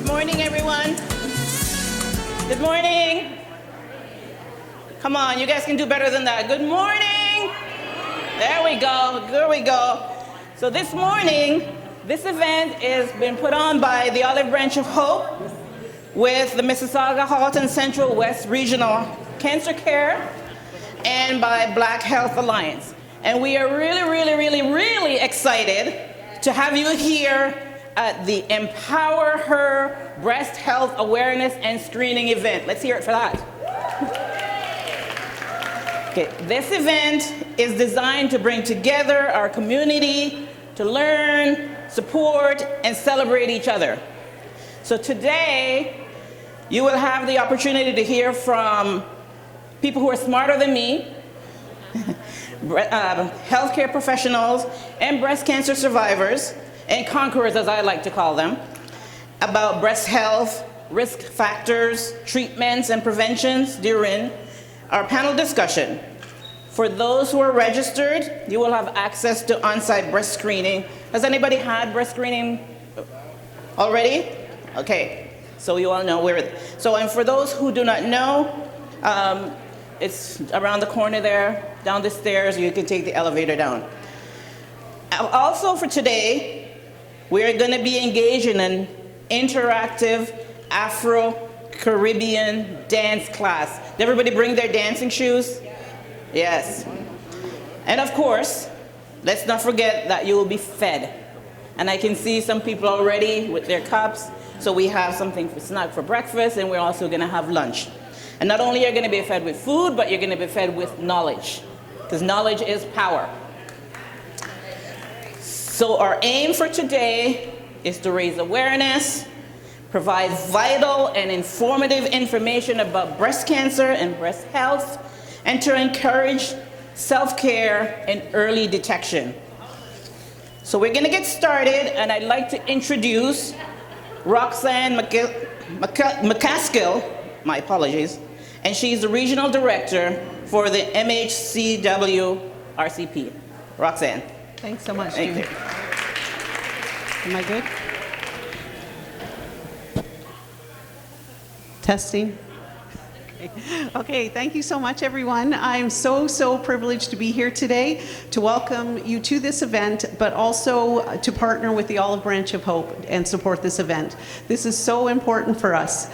morning, everyone. Good morning. Come on, you guys can do better than that. Good morning. There we go. There we go. So this morning, this event has been put on by the Olive Branch of Hope with the Mississauga, Halton Central West Regional Cancer Care and by Black Health Alliance. And we are really excited to have you here at the EmpowerHer Breast Health Awareness and Screening event. Let's hear it for that. Okay, this event is designed to bring together our community to learn, support, and celebrate each other. So today, you will have the opportunity to hear from people who are smarter than me, healthcare professionals, and breast cancer survivors, and conquerors, as I like to call them, about breast health, risk factors, treatments, and preventions during our panel discussion. For those who are registered, you will have access to on-site breast screening. Has anybody had breast screening already? Okay, so you all know where. So, and for those who do not know, it's around the corner there, down the stairs, you can take the elevator down. Also for today, we are going to be engaged in an interactive Afro-Caribbean dance class. Did everybody bring their dancing shoes? Yes. And of course, let's not forget that you will be fed. And I can see some people already with their cups. So we have something for snack for breakfast, and we're also going to have lunch. And not only are you going to be fed with food, but you're going to be fed with knowledge, because knowledge is power. So our aim for today is to raise awareness, provide vital and informative information about breast cancer and breast health, and to encourage self-care and early detection. So we're going to get started, and I'd like to introduce Roxanne McCaskill, my apologies, and she's the Regional Director for the MHCW RCP. Roxanne. Thanks so much, Thank Judy. you. Am I good? Testing. Okay, thank you so much, everyone. I'm so privileged to be here today to welcome you to this event, but also to partner with the Olive Branch of Hope and support this event. This is so important for us.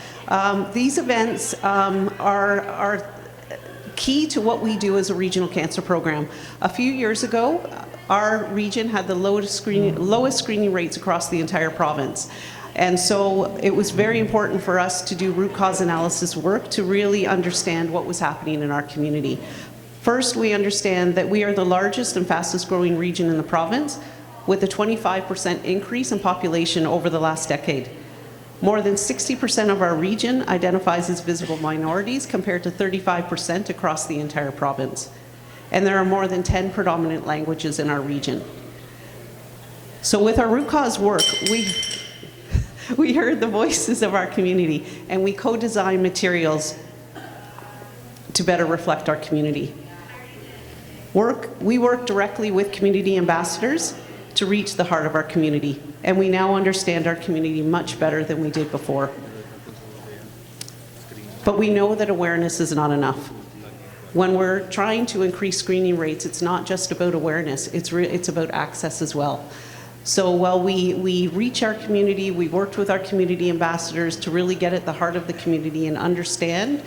These events are key to what we do as a regional cancer program. A few years ago, our region had the lowest screening rates across the entire province. And so it was very important for us to do root cause analysis work to really understand what was happening in our community. First, we understand that we are the largest and fastest growing region in the province, with a 25% increase in population over the last decade. More than 60% of our region identifies as visible minorities, compared to 35% across the entire province. And there are more than 10 predominant languages in our region. So with our root cause work, we heard the voices of our community, and we co-designed materials to better reflect our community. We work directly with community ambassadors to reach the heart of our community, and we now understand our community much better than we did before. But we know that awareness is not enough. When we're trying to increase screening rates, it's not just about awareness, it's about access as well. So while we reach our community, we worked with our community ambassadors to really get at the heart of the community and understand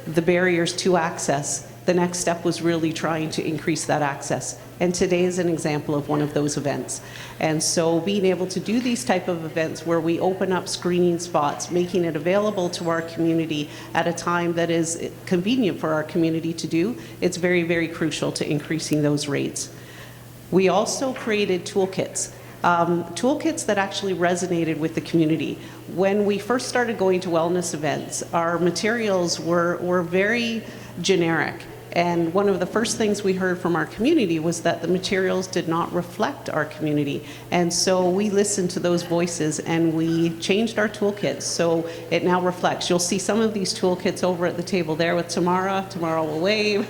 the barriers to access. The next step was really trying to increase that access. And today is an example of one of those events. And so being able to do these type of events where we open up screening spots, making it available to our community at a time that is convenient for our community to do, it's very crucial to increasing those rates. We also created toolkits. Toolkits that actually resonated with the community. When we first started going to wellness events, our materials were very generic. And one of the first things we heard from our community was that the materials did not reflect our community. And so we listened to those voices and we changed our toolkits so it now reflects. You'll see some of these toolkits over at the table there with Tamara. Tamara will wave,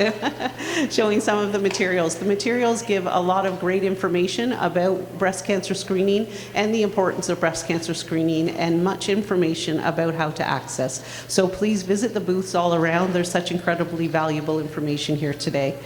showing some of the materials. The materials give a lot of great information about breast cancer screening and the importance of breast cancer screening, and much information about how to access. So please visit the booths all around. There's such incredibly valuable information here today.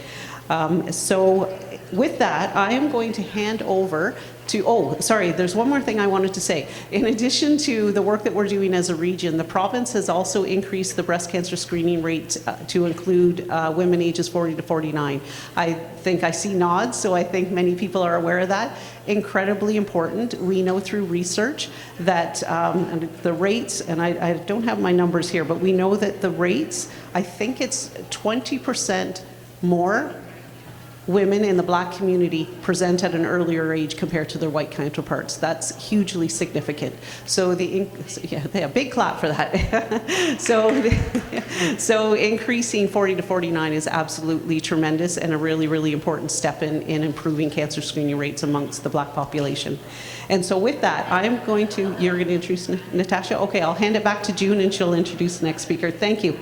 So with that, I am going to hand over to, there's one more thing I wanted to say. In addition to the work that we're doing as a region, the province has also increased the breast cancer screening rate to include women ages 40 to 49. I think I see nods, so I think many people are aware of that. Incredibly important. We know through research that the rates, and I don't have my numbers here, but we know that the rates, I think it's 20% more women in the Black community present at an earlier age compared to their white counterparts. That's hugely significant. So big clap for that. So increasing 40 to 49 is absolutely tremendous and a really, really important step in improving cancer screening rates amongst the Black population. And so with that, you're going to introduce Natasha? Okay, I'll hand it back to June and she'll introduce the next speaker. Thank you.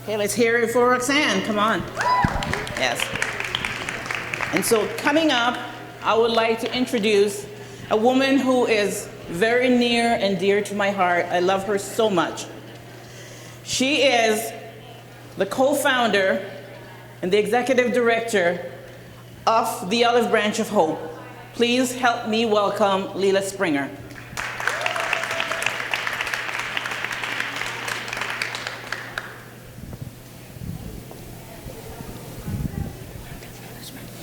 Okay, let's hear it for Roxanne. Come on. Yes. And so coming up, I would like to introduce a woman who is very near and dear to my heart. I love her so much. She is the co-founder and the executive director of the Olive Branch of Hope. Please help me welcome Leila Springer.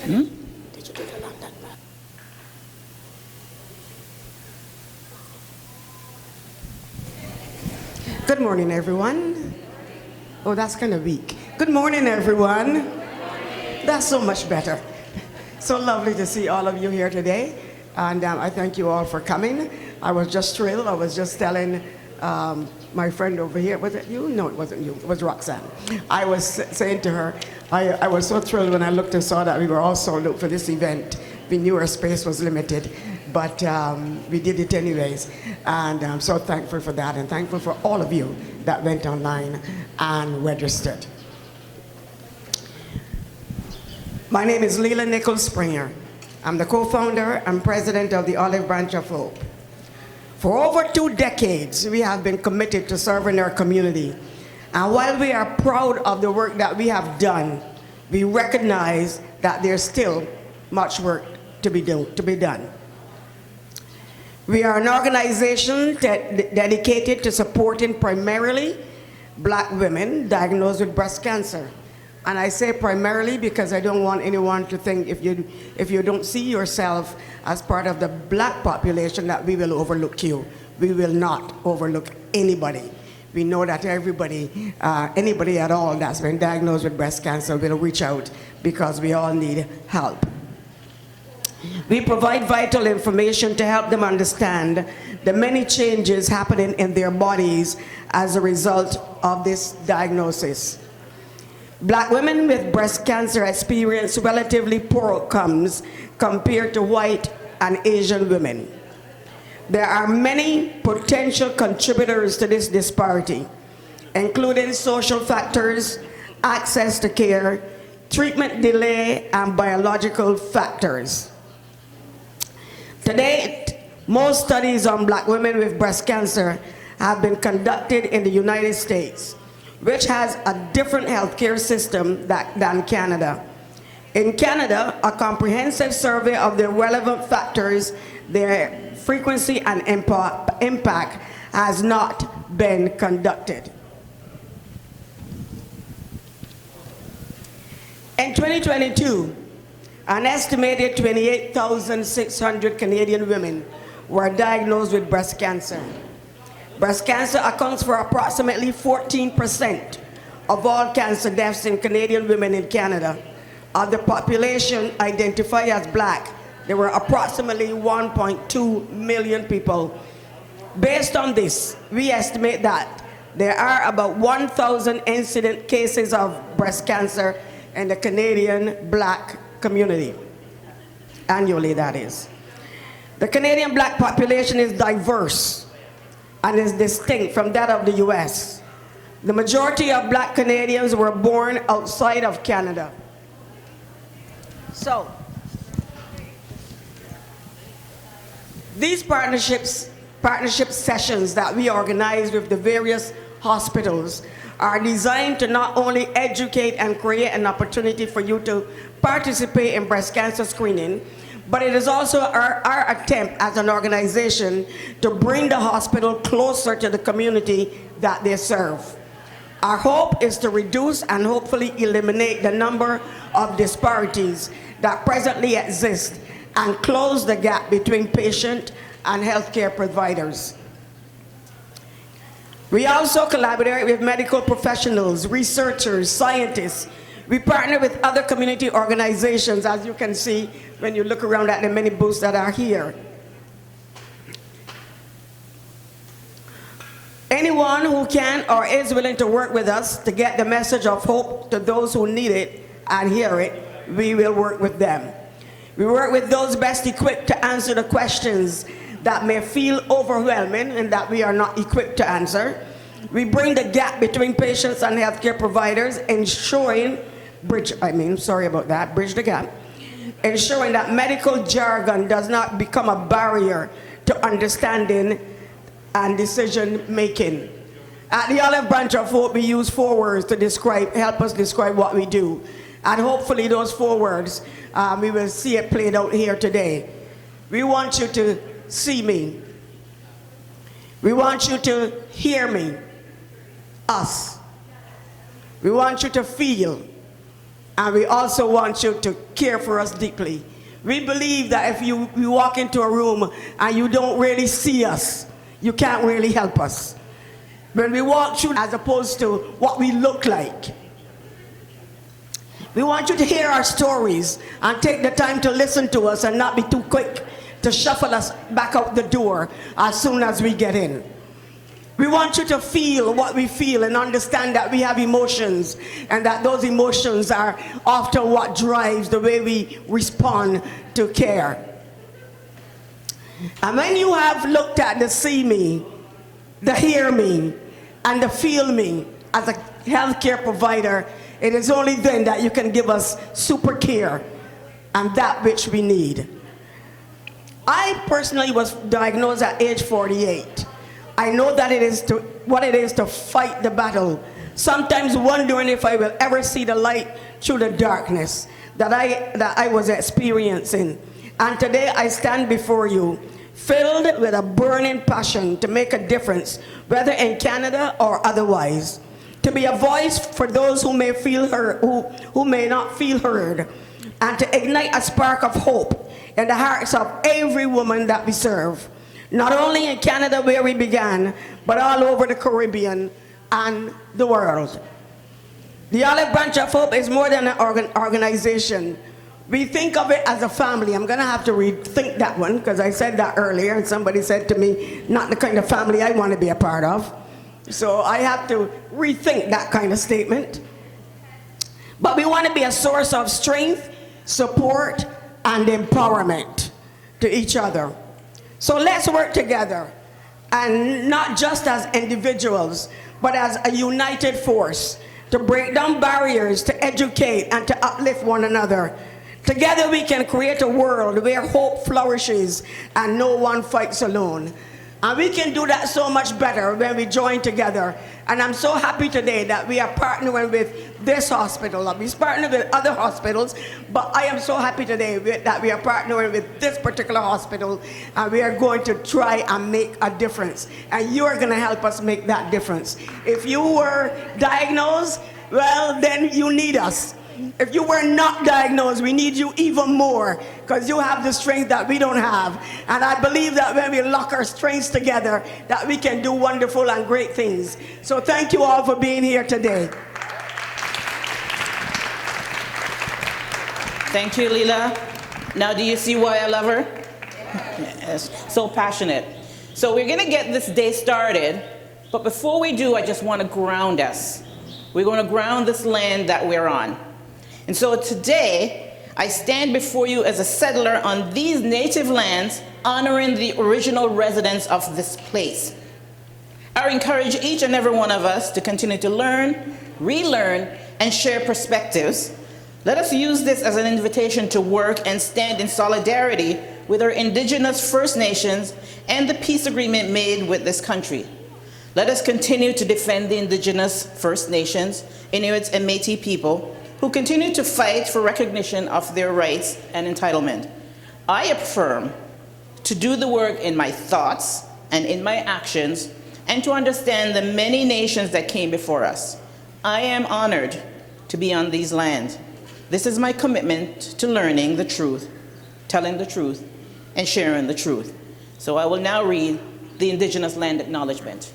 Did you take a London map? Good morning, everyone. Oh, that's kind of weak. Good morning, everyone. That's so much better. So lovely to see all of you here today. And I thank you all for coming. I was just thrilled. I was just telling my friend over here, was it you? No, it wasn't you. It was Roxanne. I was saying to her, I was so thrilled when I looked and saw that we were all sold out for this event. We knew our space was limited, but we did it anyways. And I'm so thankful for that, and thankful for all of you that went online and registered. My name is Leila Nichols Springer. I'm the co-founder and president of the Olive Branch of Hope. For over 2 decades, we have been committed to serving our community. And while we are proud of the work that we have done, we recognize that there's still much work to be done. We are an organization dedicated to supporting primarily Black women diagnosed with breast cancer. And I say primarily because I don't want anyone to think if you don't see yourself as part of the Black population that we will overlook you. We will not overlook anybody. We know that everybody, anybody at all that's been diagnosed with breast cancer will reach out because we all need help. We provide vital information to help them understand the many changes happening in their bodies as a result of this diagnosis. Black women with breast cancer experience relatively poor outcomes compared to white and Asian women. There are many potential contributors to this disparity, including social factors, access to care, treatment delay, and biological factors. To date, most studies on Black women with breast cancer have been conducted in the United States, which has a different healthcare system than Canada. In Canada, a comprehensive survey of the relevant factors, their frequency and impact has not been conducted. In 2022, an estimated 28,600 Canadian women were diagnosed with breast cancer. Breast cancer accounts for approximately 14% of all cancer deaths in Canadian women in Canada. Of the population identified as Black, there were approximately 1.2 million people. Based on this, we estimate that there are about 1,000 incident cases of breast cancer in the Canadian Black community. Annually, that is. The Canadian Black population is diverse and is distinct from that of the US. The majority of Black Canadians were born outside of Canada. So, these partnership sessions that we organize with the various hospitals are designed to not only educate and create an opportunity for you to participate in breast cancer screening, but it is also our attempt as an organization to bring the hospital closer to the community that they serve. Our hope is to reduce and hopefully eliminate the number of disparities that presently exist and close the gap between patient and healthcare providers. We also collaborate with medical professionals, researchers, scientists. We partner with other community organizations, as you can see when you look around at the many booths that are here. Anyone who can or is willing to work with us to get the message of hope to those who need it and hear it, we will work with them. We work with those best equipped to answer the questions that may feel overwhelming and that we are not equipped to answer. We bring the gap between patients and healthcare providers, bridge the gap, ensuring that medical jargon does not become a barrier to understanding and decision making. At the Olive Branch of Hope, we use 4 words to help us describe what we do. And hopefully those 4 words, we will see it played out here today. We want you to see me. We want you to hear me, us. We want you to feel, and we also want you to care for us deeply. We believe that if you walk into a room and you don't really see us, you can't really help us. When we walk through, as opposed to what we look like, we want you to hear our stories and take the time to listen to us and not be too quick to shuffle us back out the door as soon as we get in. We want you to feel what we feel and understand that we have emotions and that those emotions are often what drives the way we respond to care. And when you have looked at the see me, the hear me, and the feel me as a healthcare provider, it is only then that you can give us super care and that which we need. I personally was diagnosed at age 48. I know that what it is to fight the battle, sometimes wondering if I will ever see the light through the darkness that I was experiencing. And today I stand before you, filled with a burning passion to make a difference, whether in Canada or otherwise. To be a voice for those who may feel heard, who may not feel heard, and to ignite a spark of hope in the hearts of every woman that we serve, not only in Canada where we began, but all over the Caribbean and the world. The Olive Branch of Hope is more than an organization. We think of it as a family. I'm going to have to rethink that one because I said that earlier and somebody said to me, not the kind of family I want to be a part of. So I have to rethink that kind of statement. But we want to be a source of strength, support, and empowerment to each other. So let's work together, and not just as individuals, but as a united force to break down barriers, to educate, and to uplift one another. Together we can create a world where hope flourishes and no one fights alone. And we can do that so much better when we join together. And I'm so happy today that we are partnering with this hospital. We've partnered with other hospitals, but I am so happy today that we are partnering with this particular hospital, and we are going to try and make a difference. And you are going to help us make that difference. If you were diagnosed, well, then you need us. If you were not diagnosed, we need you even more because you have the strength that we don't have. And I believe that when we lock our strengths together, that we can do wonderful and great things. So thank you all for being here today. Thank you, Leela. Now do you see why I love her? Yes, so passionate. So we're going to get this day started But before we do, I just want to ground us. We're going to ground this land that we're on. And so today, I stand before you as a settler on these native lands, honoring the original residents of this place. I encourage each and every one of us to continue to learn, relearn, and share perspectives. Let us use this as an invitation to work and stand in solidarity with our indigenous First Nations and the peace agreement made with this country. Let us continue to defend the indigenous First Nations, Inuits, and Métis people who continue to fight for recognition of their rights and entitlement. I affirm to do the work in my thoughts and in my actions and to understand the many nations that came before us. I am honored to be on these lands. This is my commitment to learning the truth, telling the truth, and sharing the truth. So I will now read the Indigenous Land Acknowledgement.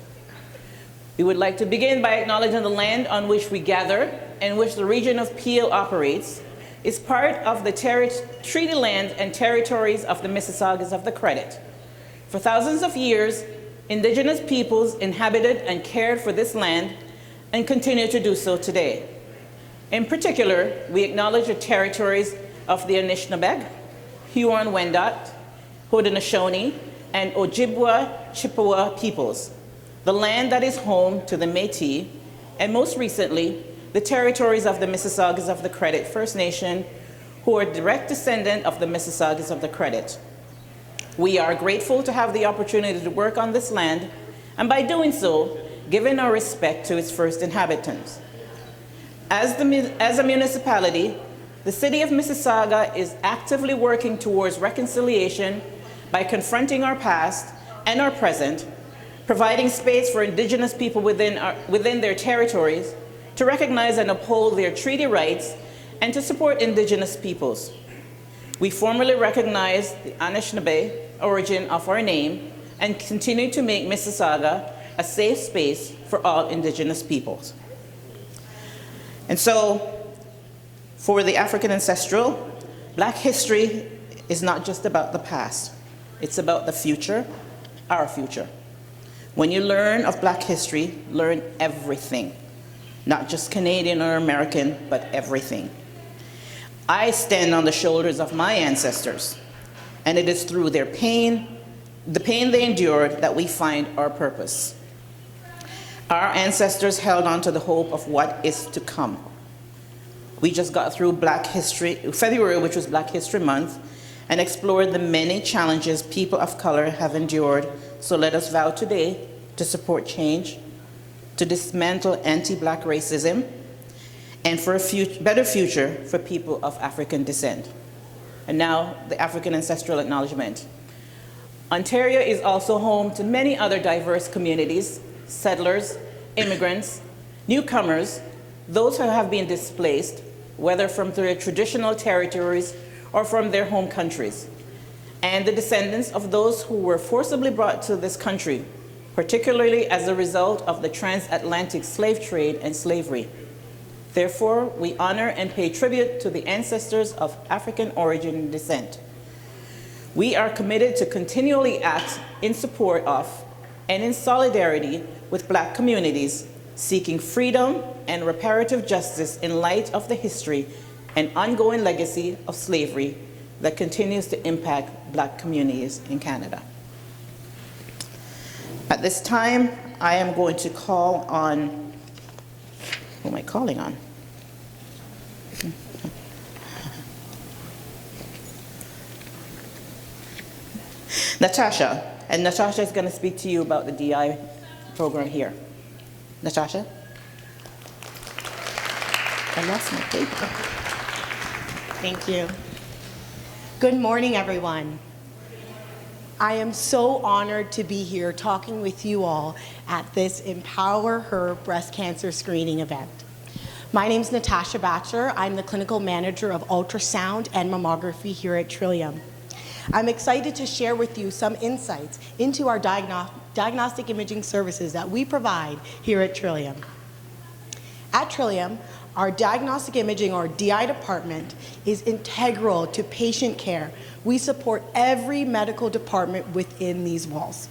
We would like to begin by acknowledging the land on which we gather and which the region of Peel operates is part of the treaty lands and territories of the Mississaugas of the Credit. For thousands of years, Indigenous peoples inhabited and cared for this land and continue to do so today. In particular, we acknowledge the territories of the Anishinaabeg, Huron-Wendat, Haudenosaunee, and Ojibwa Chippewa peoples, the land that is home to the Métis, and most recently, the territories of the Mississaugas of the Credit First Nation, who are direct descendant of the Mississaugas of the Credit. We are grateful to have the opportunity to work on this land, and by doing so, giving our respect to its first inhabitants. As a municipality, the City of Mississauga is actively working towards reconciliation by confronting our past and our present, providing space for Indigenous people within their territories to recognize and uphold their treaty rights and to support Indigenous peoples. We formally recognize the Anishinaabe origin of our name and continue to make Mississauga a safe space for all Indigenous peoples. And so, for the African Ancestral, Black history is not just about the past. It's about the future, our future. When you learn of Black history, learn everything. Not just Canadian or American, but everything. I stand on the shoulders of my ancestors, and it is through their pain, the pain they endured, that we find our purpose. Our ancestors held on to the hope of what is to come. We just got through Black History, February, which was Black History Month, and explored the many challenges people of color have endured. So let us vow today to support change, to dismantle anti-Black racism, and for a better future for people of African descent. And now, the African Ancestral Acknowledgement. Ontario is also home to many other diverse communities, settlers, immigrants, newcomers, those who have been displaced, whether from their traditional territories or from their home countries, and the descendants of those who were forcibly brought to this country, particularly as a result of the transatlantic slave trade and slavery. Therefore, we honor and pay tribute to the ancestors of African origin and descent. We are committed to continually act in support of and in solidarity with Black communities seeking freedom and reparative justice in light of the history and ongoing legacy of slavery that continues to impact Black communities in Canada. At this time, I am going to call on, who am I calling on? Natasha, and Natasha is going to speak to you about the DI program here. Natasha? I lost my paper. Thank you. Good morning, everyone. I am so honored to be here talking with you all at this EmpowerHer breast cancer screening event. My name is Natasha Batcher. I'm the clinical manager of ultrasound and mammography here at Trillium. I'm excited to share with you some insights into our diagnostic imaging services that we provide here at Trillium. At Trillium, our diagnostic imaging, or DI department, is integral to patient care. We support every medical department within these walls.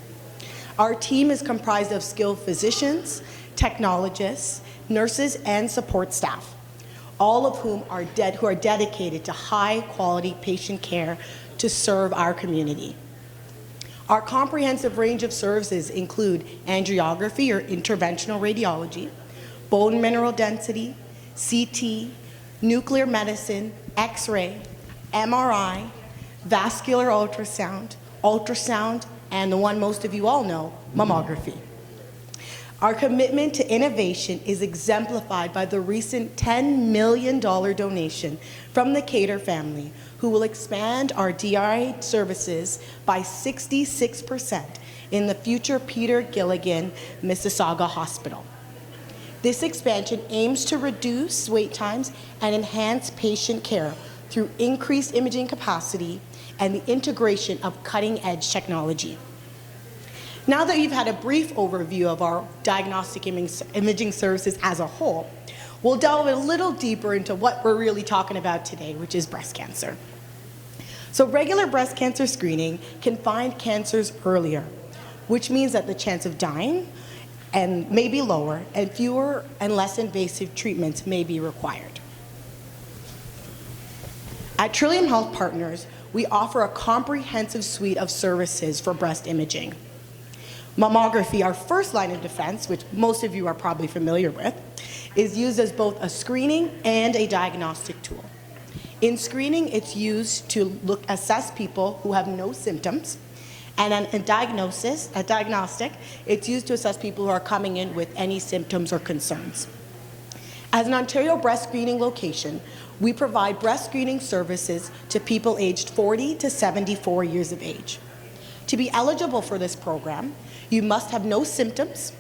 Our team is comprised of skilled physicians, technologists, nurses, and support staff, all of whom are dedicated to high-quality patient care to serve our community. Our comprehensive range of services include angiography or interventional radiology, bone mineral density, CT, nuclear medicine, X-ray, MRI, vascular ultrasound, and the one most of you all know, mammography. Our commitment to innovation is exemplified by the recent $10 million donation from the Cater family, who will expand our DRI services by 66% in the future Peter Gilligan Mississauga Hospital. This expansion aims to reduce wait times and enhance patient care through increased imaging capacity and the integration of cutting-edge technology. Now that you've had a brief overview of our diagnostic imaging services as a whole, we'll delve a little deeper into what we're really talking about today, which is breast cancer. So regular breast cancer screening can find cancers earlier, which means that the chance of dying may be lower, and fewer and less invasive treatments may be required. At Trillium Health Partners, we offer a comprehensive suite of services for breast imaging. Mammography, our first line of defense, which most of you are probably familiar with, is used as both a screening and a diagnostic tool. In screening, it's used to assess people who have no symptoms, and a diagnostic, it's used to assess people who are coming in with any symptoms or concerns. As an Ontario breast screening location, we provide breast screening services to people aged 40 to 74 years of age. To be eligible for this program, you must have no symptoms,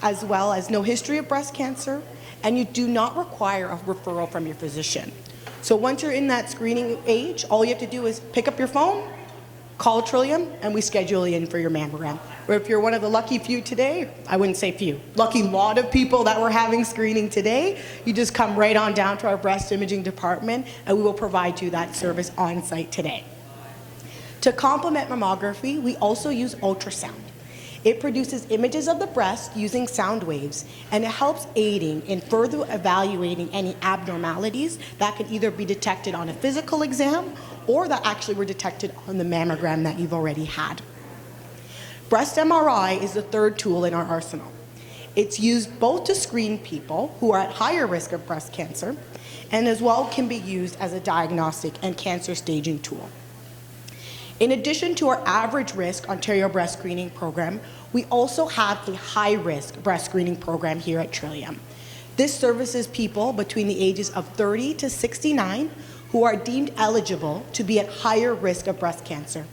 as well as no history of breast cancer, and you do not require a referral from your physician. So once you're in that screening age, all you have to do is pick up your phone, call Trillium, and we schedule you in for your mammogram. Or if you're one of the lucky few today, I wouldn't say few, lucky lot of people that we're having screening today, you just come right on down to our breast imaging department, and we will provide you that service on site today. To complement mammography, we also use ultrasound. It produces images of the breast using sound waves, and it helps aiding in further evaluating any abnormalities that can either be detected on a physical exam or that actually were detected on the mammogram that you've already had. Breast MRI is the third tool in our arsenal. It's used both to screen people who are at higher risk of breast cancer, and as well can be used as a diagnostic and cancer staging tool. In addition to our average risk Ontario breast screening program, we also have a high risk breast screening program here at Trillium. This services people between the ages of 30 to 69 who are deemed eligible to be at higher risk of breast cancer.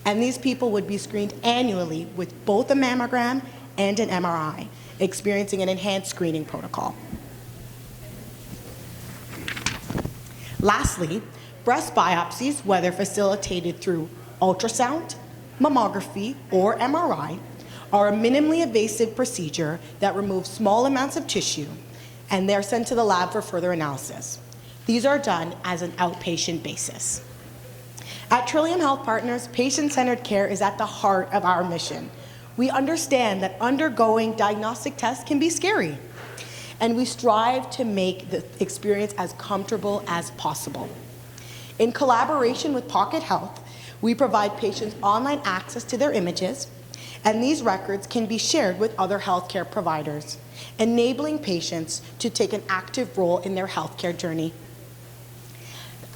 And these people would be screened annually with both a mammogram and an MRI, experiencing an enhanced screening protocol. Lastly, breast biopsies, whether facilitated through ultrasound, mammography, or MRI, are a minimally invasive procedure that removes small amounts of tissue, and they're sent to the lab for further analysis. These are done as an outpatient basis. At Trillium Health Partners, patient-centered care is at the heart of our mission. We understand that undergoing diagnostic tests can be scary, and we strive to make the experience as comfortable as possible. In collaboration with Pocket Health, we provide patients online access to their images, and these records can be shared with other healthcare providers, enabling patients to take an active role in their healthcare journey.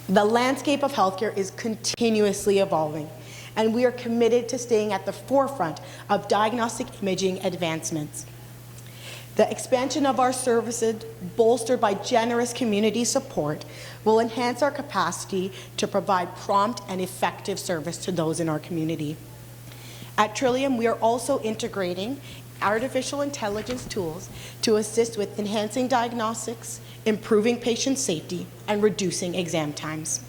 The landscape of healthcare is continuously evolving, and we are committed to staying at the forefront of diagnostic imaging advancements. The expansion of our services, bolstered by generous community support, will enhance our capacity to provide prompt and effective service to those in our community. At Trillium, we are also integrating artificial intelligence tools to assist with enhancing diagnostics, improving patient safety, and reducing exam times.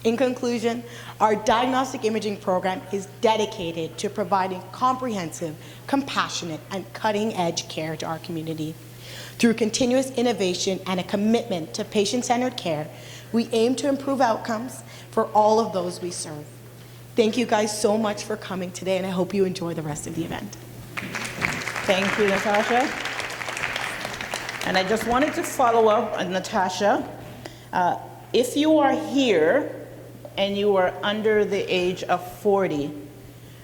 In conclusion, our diagnostic imaging program is dedicated to providing comprehensive, compassionate, and cutting-edge care to our community. Through continuous innovation and a commitment to patient-centered care, we aim to improve outcomes for all of those we serve. Thank you guys so much for coming today, and I hope you enjoy the rest of the event. Thank you, Natasha. And I just wanted to follow up on Natasha. If you are here and you are under the age of 40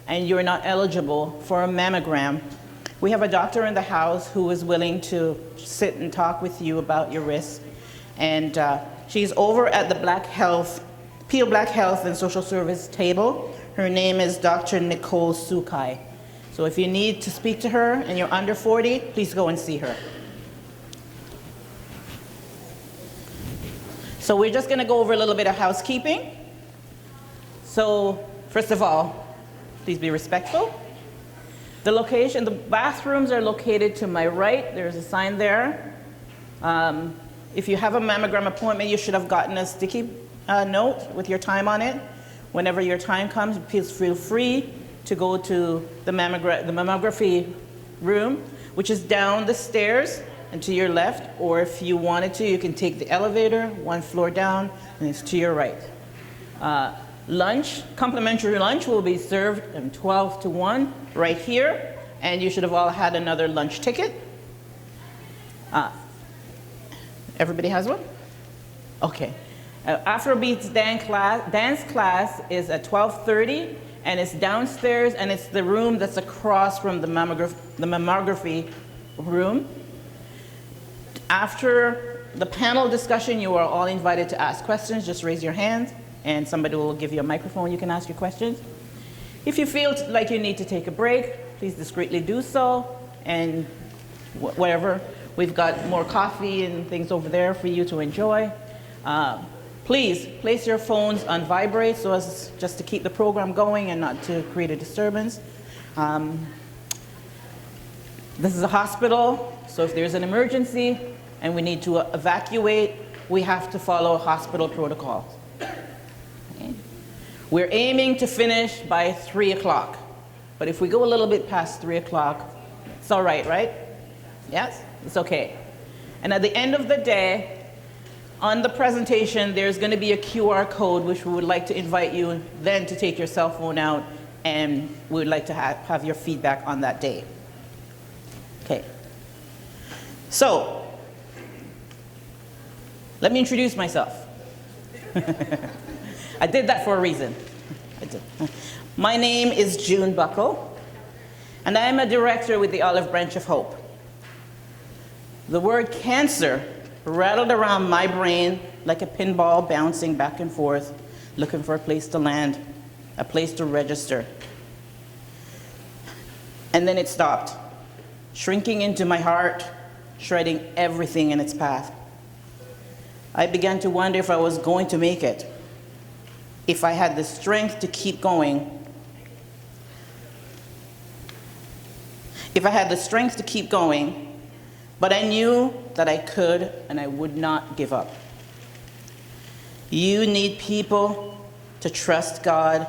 and you're not eligible for a mammogram, we have a doctor in the house who is willing to sit and talk with you about your risk. And she's over at the Peel Black Health and Social Service table. Her name is Dr. Nicole Sukai. So if you need to speak to her and you're under 40, please go and see her. So we're just going to go over a little bit of housekeeping. So first of all, please be respectful. The location, the bathrooms are located to my right. There's a sign there. If you have a mammogram appointment, you should have gotten a sticky note with your time on it. Whenever your time comes, please feel free to go to the mammography room, which is down the stairs and to your left, or if you wanted to, you can take the elevator one floor down, and it's to your right. Lunch, complimentary lunch will be served from 12 to 1 right here, and you should have all had another lunch ticket. Everybody has one? Okay. Afrobeats dance class is at 12:30, and it's downstairs, and it's the room that's across from the mammography room. After the panel discussion, you are all invited to ask questions. Just raise your hand, and somebody will give you a microphone. You can ask your questions. If you feel like you need to take a break, please discreetly do so, and whatever. We've got more coffee and things over there for you to enjoy. Please place your phones on vibrate so as just to keep the program going and not to create a disturbance. This is a hospital, so if there's an emergency and we need to evacuate, we have to follow hospital protocols. Okay. We're aiming to finish by 3 o'clock, but if we go a little bit past 3 o'clock, it's all right, right? Yes? It's okay. And at the end of the day, on the presentation, there's going to be a QR code, which we would like to invite you then to take your cell phone out, and we would like to have your feedback on that day. Okay. So, let me introduce myself. I did that for a reason. My name is June Buckle, and I am a director with the Olive Branch of Hope. The word cancer rattled around my brain like a pinball bouncing back and forth, looking for a place to land, a place to register. And then it stopped, shrinking into my heart, shredding everything in its path. I began to wonder if I was going to make it, if I had the strength to keep going. If I had the strength to keep going, but I knew that I could and I would not give up. You need people to trust God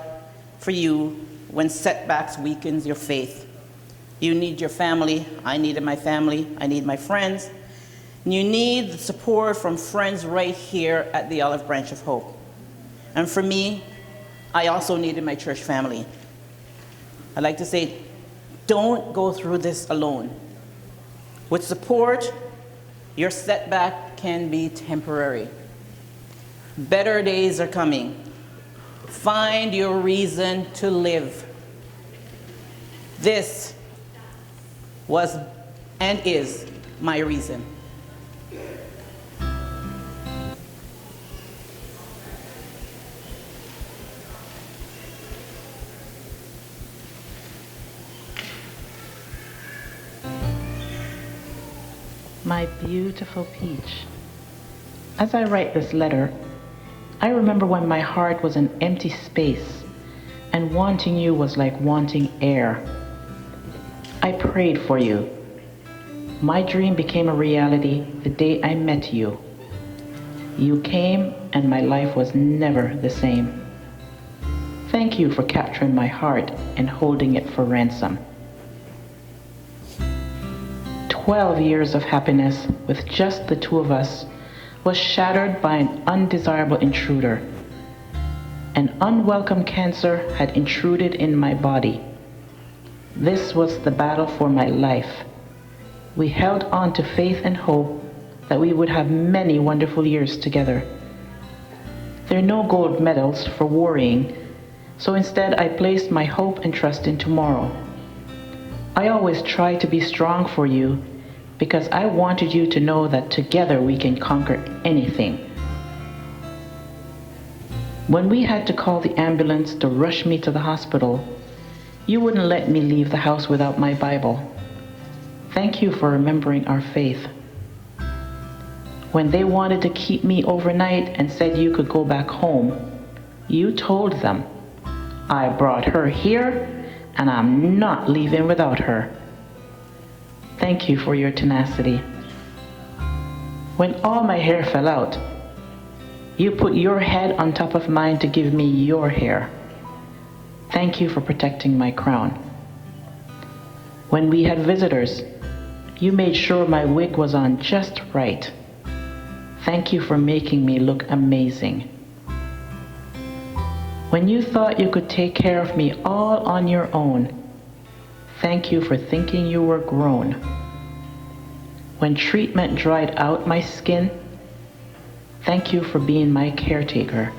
for you when setbacks weakens your faith. You need your family. I needed my family. I need my friends. And you need the support from friends right here at the Olive Branch of Hope. And for me, I also needed my church family. I'd like to say, don't go through this alone. With support, your setback can be temporary. Better days are coming. Find your reason to live. This was and is my reason. My beautiful Peach, as I write this letter, I remember when my heart was an empty space and wanting you was like wanting air. I prayed for you. My dream became a reality the day I met you. You came and my life was never the same. Thank you for capturing my heart and holding it for ransom. 12 years of happiness with just the two of us was shattered by an undesirable intruder. An unwelcome cancer had intruded in my body. This was the battle for my life. We held on to faith and hope that we would have many wonderful years together. There are no gold medals for worrying, so instead I placed my hope and trust in tomorrow. I always tried to be strong for you because I wanted you to know that together we can conquer anything. When we had to call the ambulance to rush me to the hospital, you wouldn't let me leave the house without my Bible. Thank you for remembering our faith. When they wanted to keep me overnight and said you could go back home, you told them, I brought her here and I'm not leaving without her. Thank you for your tenacity. When all my hair fell out, you put your head on top of mine to give me your hair. Thank you for protecting my crown. When we had visitors, you made sure my wig was on just right. Thank you for making me look amazing. When you thought you could take care of me all on your own, thank you for thinking you were grown. When treatment dried out my skin, thank you for being my caretaker.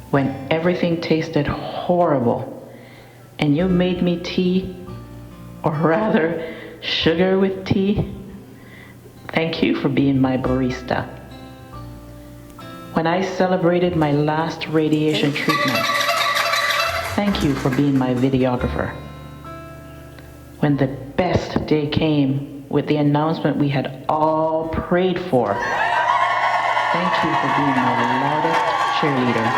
When everything tasted horrible and you made me tea, or rather sugar with tea, thank you for being my barista. When I celebrated my last radiation treatment, thank you for being my videographer. When the best day came with the announcement we had all prayed for, thank you for being my loudest cheerleader.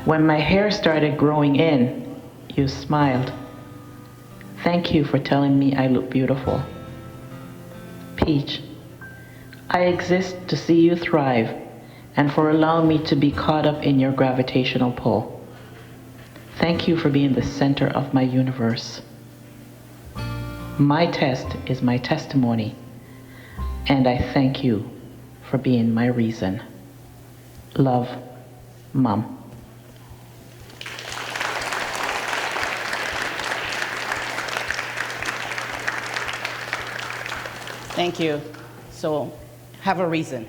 When my hair started growing in, you smiled. Thank you for telling me I look beautiful. Peach, I exist to see you thrive and for allowing me to be caught up in your gravitational pull. Thank you for being the center of my universe. My test is my testimony, and I thank you for being my reason. Love, Mom. Thank you. So, have a reason.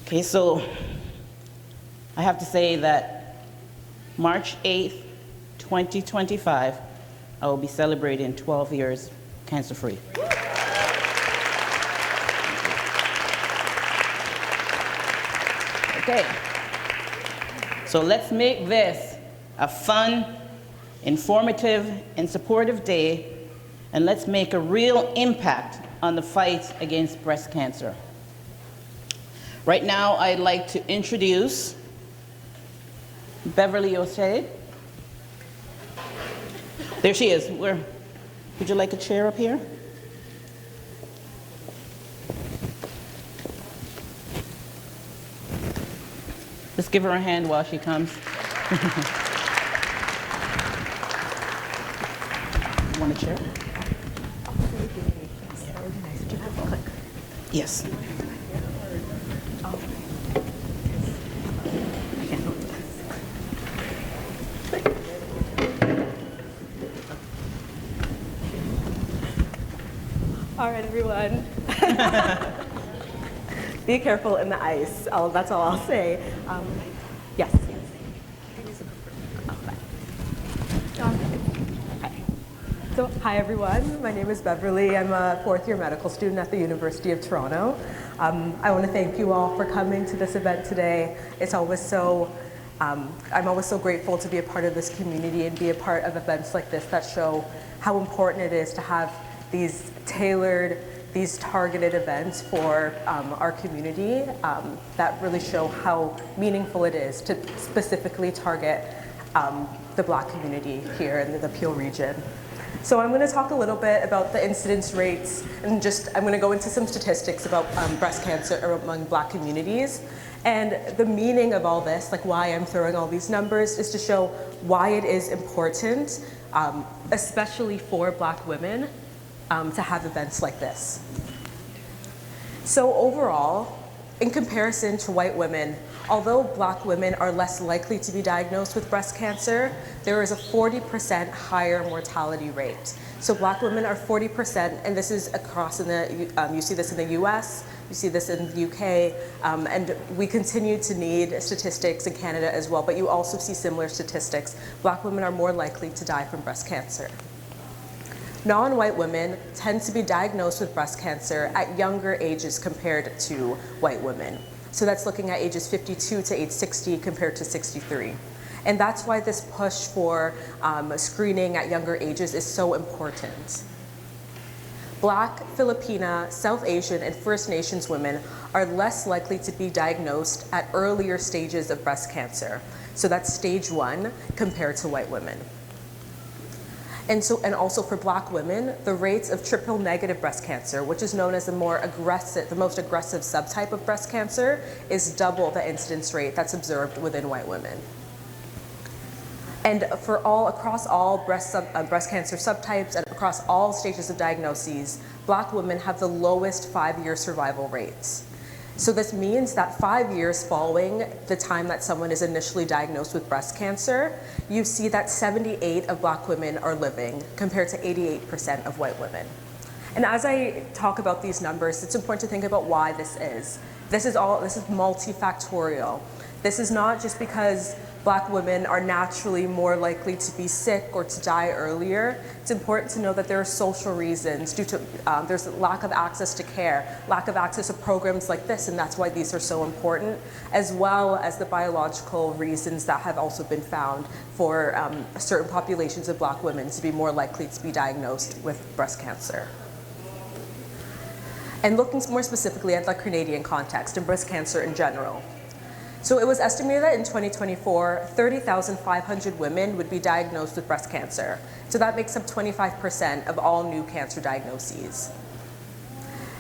Okay, so I have to say that March 8th, 2025, I will be celebrating 12 years cancer-free. Okay, so let's make this a fun, informative, and supportive day, and let's make a real impact on the fight against breast cancer. Right now, I'd like to introduce Beverly O'Shea. There she is. Would you like a chair up here? Let's give her a hand while she comes. Want a chair? Yes. All right, everyone. Be careful in the ice. That's all I'll say. Yes. So, hi everyone, my name is Beverly. I'm a fourth-year medical student at the University of Toronto. I want to thank you all for coming to this event today. It's always so, I'm always so grateful to be a part of this community and be a part of events like this that show how important it is to have these tailored, these targeted events for our community that really show how meaningful it is to specifically target the Black community here in the Peel region. So I'm going to talk a little bit about the incidence rates and I'm going to go into some statistics about breast cancer among Black communities. And the meaning of all this, like why I'm throwing all these numbers, is to show why it is important, especially for Black women, to have events like this. So overall, in comparison to white women, although Black women are less likely to be diagnosed with breast cancer, there is a 40% higher mortality rate. So Black women are 40%, and this is across in the, you see this in the US, you see this in the UK, and we continue to need statistics in Canada as well, but you also see similar statistics. Black women are more likely to die from breast cancer. Non-white women tend to be diagnosed with breast cancer at younger ages compared to white women. So that's looking at ages 52 to age 60 compared to 63. And that's why this push for screening at younger ages is so important. Black, Filipina, South Asian, and First Nations women are less likely to be diagnosed at earlier stages of breast cancer. So that's stage 1 compared to white women. And also for Black women, the rates of triple-negative breast cancer, which is known as the most aggressive subtype of breast cancer, is double the incidence rate that's observed within white women. And across all breast cancer subtypes and across all stages of diagnoses, Black women have the lowest 5-year survival rates. So this means that 5 years following the time that someone is initially diagnosed with breast cancer, you see that 78% of Black women are living compared to 88% of white women. And as I talk about these numbers, it's important to think about why this is. This is multifactorial. This is not just because Black women are naturally more likely to be sick or to die earlier. It's important to know that there are social reasons due to there's lack of access to care, lack of access to programs like this, and that's why these are so important, as well as the biological reasons that have also been found for certain populations of Black women to be more likely to be diagnosed with breast cancer. And looking more specifically at the Canadian context and breast cancer in general. So it was estimated that in 2024, 30,500 women would be diagnosed with breast cancer. So that makes up 25% of all new cancer diagnoses.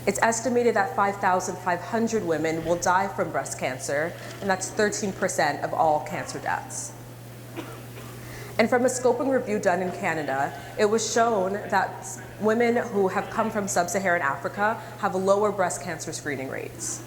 It's estimated that 5,500 women will die from breast cancer, and that's 13% of all cancer deaths. And from a scoping review done in Canada, it was shown that women who have come from sub-Saharan Africa have lower breast cancer screening rates.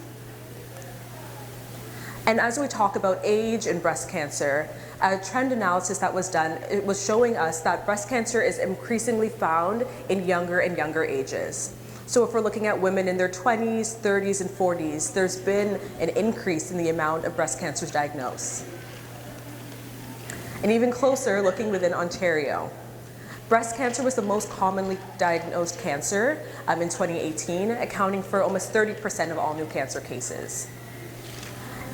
And as we talk about age and breast cancer, a trend analysis that was done, it was showing us that breast cancer is increasingly found in younger and younger ages. So if we're looking at women in their 20s, 30s, and 40s, there's been an increase in the amount of breast cancers diagnosed. And even closer, looking within Ontario, breast cancer was the most commonly diagnosed cancer in 2018, accounting for almost 30% of all new cancer cases.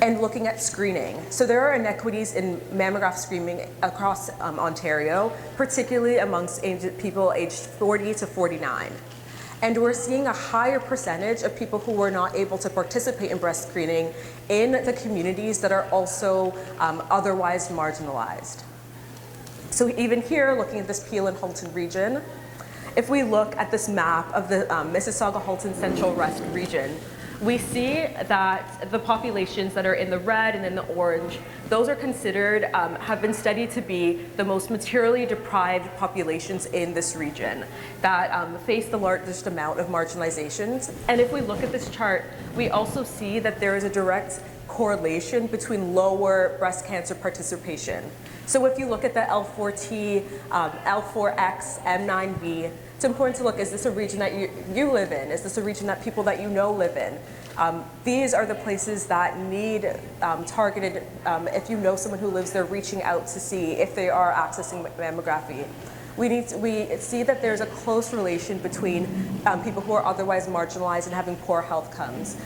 And looking at screening. So there are inequities in mammograph screening across Ontario, particularly amongst people aged 40 to 49. And we're seeing a higher percentage of people who were not able to participate in breast screening in the communities that are also otherwise marginalized. So even here, looking at this Peel and Halton region, if we look at this map of the Mississauga-Halton Central West region, we see that the populations that are in the red and in the orange, those are considered, have been studied to be the most materially deprived populations in this region that face the largest amount of marginalizations. And if we look at this chart, we also see that there is a direct correlation between lower breast cancer participation. So if you look at the L4T, L4X, M9B, it's important to look, is this a region that you live in? Is this a region that people that you know live in? These are the places that need targeted, if you know someone who lives there, reaching out to see if they are accessing mammography. We see that there's a close relation between people who are otherwise marginalized and having poor health outcomes.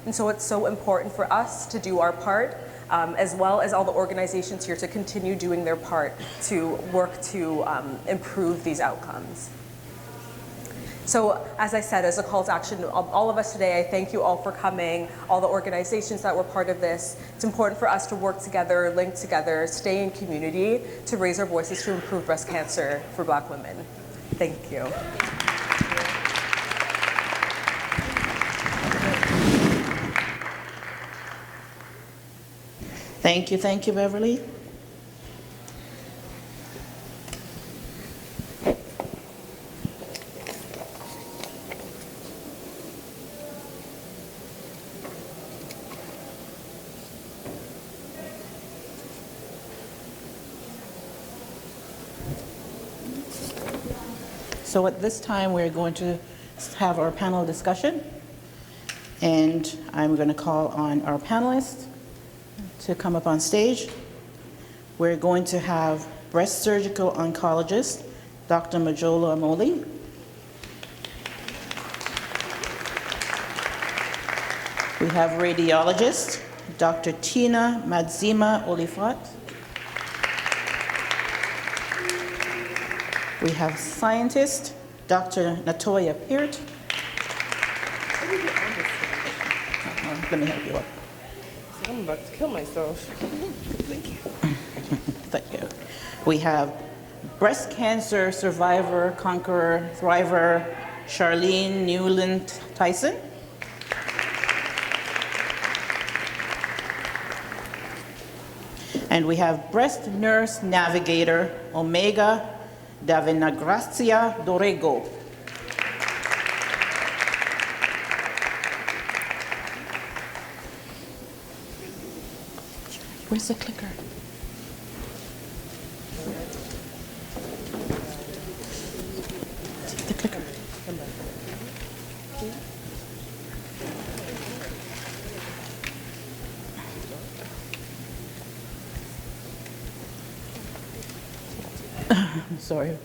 And so it's so important for us to do our part, as well as all the organizations here to continue doing their part to work to improve these outcomes. So as I said, as a call to action, all of us today, I thank you all for coming, all the organizations that were part of this. It's important for us to work together, link together, stay in community to raise our voices to improve breast cancer for Black women. Thank you. Thank you, Beverly. So at this time, we're going to have our panel discussion. And I'm going to call on our panelists to come up on stage. We're going to have breast surgical oncologist, Dr. Majola Amoli. We have radiologist, Dr. Tina Madzima Olifat. We have scientist, Dr. Natoya Peart. Let me help you up. I'm about to kill myself. Thank you. Thank you. We have breast cancer survivor, conqueror, thriver, Charlene Newland Tyson. And we have breast nurse navigator, Omega Davinagracia Dorego. Where's the clicker? The clicker. Sorry.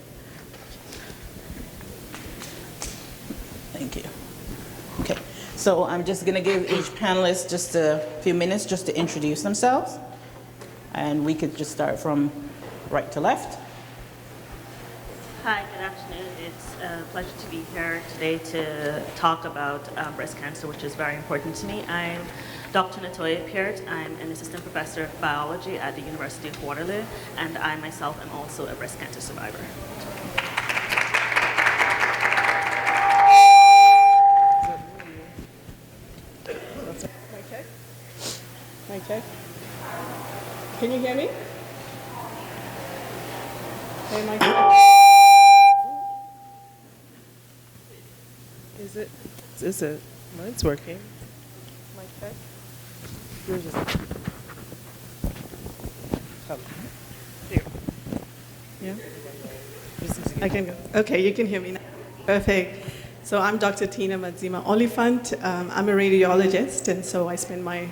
Thank you. Okay, so I'm just going to give each panelist just a few minutes just to introduce themselves. And we could just start from right to left. Hi, good afternoon. It's a pleasure to be here today to talk about breast cancer, which is very important to me. I'm Dr. Natoya Peart. I'm an assistant professor of biology at the University of Waterloo, and I myself am also a breast cancer survivor. Mic check. Can you hear me? Hey, mic check. Is it? Mine's working. Mic check. Yours is. Come. Here. Yeah? I can go. Okay, you can hear me now. Perfect. So I'm Dr. Tina Madzima Olifant. I'm a radiologist, and so I spend my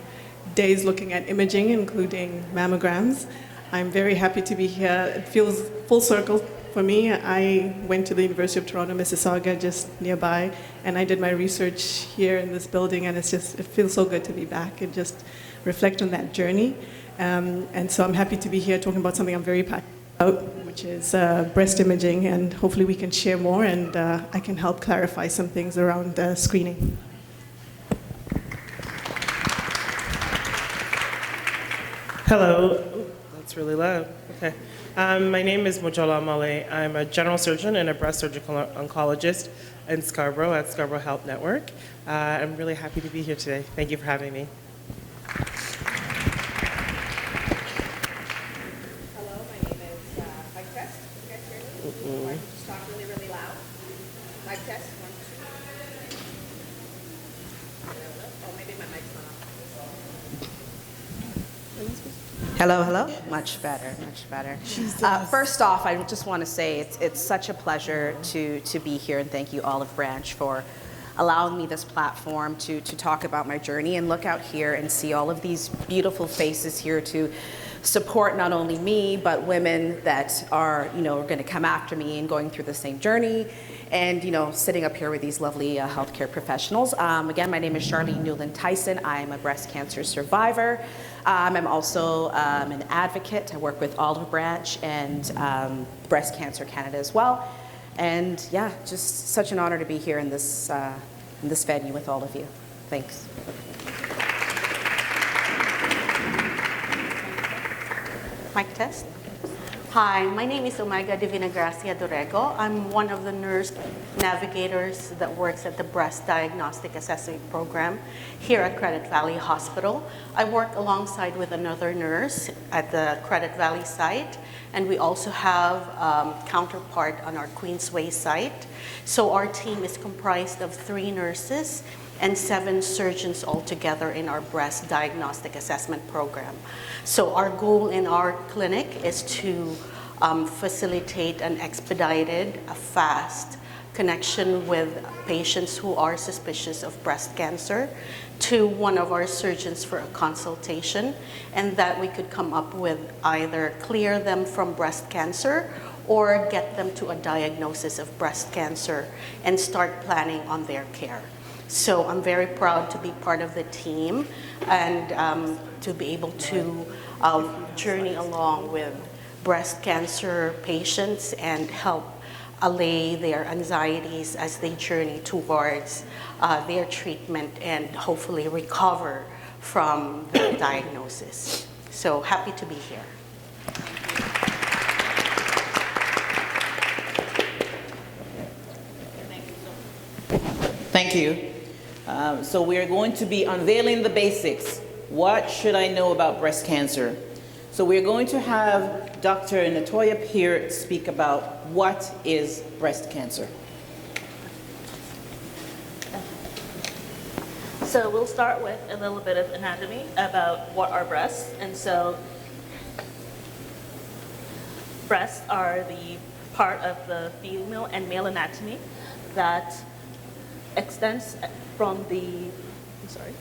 days looking at imaging, including mammograms. I'm very happy to be here. It feels full circle for me. I went to the University of Toronto, Mississauga, just nearby, and I did my research here in this building, and it feels so good to be back and just reflect on that journey. And so I'm happy to be here talking about something I'm very passionate about, which is breast imaging, and hopefully we can share more, and I can help clarify some things around screening. Hello. Ooh, that's really loud. Okay. My name is Mojola Amale. I'm a general surgeon and a breast surgical oncologist in Scarborough at Scarborough Health Network. I'm really happy to be here today. Thank you for having me. Hello, my name is Mike Test. You guys hear me? Or I can just talk really, really loud. Mike Test, 1, 2. Oh, maybe my mic's not on. Hello, hello. Much better, much better. First off, I just want to say it's such a pleasure to be here, and thank you, Olive Branch, for allowing me this platform to talk about my journey, and look out here and see all of these beautiful faces here to support not only me, but women that are, going to come after me and going through the same journey, and, sitting up here with these lovely healthcare professionals. Again, my name is Charlene Newland Tyson. I'm a breast cancer survivor. I'm also an advocate. I work with Olive Branch and Breast Cancer Canada as well. And yeah, just such an honor to be here in this venue with all of you. Thanks. Mic test. Hi, my name is Omega Divinagracia Dorego. I'm one of the nurse navigators that works at the Breast Diagnostic Assessment Program here at Credit Valley Hospital. I work alongside with another nurse at the Credit Valley site, and we also have counterpart on our Queensway site. So our team is comprised of 3 nurses and 7 surgeons altogether in our breast diagnostic assessment program. So our goal in our clinic is to facilitate an expedited, fast connection with patients who are suspicious of breast cancer to one of our surgeons for a consultation, and that we could come up with either clear them from breast cancer or get them to a diagnosis of breast cancer and start planning on their care. So I'm very proud to be part of the team and to be able to journey along with breast cancer patients and help allay their anxieties as they journey towards their treatment and hopefully recover from the diagnosis. So happy to be here. Thank you. So we are going to be unveiling the basics. What should I know about breast cancer? So we're going to have Dr. Natoya Peart speak about what is breast cancer. So we'll start with a little bit of anatomy about what are breasts. And so breasts are the part of the female and male anatomy that extends from the, I'm sorry.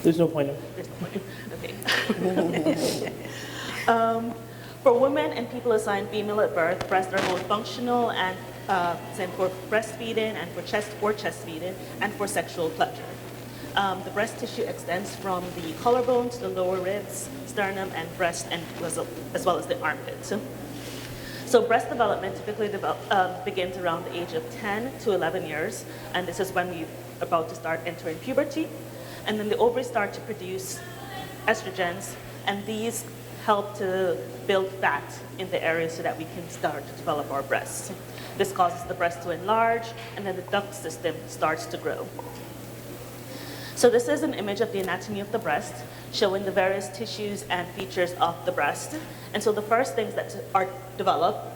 There's no pointer. There's no pointer. Okay. For women and people assigned female at birth, breasts are both functional and same for breastfeeding and for chest feeding and for sexual pleasure. The breast tissue extends from the collarbone to the lower ribs, sternum, and breast, and as well as the armpit. So breast development typically begins around the age of 10 to 11 years, and this is when we're about to start entering puberty. And then the ovaries start to produce estrogens, and these help to build fat in the area so that we can start to develop our breasts. This causes the breast to enlarge, and then the duct system starts to grow. So this is an image of the anatomy of the breast, showing the various tissues and features of the breast. And so the first things that are developed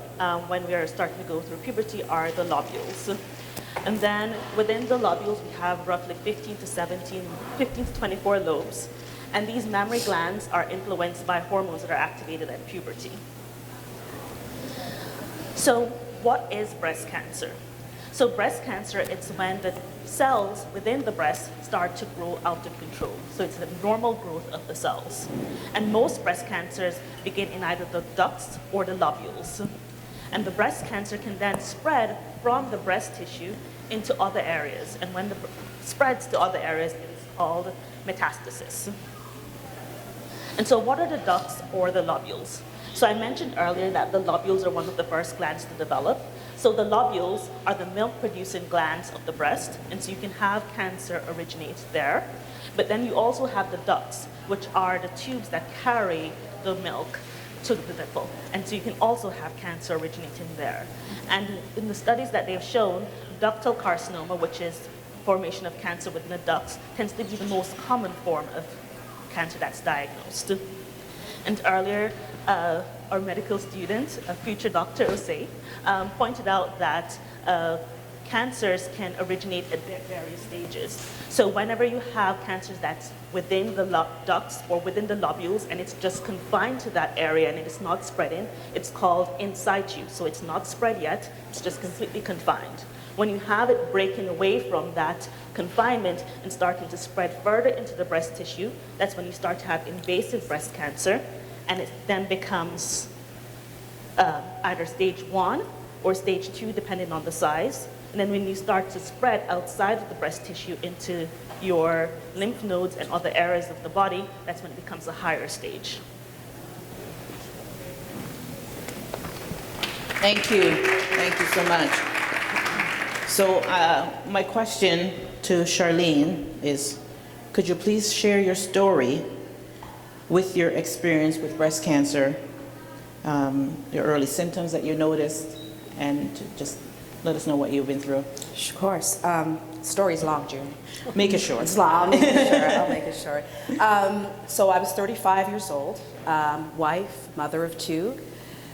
when we are starting to go through puberty are the lobules. And then within the lobules, we have roughly 15 to 24 lobes. And these mammary glands are influenced by hormones that are activated at puberty. So what is breast cancer? So breast cancer, it's when the cells within the breast start to grow out of control. So it's the normal growth of the cells. And most breast cancers begin in either the ducts or the lobules. And the breast cancer can then spread from the breast tissue into other areas. And when it spreads to other areas, it's called metastasis. And so what are the ducts or the lobules? So I mentioned earlier that the lobules are one of the first glands to develop. So the lobules are the milk-producing glands of the breast, and so you can have cancer originate there. But then you also have the ducts, which are the tubes that carry the milk to the nipple. And so you can also have cancer originating there. And in the studies that they've shown, ductal carcinoma, which is formation of cancer within the ducts, tends to be the most common form of cancer that's diagnosed. And earlier, our medical student, a future Dr. Osei, pointed out that cancers can originate at various stages. So whenever you have cancers that's within the ducts or within the lobules and it's just confined to that area and it is not spreading, it's called in situ. So it's not spread yet, it's just completely confined. When you have it breaking away from that confinement and starting to spread further into the breast tissue, that's when you start to have invasive breast cancer, and it then becomes either stage 1 or stage 2, depending on the size. And then when you start to spread outside of the breast tissue into your lymph nodes and other areas of the body, that's when it becomes a higher stage. Thank you. Thank you so much. So my question to Charlene is, could you please share your story with your experience with breast cancer, your early symptoms that you noticed, and just let us know what you've been through. Of course. Story's long, June. Make it short. It's long. I'll make it short. I'll make it short. So I was 35 years old, wife, mother of 2.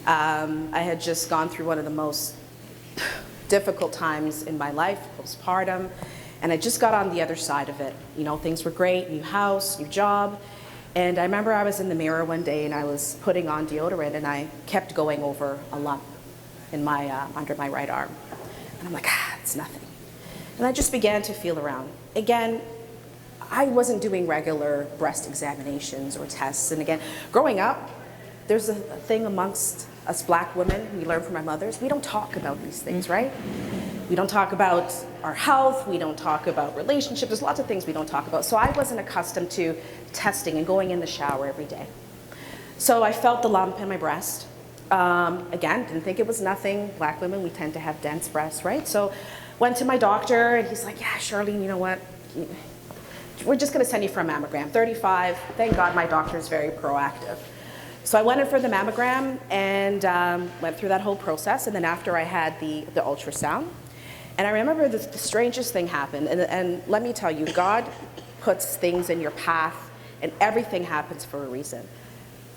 I had just gone through one of the most difficult times in my life, postpartum, and I just got on the other side of it. You know, things were great, new house, new job. And I remember I was in the mirror one day and I was putting on deodorant and I kept going over a lump. in my, under my right arm. And I'm like, it's nothing. And I just began to feel around. Again, I wasn't doing regular breast examinations or tests. And again, growing up, there's a thing amongst us black women, we learn from our mothers, we don't talk about these things, right? We don't talk about our health, we don't talk about relationships, there's lots of things we don't talk about. So I wasn't accustomed to testing and going in the shower every day. So I felt the lump in my breast. Again, didn't think it was nothing. Black women, we tend to have dense breasts, right? So went to my doctor and he's like, yeah, Charlene, you know what? We're just gonna send you for a mammogram. 35, thank God my doctor is very proactive. So I went in for the mammogram and went through that whole process. And then after I had the ultrasound, and I remember the strangest thing happened. And let me tell you, God puts things in your path and everything happens for a reason.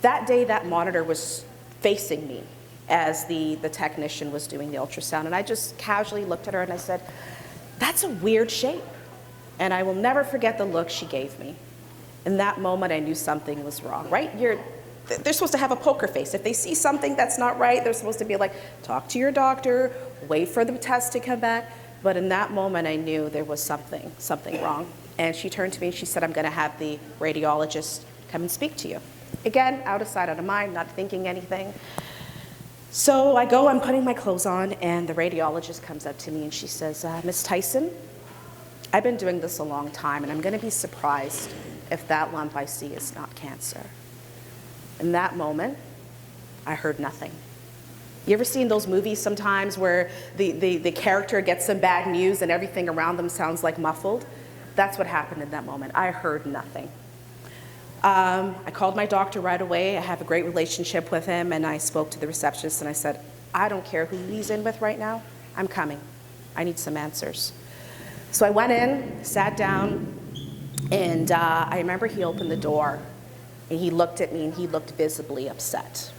That day, that monitor was facing me as the technician was doing the ultrasound. And I just casually looked at her and I said, that's a weird shape. And I will never forget the look she gave me. In that moment, I knew something was wrong, right? They're supposed to have a poker face. If they see something that's not right, they're supposed to be like, talk to your doctor, wait for the test to come back. But in that moment, I knew there was something wrong. And she turned to me and she said, I'm gonna have the radiologist come and speak to you. Again, out of sight, out of mind, not thinking anything. So I go, I'm putting my clothes on, and the radiologist comes up to me and she says, Ms. Tyson, I've been doing this a long time, and I'm gonna be surprised if that lump I see is not cancer. In that moment, I heard nothing. You ever seen those movies sometimes where the character gets some bad news and everything around them sounds like muffled? That's what happened in that moment. I heard nothing. I called my doctor right away. I have a great relationship with him, and I spoke to the receptionist and I said, I don't care who he's in with right now, I'm coming. I need some answers. So I went in, sat down, and I remember he opened the door and he looked at me and he looked visibly upset.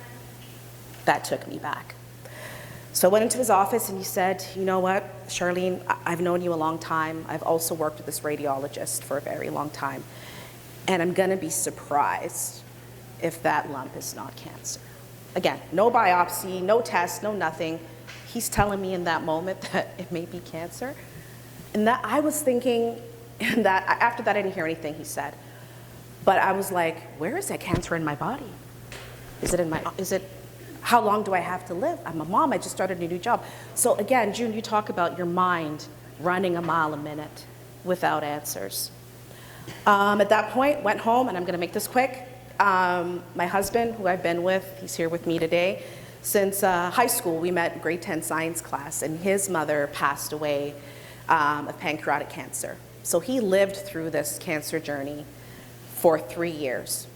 That took me back. So I went into his office and he said, you know what, Charlene, I've known you a long time. I've also worked with this radiologist for a very long time. And I'm gonna be surprised if that lump is not cancer. Again, no biopsy, no test, no nothing. He's telling me in that moment that it may be cancer. And that I was thinking, that after that I didn't hear anything he said. But I was like, where is that cancer in my body? How long do I have to live? I'm a mom, I just started a new job. So again, June, you talk about your mind running a mile a minute without answers. At that point, went home, and I'm gonna make this quick. My husband, who I've been with, he's here with me today. Since high school, we met in grade 10 science class, and his mother passed away of pancreatic cancer. So he lived through this cancer journey for 3 years.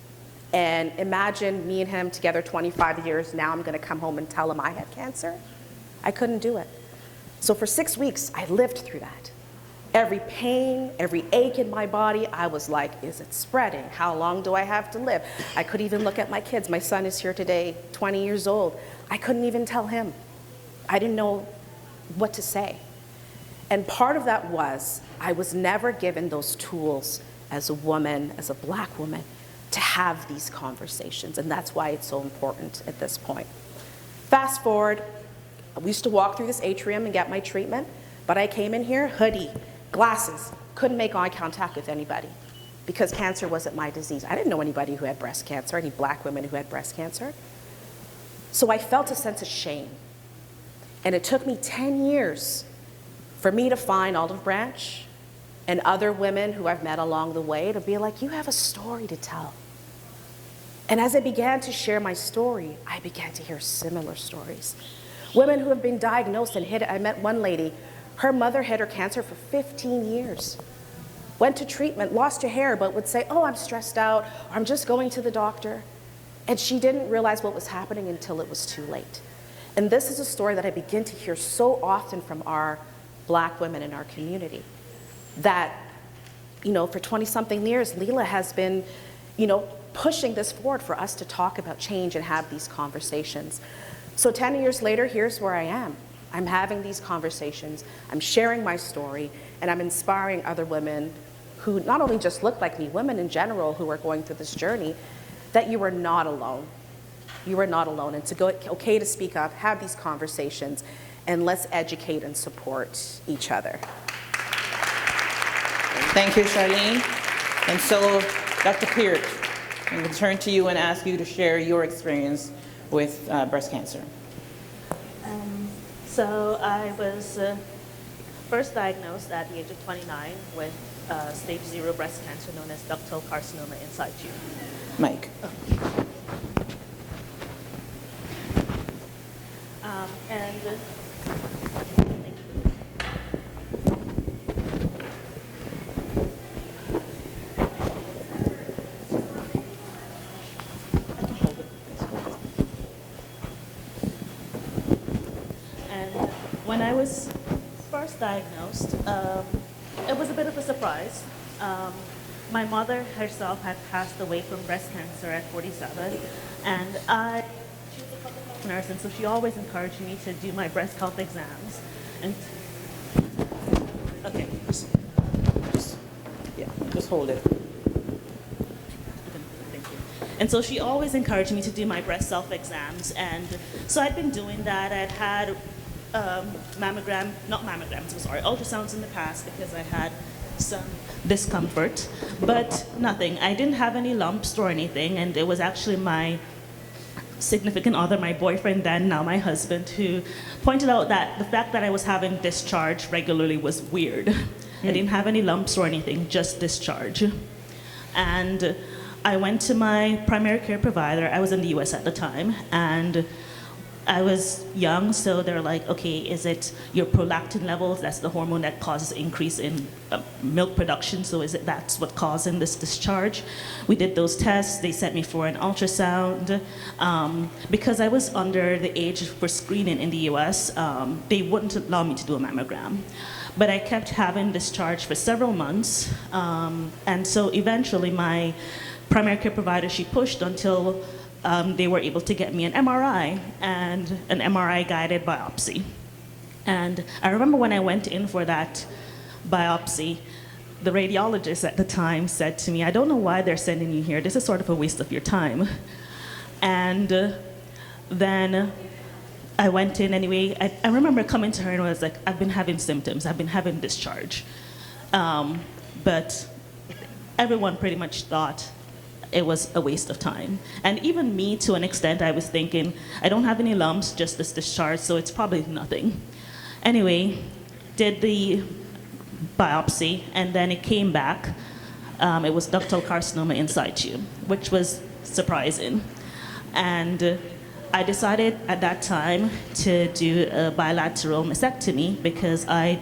And imagine me and him together 25 years, now I'm gonna come home and tell him I had cancer? I couldn't do it. So for 6 weeks, I lived through that. Every pain, every ache in my body, I was like, is it spreading? How long do I have to live? I couldn't even look at my kids. My son is here today, 20 years old. I couldn't even tell him. I didn't know what to say. And part of that was, I was never given those tools as a woman, as a black woman, to have these conversations. And that's why it's so important at this point. Fast forward, we used to walk through this atrium and get my treatment, but I came in here, hoodie, glasses, couldn't make eye contact with anybody because cancer wasn't my disease. I didn't know anybody who had breast cancer, any black women who had breast cancer. So I felt a sense of shame. And it took me 10 years for me to find Olive Branch and other women who I've met along the way to be like, you have a story to tell. And as I began to share my story, I began to hear similar stories. Women who have been diagnosed and I met one lady, her mother had her cancer for 15 years. Went to treatment, lost her hair, but would say, oh, I'm stressed out, or I'm just going to the doctor. And she didn't realize what was happening until it was too late. And this is a story that I begin to hear so often from our black women in our community. That, you know, for 20-something years, Leela has been, you know, pushing this forward for us to talk about change and have these conversations. So 10 years later, here's where I am. I'm having these conversations, I'm sharing my story, and I'm inspiring other women who not only just look like me, women in general who are going through this journey, that you are not alone. You are not alone. It's okay to speak up, have these conversations, and let's educate and support each other. Thank you, Charlene. And so, Dr. Peart, I'm going to turn to you and ask you to share your experience with breast cancer. So I was first diagnosed at the age of 29 with stage 0 breast cancer known as ductal carcinoma in situ. Mike. And when I was first diagnosed, it was a bit of a surprise. My mother herself had passed away from breast cancer at 47, and she was a public nurse, and so she always encouraged me to do my breast health exams. And okay, Just hold it. thank you. And so she always encouraged me to do my breast self exams, and so I'd been doing that. I'd had ultrasounds in the past because I had some discomfort, but nothing. I didn't have any lumps or anything, and it was actually my significant other, my boyfriend then, now my husband, who pointed out that the fact that I was having discharge regularly was weird. I didn't have any lumps or anything, just discharge. And I went to my primary care provider. I was in the US at the time, and I was young, so they're like, okay, is it your prolactin levels? That's the hormone that causes increase in milk production, so is it that's what causing this discharge? We did those tests. They sent me for an ultrasound. Because I was under the age for screening in the US, they wouldn't allow me to do a mammogram. But I kept having discharge for several months, and so eventually my primary care provider, she pushed until they were able to get me an MRI and an MRI guided biopsy. And I remember when I went in for that biopsy, the radiologist at the time said to me, I don't know why they're sending you here. This is sort of a waste of your time. And then I went in anyway. I remember coming to her and I was like, I've been having symptoms. I've been having discharge. But everyone pretty much thought it was a waste of time. And even me, to an extent, I was thinking, I don't have any lumps, just this discharge, so it's probably nothing. Anyway, did the biopsy, and then it came back. It was ductal carcinoma in situ, which was surprising. And I decided at that time to do a bilateral mastectomy because I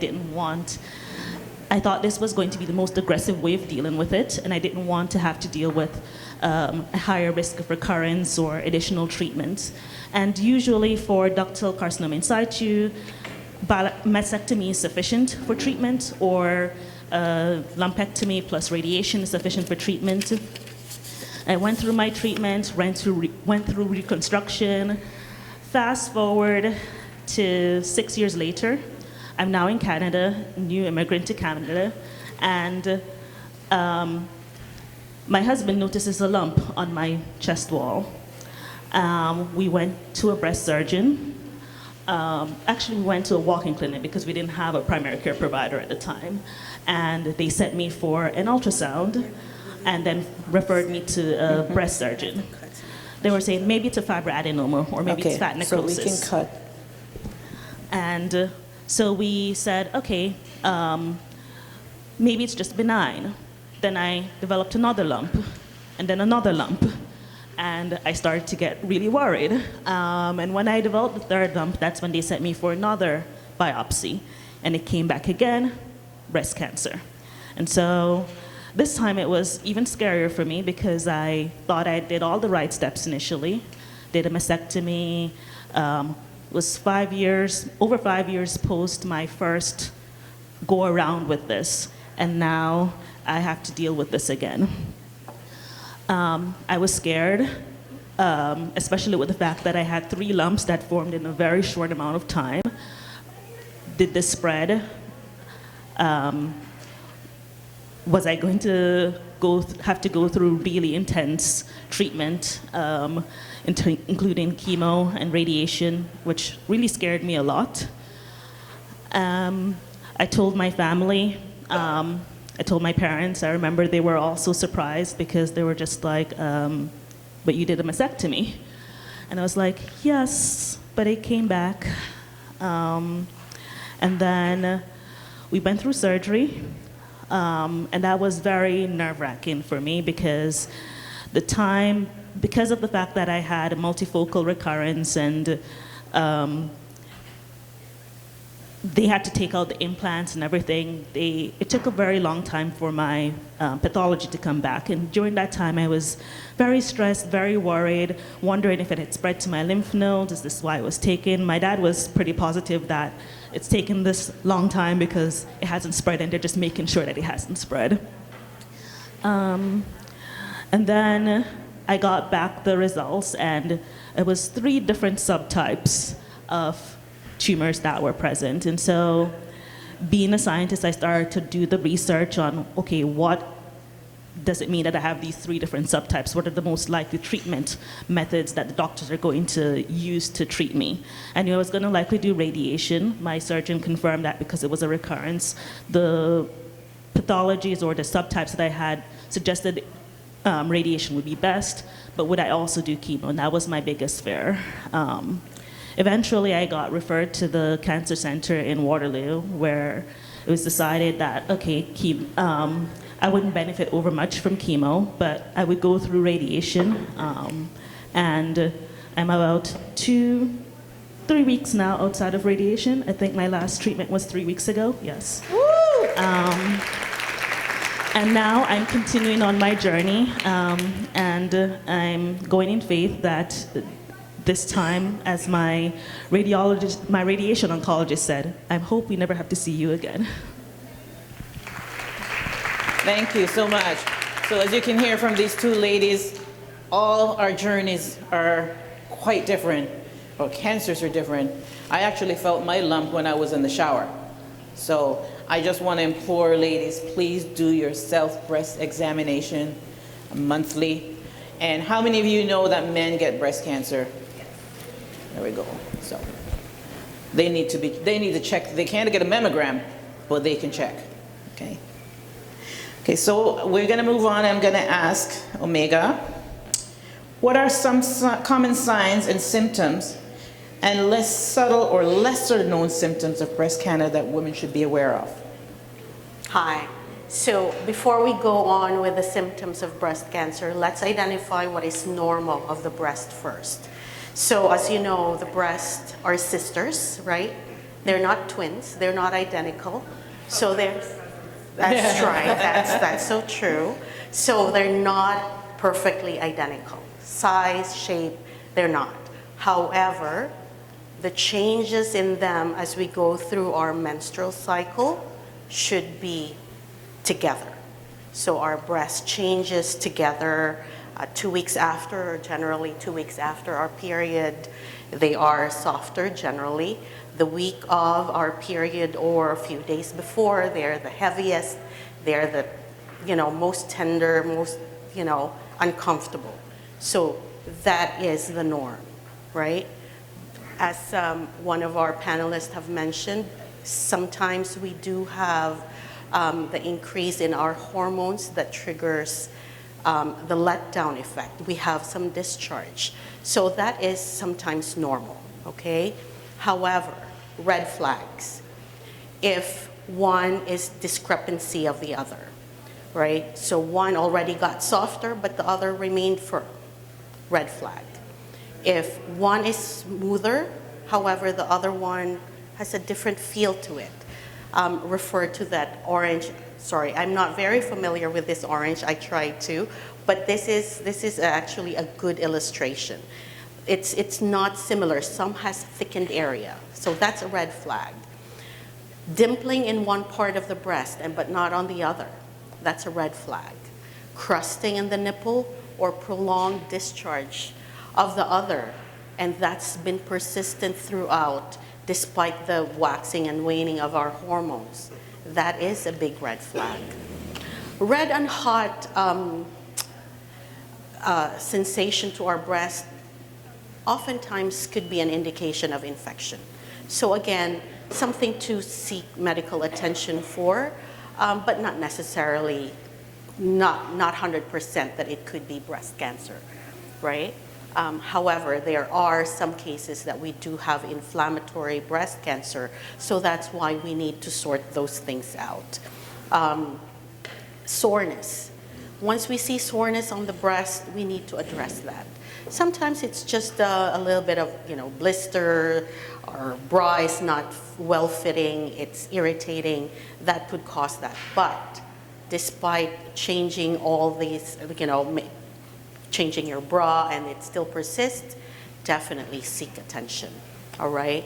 thought this was going to be the most aggressive way of dealing with it, and I didn't want to have to deal with a higher risk of recurrence or additional treatments. And usually for ductal carcinoma in situ, mastectomy is sufficient for treatment, or lumpectomy plus radiation is sufficient for treatment. I went through my treatment, went through reconstruction. Fast forward to 6 years later, I'm now in Canada, new immigrant to Canada, and my husband notices a lump on my chest wall. We went to a breast surgeon. Actually, we went to a walk-in clinic because we didn't have a primary care provider at the time, and they sent me for an ultrasound and then referred me to a breast surgeon. They were saying maybe it's a fibroadenoma or maybe it's fat necrosis. So we can cut. And so we said, okay, maybe it's just benign. Then I developed another lump, and then another lump. And I started to get really worried. And when I developed the third lump, that's when they sent me for another biopsy. And it came back again, breast cancer. And so this time it was even scarier for me because I thought I did all the right steps initially. Did a mastectomy, was over 5 years post my first go around with this. And now I have to deal with this again. I was scared, especially with the fact that I had 3 lumps that formed in a very short amount of time. Did this spread? Was I going to have to go through really intense treatment, including chemo and radiation, which really scared me a lot. I told my family, I told my parents. I remember they were also surprised because they were just like, but you did a mastectomy. And I was like, yes, but it came back. And then we went through surgery, and that was very nerve-wracking for me because because of the fact that I had a multifocal recurrence and they had to take out the implants and everything. It took a very long time for my pathology to come back. And during that time, I was very stressed, very worried, wondering if it had spread to my lymph nodes. Is this why it was taken? My dad was pretty positive that it's taken this long time because it hasn't spread, and they're just making sure that it hasn't spread. And then I got back the results, and it was 3 different subtypes of tumors that were present. And so being a scientist, I started to do the research on, okay, what does it mean that I have these 3 different subtypes? What are the most likely treatment methods that the doctors are going to use to treat me? I knew I was going to likely do radiation. My surgeon confirmed that because it was a recurrence. The pathologies or the subtypes that I had suggested radiation would be best, but would I also do chemo? And that was my biggest fear. Eventually, I got referred to the cancer center in Waterloo, where it was decided that, okay, I wouldn't benefit over much from chemo, but I would go through radiation. And I'm about 2-3 weeks now outside of radiation. I think my last treatment was 3 weeks ago, yes. And now I'm continuing on my journey, and I'm going in faith that this time, as my radiation oncologist said, I hope we never have to see you again. Thank you so much. So as you can hear from these 2 ladies, all our journeys are quite different, or cancers are different. I actually felt my lump when I was in the shower. So I just want to implore ladies, please do your self-breast examination monthly. And how many of you know that men get breast cancer? There we go. So they need to check. They can't get a mammogram, but they can check. Okay. Okay, so we're going to move on. I'm going to ask Omega, what are some common signs and symptoms and less subtle or lesser known symptoms of breast cancer that women should be aware of? Hi. So before we go on with the symptoms of breast cancer, let's identify what is normal of the breast first. So as you know, the breasts are sisters, right? They're not twins, they're not identical. So that's right, that's so true. So they're not perfectly identical. Size, shape, they're not. However, the changes in them as we go through our menstrual cycle should be together. So our breast changes together 2 weeks after, or generally 2 weeks after our period. They are softer generally. The week of our period or a few days before, they're the heaviest. They're the most tender, most uncomfortable. So that is the norm, right? As one of our panelists have mentioned, sometimes we do have the increase in our hormones that triggers the letdown effect. We have some discharge. So that is sometimes normal, okay? However, red flags. If one is discrepancy of the other, right? So one already got softer, but the other remained firm, red flag. If one is smoother, however, the other one has a different feel to it, refer to that orange. Sorry, I'm not very familiar with this orange. I tried to, but this is actually a good illustration. It's not similar. Some has thickened area, so that's a red flag. Dimpling in one part of the breast but not on the other, that's a red flag. Crusting in the nipple or prolonged discharge of the other, and that's been persistent throughout despite the waxing and waning of our hormones. That is a big red flag. red and hot sensation to our breast oftentimes could be an indication of infection. So again, something to seek medical attention for, but not necessarily, not 100% that it could be breast cancer, right? However, there are some cases that we do have inflammatory breast cancer, so that's why we need to sort those things out. Soreness. Once we see soreness on the breast, we need to address that. Sometimes it's just a little bit of, blister, or bra is not well-fitting, it's irritating, that could cause that. But despite changing all these, changing your bra and it still persists, definitely seek attention, all right?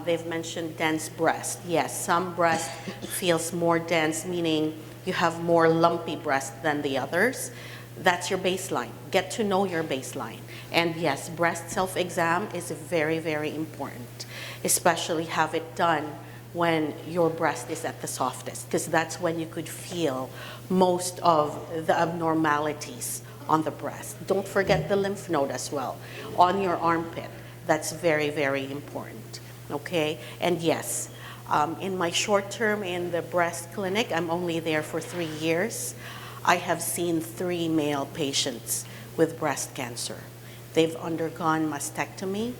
They've mentioned dense breast. Yes, some breast feels more dense, meaning you have more lumpy breast than the others. That's your baseline. Get to know your baseline. And yes, breast self-exam is very, very important, especially have it done when your breast is at the softest, because that's when you could feel most of the abnormalities on the breast. Don't forget the lymph node as well, on your armpit. That's very, very important, okay? And yes, in my short term in the breast clinic, I'm only there for 3 years, I have seen 3 male patients with breast cancer. They've undergone mastectomy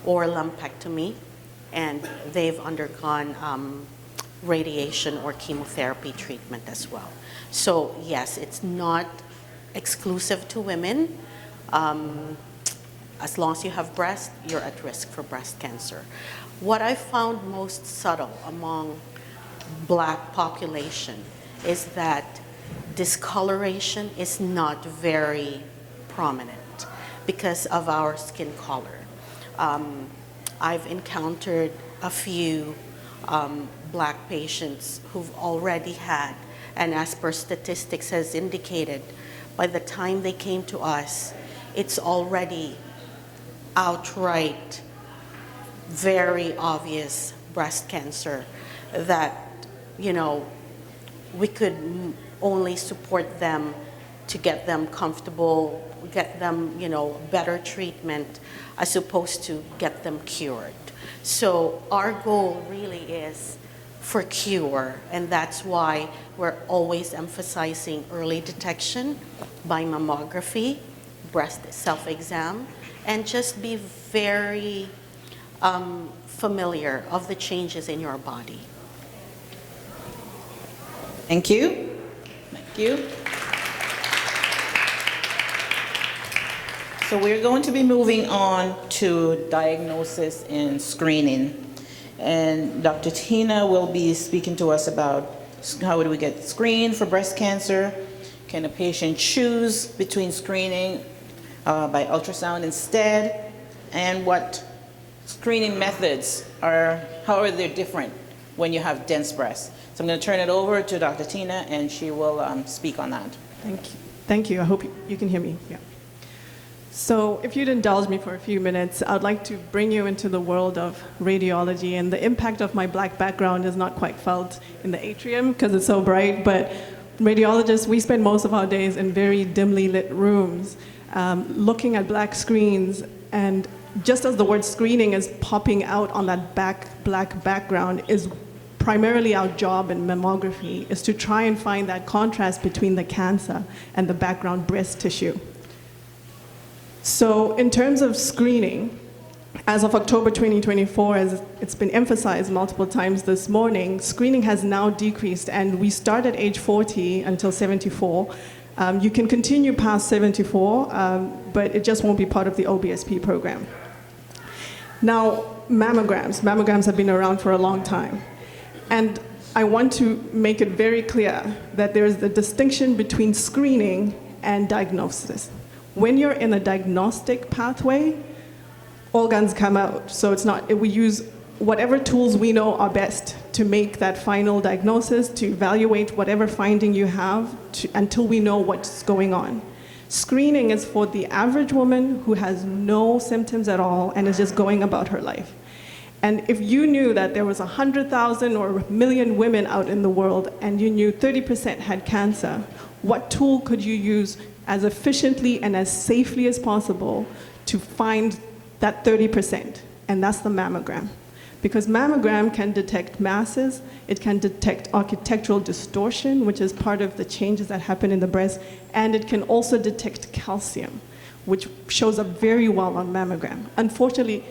or lumpectomy, and they've undergone radiation or chemotherapy treatment as well. So yes, it's not exclusive to women. As long as you have breast, you're at risk for breast cancer. What I found most subtle among Black population is that discoloration is not very prominent because of our skin color. I've encountered a few Black patients who've already had, and as per statistics has indicated, by the time they came to us, it's already outright, very obvious breast cancer that, we could only support them to get them comfortable, get them, better treatment, as opposed to get them cured. So our goal really is for cure, and that's why we're always emphasizing early detection by mammography, breast self-exam, and just be very familiar of the changes in your body. Thank you. Thank you. So we're going to be moving on to diagnosis and screening. And Dr. Tina will be speaking to us about how do we get screened for breast cancer? Can a patient choose between screening by ultrasound instead? And what screening methods how are they different when you have dense breasts? So I'm going to turn it over to Dr. Tina, and she will speak on that. Thank you. Thank you. I hope you can hear me. Yeah. So if you'd indulge me for a few minutes, I'd like to bring you into the world of radiology, and the impact of my Black background is not quite felt in the atrium because it's so bright, but radiologists, we spend most of our days in very dimly lit rooms looking at Black screens, and just as the word screening is popping out on that Black background, is primarily our job in mammography is to try and find that contrast between the cancer and the background breast tissue. So in terms of screening, as of October 2024, as it's been emphasized multiple times this morning, screening has now decreased, and we start at age 40 until 74. You can continue past 74, but it just won't be part of the OBSP program. Now, mammograms have been around for a long time. And I want to make it very clear that there is the distinction between screening and diagnosis. When you're in a diagnostic pathway, all guns come out. So it's not, we use whatever tools we know are best to make that final diagnosis, to evaluate whatever finding you have until we know what's going on. Screening is for the average woman who has no symptoms at all and is just going about her life. And if you knew that there was 100,000 or a million women out in the world and you knew 30% had cancer, what tool could you use as efficiently and as safely as possible to find that 30%? And that's the mammogram. Because mammogram can detect masses, it can detect architectural distortion, which is part of the changes that happen in the breast, and it can also detect calcium, which shows up very well on mammogram. Unfortunately,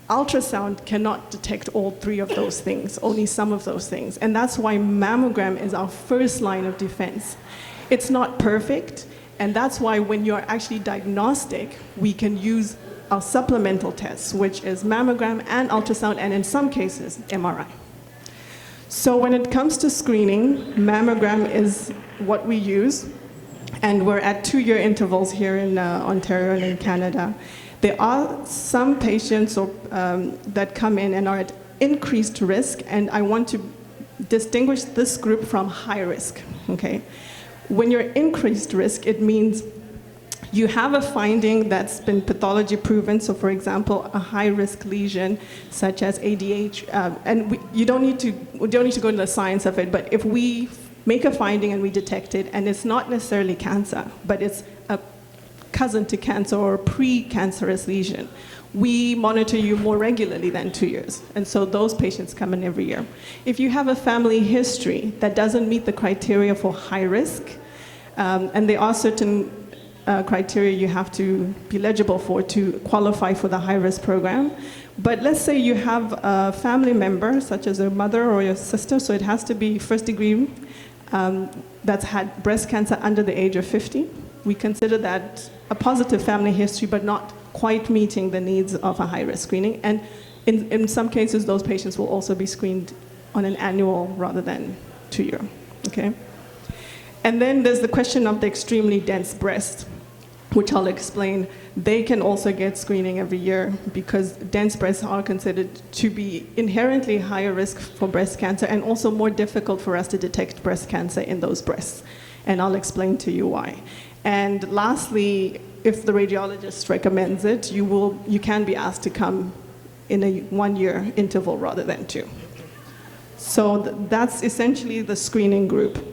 ultrasound cannot detect all three of those things, only some of those things. And that's why mammogram is our first line of defense. It's not perfect, and that's why when you're actually diagnostic, we can use our supplemental tests, which is mammogram and ultrasound, and in some cases, MRI. So when it comes to screening, mammogram is what we use, and we're at 2-year intervals here in Ontario and in Canada. There are some patients that come in and are at increased risk, and I want to distinguish this group from high risk, okay? When you're increased risk, it means you have a finding that's been pathology proven, so for example, a high-risk lesion such as ADH, and we don't need to go into the science of it, but if we make a finding and we detect it, and it's not necessarily cancer, but it's a cousin to cancer or a pre-cancerous lesion, we monitor you more regularly than 2 years. And so those patients come in every year. If you have a family history that doesn't meet the criteria for high risk, and there are certain criteria you have to be eligible for to qualify for the high-risk program. But let's say you have a family member, such as your mother or your sister, so it has to be first degree, that's had breast cancer under the age of 50. We consider that a positive family history, but not quite meeting the needs of a high-risk screening. And in some cases, those patients will also be screened on an annual rather than 2-year, okay? And then there's the question of the extremely dense breast, which I'll explain. They can also get screening every year because dense breasts are considered to be inherently higher risk for breast cancer and also more difficult for us to detect breast cancer in those breasts. And I'll explain to you why. And lastly, if the radiologist recommends it, you can be asked to come in a 1-year interval rather than 2. So that's essentially the screening group.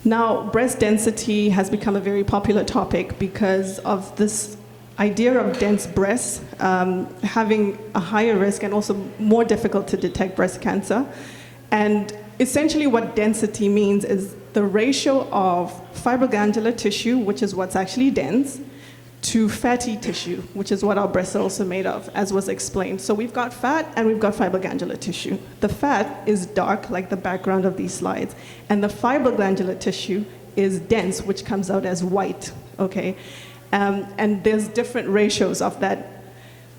Now, breast density has become a very popular topic because of this idea of dense breasts having a higher risk and also more difficult to detect breast cancer. And essentially what density means is the ratio of fibroglandular tissue, which is what's actually dense, to fatty tissue, which is what our breasts are also made of, as was explained. So we've got fat and we've got fibroglandular tissue. The fat is dark, like the background of these slides, and the fibroglandular tissue is dense, which comes out as white, okay? And there's different ratios of that.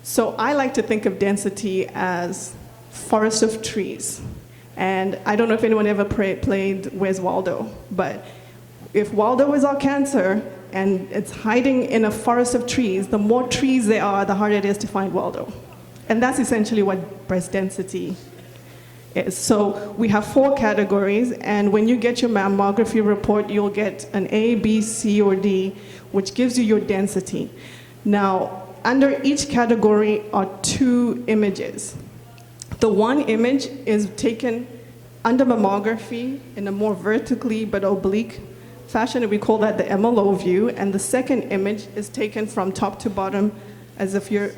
So I like to think of density as forest of trees. And I don't know if anyone ever played Where's Waldo, but if Waldo is our cancer, and it's hiding in a forest of trees, the more trees there are, the harder it is to find Waldo. And that's essentially what breast density is. So we have 4 categories, and when you get your mammography report, you'll get an A, B, C, or D, which gives you your density. Now, under each category are 2 images. The one image is taken under mammography in a more vertically but oblique fashion, and we call that the MLO view, and the second image is taken from top to bottom as if you're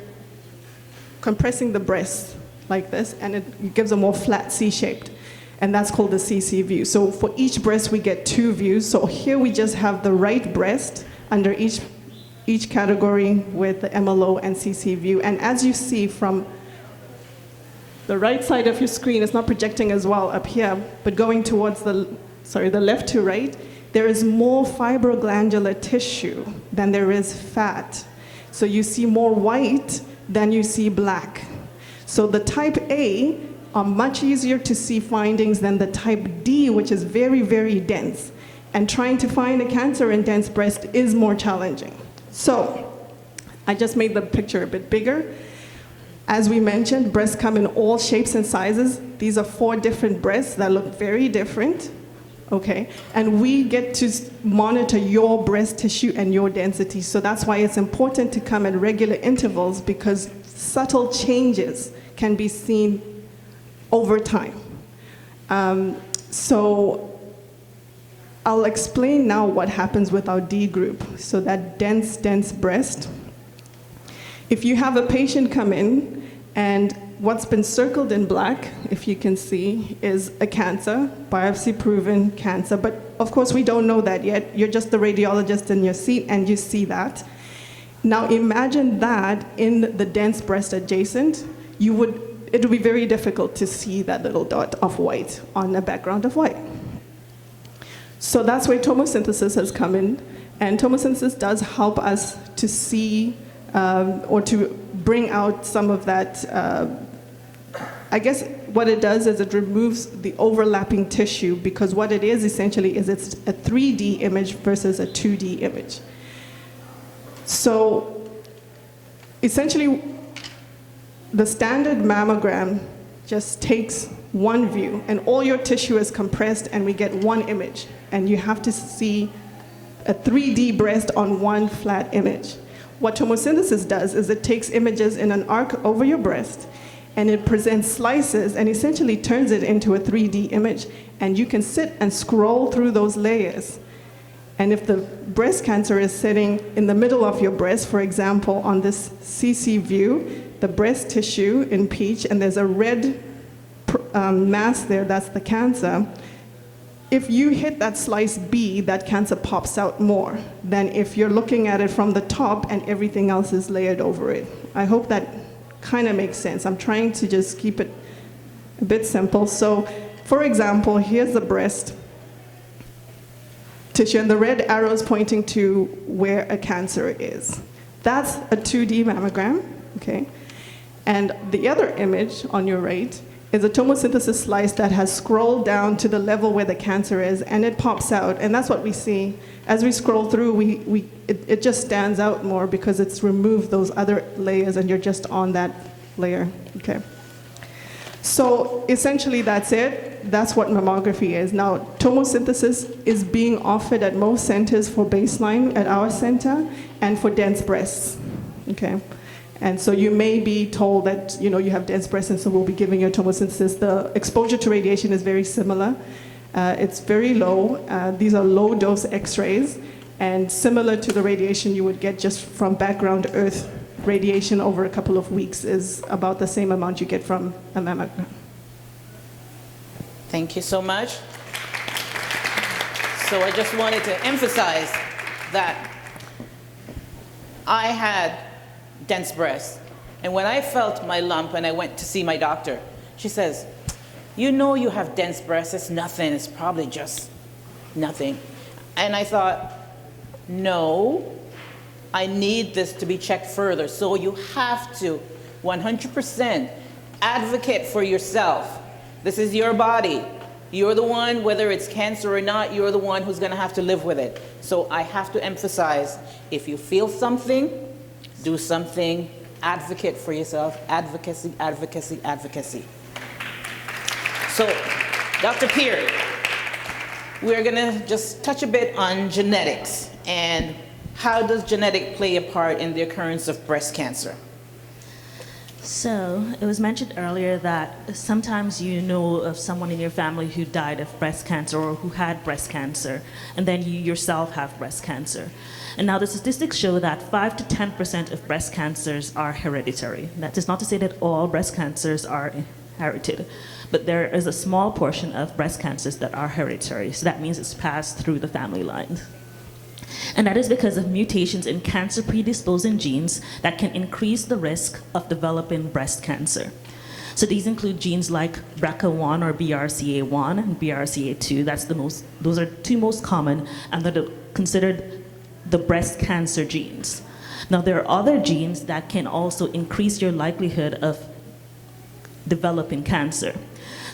compressing the breast like this, and it gives a more flat C-shaped, and that's called the CC view. So for each breast we get 2 views. So here we just have the right breast under each category with the MLO and CC view, and as you see from the right side of your screen, it's not projecting as well up here, but going towards the left to right, there is more fibroglandular tissue than there is fat. So you see more white than you see black. So the type A are much easier to see findings than the type D, which is very, very dense. And trying to find a cancer in dense breast is more challenging. So I just made the picture a bit bigger. As we mentioned, breasts come in all shapes and sizes. These are 4 different breasts that look very different. Okay, and we get to monitor your breast tissue and your density. So that's why it's important to come at regular intervals, because subtle changes can be seen over time. So I'll explain now what happens with our D group. So that dense breast. If you have a patient come in and what's been circled in black, if you can see, is a cancer, biopsy-proven cancer. But of course, we don't know that yet. You're just the radiologist in your seat, and you see that. Now imagine that in the dense breast adjacent, it would be very difficult to see that little dot of white on a background of white. So that's where tomosynthesis has come in, and tomosynthesis does help us to see or to bring out some of that. I guess what it does is it removes the overlapping tissue, because what it is essentially is it's a 3D image versus a 2D image. So essentially, the standard mammogram just takes one view, and all your tissue is compressed, and we get one image. And you have to see a 3D breast on one flat image. What tomosynthesis does is it takes images in an arc over your breast, and it presents slices and essentially turns it into a 3D image. And you can sit and scroll through those layers. And if the breast cancer is sitting in the middle of your breast, for example, on this CC view, the breast tissue in peach, and there's a red mass there, that's the cancer. If you hit that slice B, that cancer pops out more than if you're looking at it from the top and everything else is layered over it. I hope that kind of makes sense. I'm trying to just keep it a bit simple. So, for example, here's the breast tissue, and the red arrow is pointing to where a cancer is. That's a 2D mammogram, okay? And the other image on your right is a tomosynthesis slice that has scrolled down to the level where the cancer is, and it pops out, and that's what we see. As we scroll through, it just stands out more because it's removed those other layers, and you're just on that layer, okay? So essentially that's it. That's what mammography is. Now, tomosynthesis is being offered at most centers for baseline at our center and for dense breasts, okay? And so you may be told that you have dense breasts, and so we'll be giving you tomosynthesis. The exposure to radiation is very similar. It's very low. These are low-dose X-rays, and similar to the radiation you would get just from background Earth radiation over a couple of weeks is about the same amount you get from a mammogram. Thank you so much. So I just wanted to emphasize that I had dense breasts, and when I felt my lump and I went to see my doctor, she says, you have dense breasts, it's nothing, it's probably just nothing. And I thought, no, I need this to be checked further. So you have to 100% advocate for yourself. This is your body. You're the one, whether it's cancer or not, you're the one who's gonna have to live with it. So I have to emphasize, if you feel something, do something, advocate for yourself, advocacy, advocacy, advocacy. So, Dr. Peary, we're gonna just touch a bit on genetics and how does genetic play a part in the occurrence of breast cancer? So, it was mentioned earlier that sometimes you know of someone in your family who died of breast cancer or who had breast cancer, and then you yourself have breast cancer. And now the statistics show that 5 to 10% of breast cancers are hereditary. That is not to say that all breast cancers are inherited, but there is a small portion of breast cancers that are hereditary. So that means it's passed through the family line. And that is because of mutations in cancer predisposing genes that can increase the risk of developing breast cancer. So these include genes like BRCA1 or BRCA1 and BRCA2. Those are two most common, and they're considered the breast cancer genes. Now, there are other genes that can also increase your likelihood of developing cancer.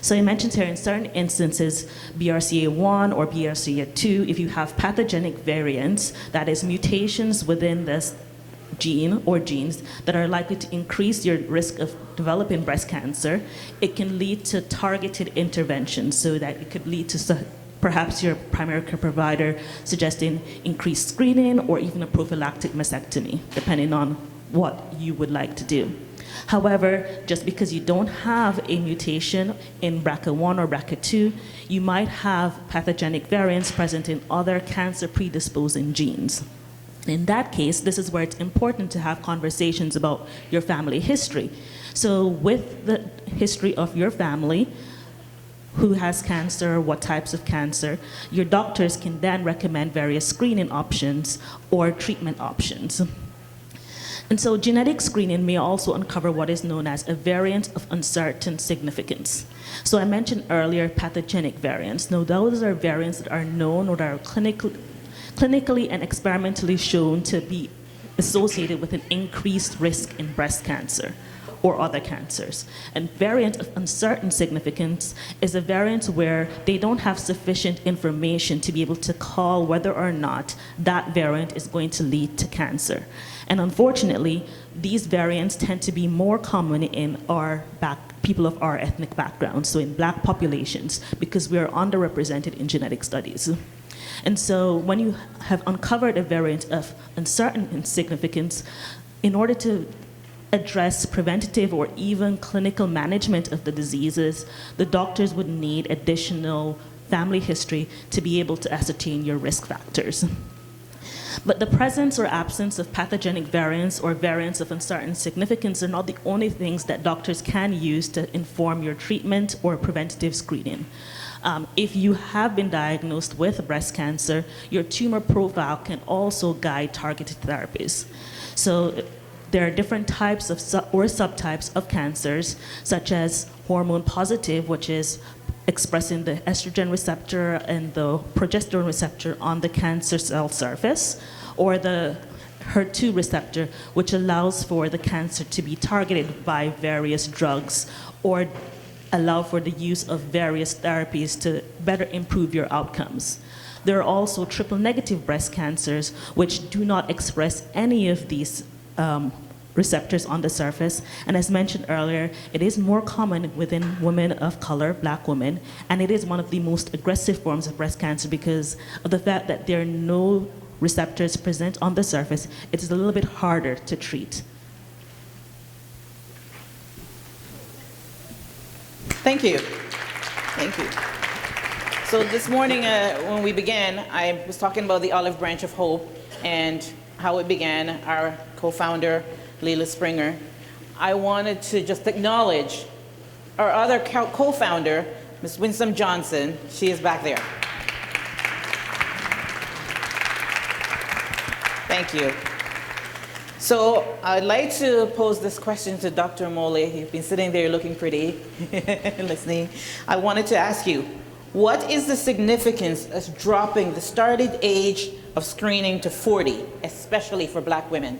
So I mentioned here in certain instances, BRCA1 or BRCA2, if you have pathogenic variants, that is mutations within this gene or genes that are likely to increase your risk of developing breast cancer, it can lead to targeted interventions, so that it could lead to perhaps your primary care provider suggesting increased screening or even a prophylactic mastectomy, depending on what you would like to do. However, just because you don't have a mutation in BRCA1 or BRCA2, you might have pathogenic variants present in other cancer predisposing genes. In that case, this is where it's important to have conversations about your family history. So with the history of your family, who has cancer, what types of cancer, your doctors can then recommend various screening options or treatment options. And so genetic screening may also uncover what is known as a variant of uncertain significance. So I mentioned earlier pathogenic variants. Now those are variants that are known or that are clinically and experimentally shown to be associated with an increased risk in breast cancer or other cancers. And variant of uncertain significance is a variant where they don't have sufficient information to be able to call whether or not that variant is going to lead to cancer. And unfortunately, these variants tend to be more common in people of our ethnic background, so in Black populations, because we are underrepresented in genetic studies. And so when you have uncovered a variant of uncertain significance, in order to address preventative or even clinical management of the diseases, the doctors would need additional family history to be able to ascertain your risk factors. But the presence or absence of pathogenic variants or variants of uncertain significance are not the only things that doctors can use to inform your treatment or preventative screening. If you have been diagnosed with breast cancer, your tumor profile can also guide targeted therapies. So there are different types of subtypes of cancers, such as hormone positive, which is expressing the estrogen receptor and the progesterone receptor on the cancer cell surface, or the HER2 receptor, which allows for the cancer to be targeted by various drugs or allow for the use of various therapies to better improve your outcomes. There are also triple negative breast cancers, which do not express any of these receptors on the surface. And as mentioned earlier, it is more common within women of color, Black women, and it is one of the most aggressive forms of breast cancer because of the fact that there are no receptors present on the surface. It is a little bit harder to treat. Thank you. Thank you. So this morning when we began, I was talking about the Olive Branch of Hope and how it began, our co-founder, Leila Springer. I wanted to just acknowledge our other co-founder, Ms. Winsome Johnson. She is back there. Thank you. So I'd like to pose this question to Dr. Mole. You've been sitting there looking pretty, listening. I wanted to ask you, what is the significance of dropping the starting age of screening to 40, especially for Black women?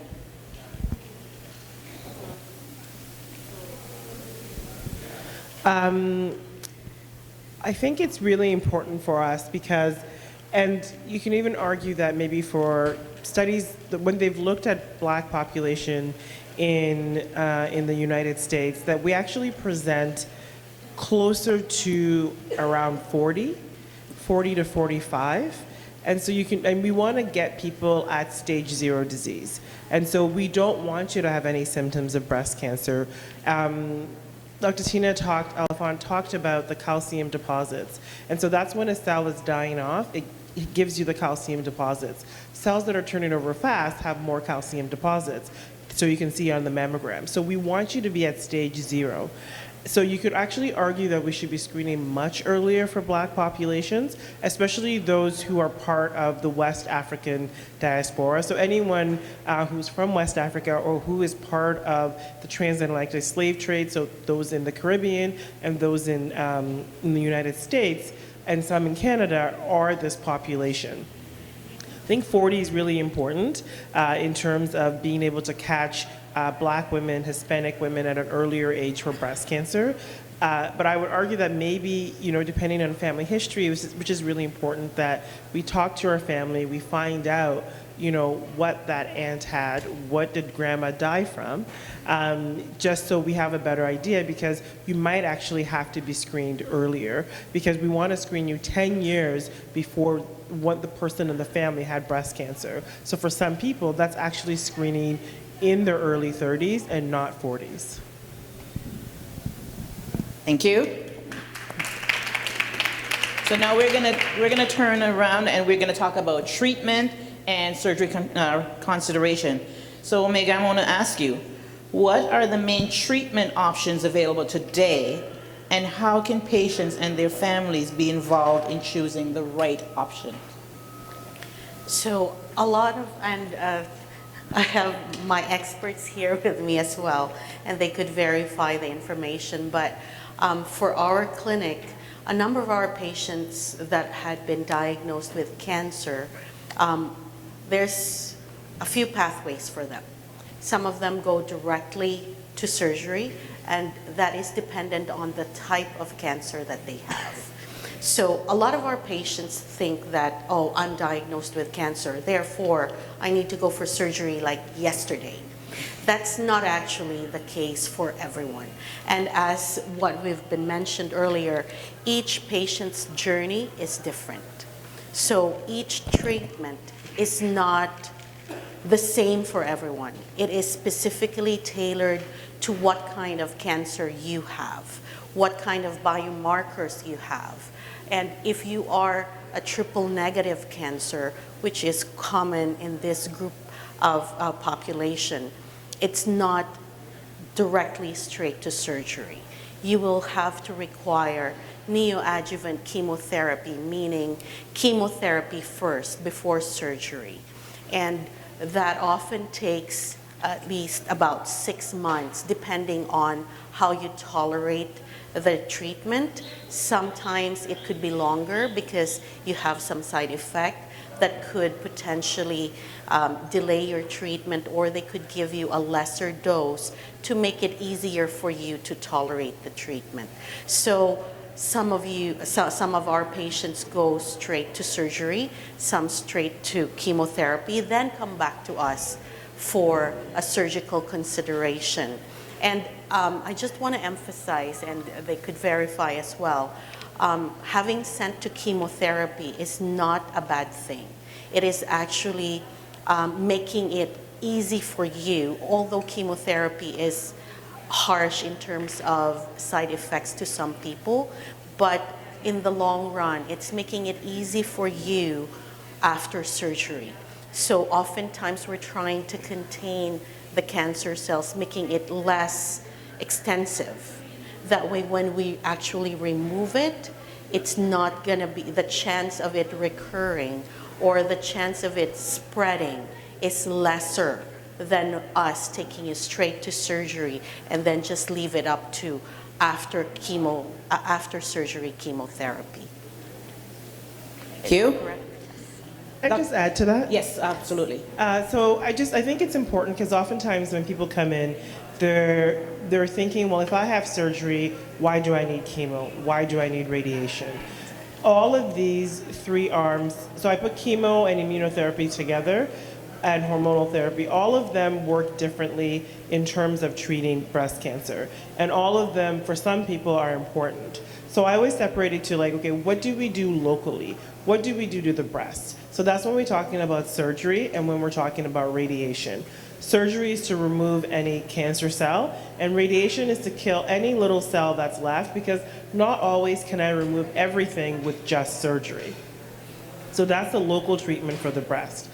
I think it's really important for us because, and you can even argue that maybe for studies, when they've looked at Black population in the United States, that we actually present closer to around 40 to 45. And so and we want to get people at stage 0 disease. And so we don't want you to have any symptoms of breast cancer. Dr. Tina Alafant talked about the calcium deposits. And so that's when a cell is dying off, it gives you the calcium deposits. Cells that are turning over fast have more calcium deposits. So you can see on the mammogram. So we want you to be at stage 0. So you could actually argue that we should be screening much earlier for Black populations, especially those who are part of the West African diaspora. So anyone who's from West Africa or who is part of the transatlantic slave trade, so those in the Caribbean and those in the United States and some in Canada are this population. I think 40 is really important in terms of being able to catch Black women, Hispanic women at an earlier age for breast cancer. But I would argue that maybe, depending on family history, which is really important, that we talk to our family, we find out, what that aunt had, what did grandma die from, just so we have a better idea, because you might actually have to be screened earlier, because we want to screen you 10 years before what the person in the family had breast cancer. So for some people, that's actually screening in their early 30s and not 40s. Thank you. So now we're gonna turn around and we're gonna talk about treatment and surgery consideration. So Omega, I want to ask you, what are the main treatment options available today, and how can patients and their families be involved in choosing the right option? So a lot of, and I have my experts here with me as well, and they could verify the information, but for our clinic, a number of our patients that had been diagnosed with cancer, there's a few pathways for them. Some of them go directly to surgery, and that is dependent on the type of cancer that they have. So a lot of our patients think that, oh, I'm diagnosed with cancer, therefore I need to go for surgery like yesterday. That's not actually the case for everyone. And as what we've been mentioned earlier, each patient's journey is different. So each treatment is not the same for everyone. It is specifically tailored to what kind of cancer you have, what kind of biomarkers you have. And if you are a triple negative cancer, which is common in this group of population, it's not directly straight to surgery. You will have to require neoadjuvant chemotherapy, meaning chemotherapy first before surgery. And that often takes at least about 6 months, depending on how you tolerate the treatment. Sometimes it could be longer because you have some side effect that could potentially delay your treatment, or they could give you a lesser dose to make it easier for you to tolerate the treatment. So some of our patients go straight to surgery, some straight to chemotherapy, then come back to us for a surgical consideration. And I just want to emphasize, and they could verify as well, having sent to chemotherapy is not a bad thing. It is actually making it easy for you, although chemotherapy is harsh in terms of side effects to some people, but in the long run, it's making it easy for you after surgery. So oftentimes we're trying to contain the cancer cells, making it less extensive. That way, when we actually remove it, it's not gonna be, the chance of it recurring or the chance of it spreading is lesser than us taking it straight to surgery and then just leave it up to after surgery chemotherapy. Thank you. Correct? Can I just add to that? Yes, absolutely. So I think it's important because oftentimes when people come in, they're thinking, well, if I have surgery, why do I need chemo? Why do I need radiation? All of these three arms, so I put chemo and immunotherapy together and hormonal therapy, all of them work differently in terms of treating breast cancer. And all of them, for some people, are important. So I always separate it to like, okay, what do we do locally? What do we do to the breast? So that's when we're talking about surgery and when we're talking about radiation. Surgery is to remove any cancer cell, and radiation is to kill any little cell that's left, because not always can I remove everything with just surgery. So that's the local treatment for the breast.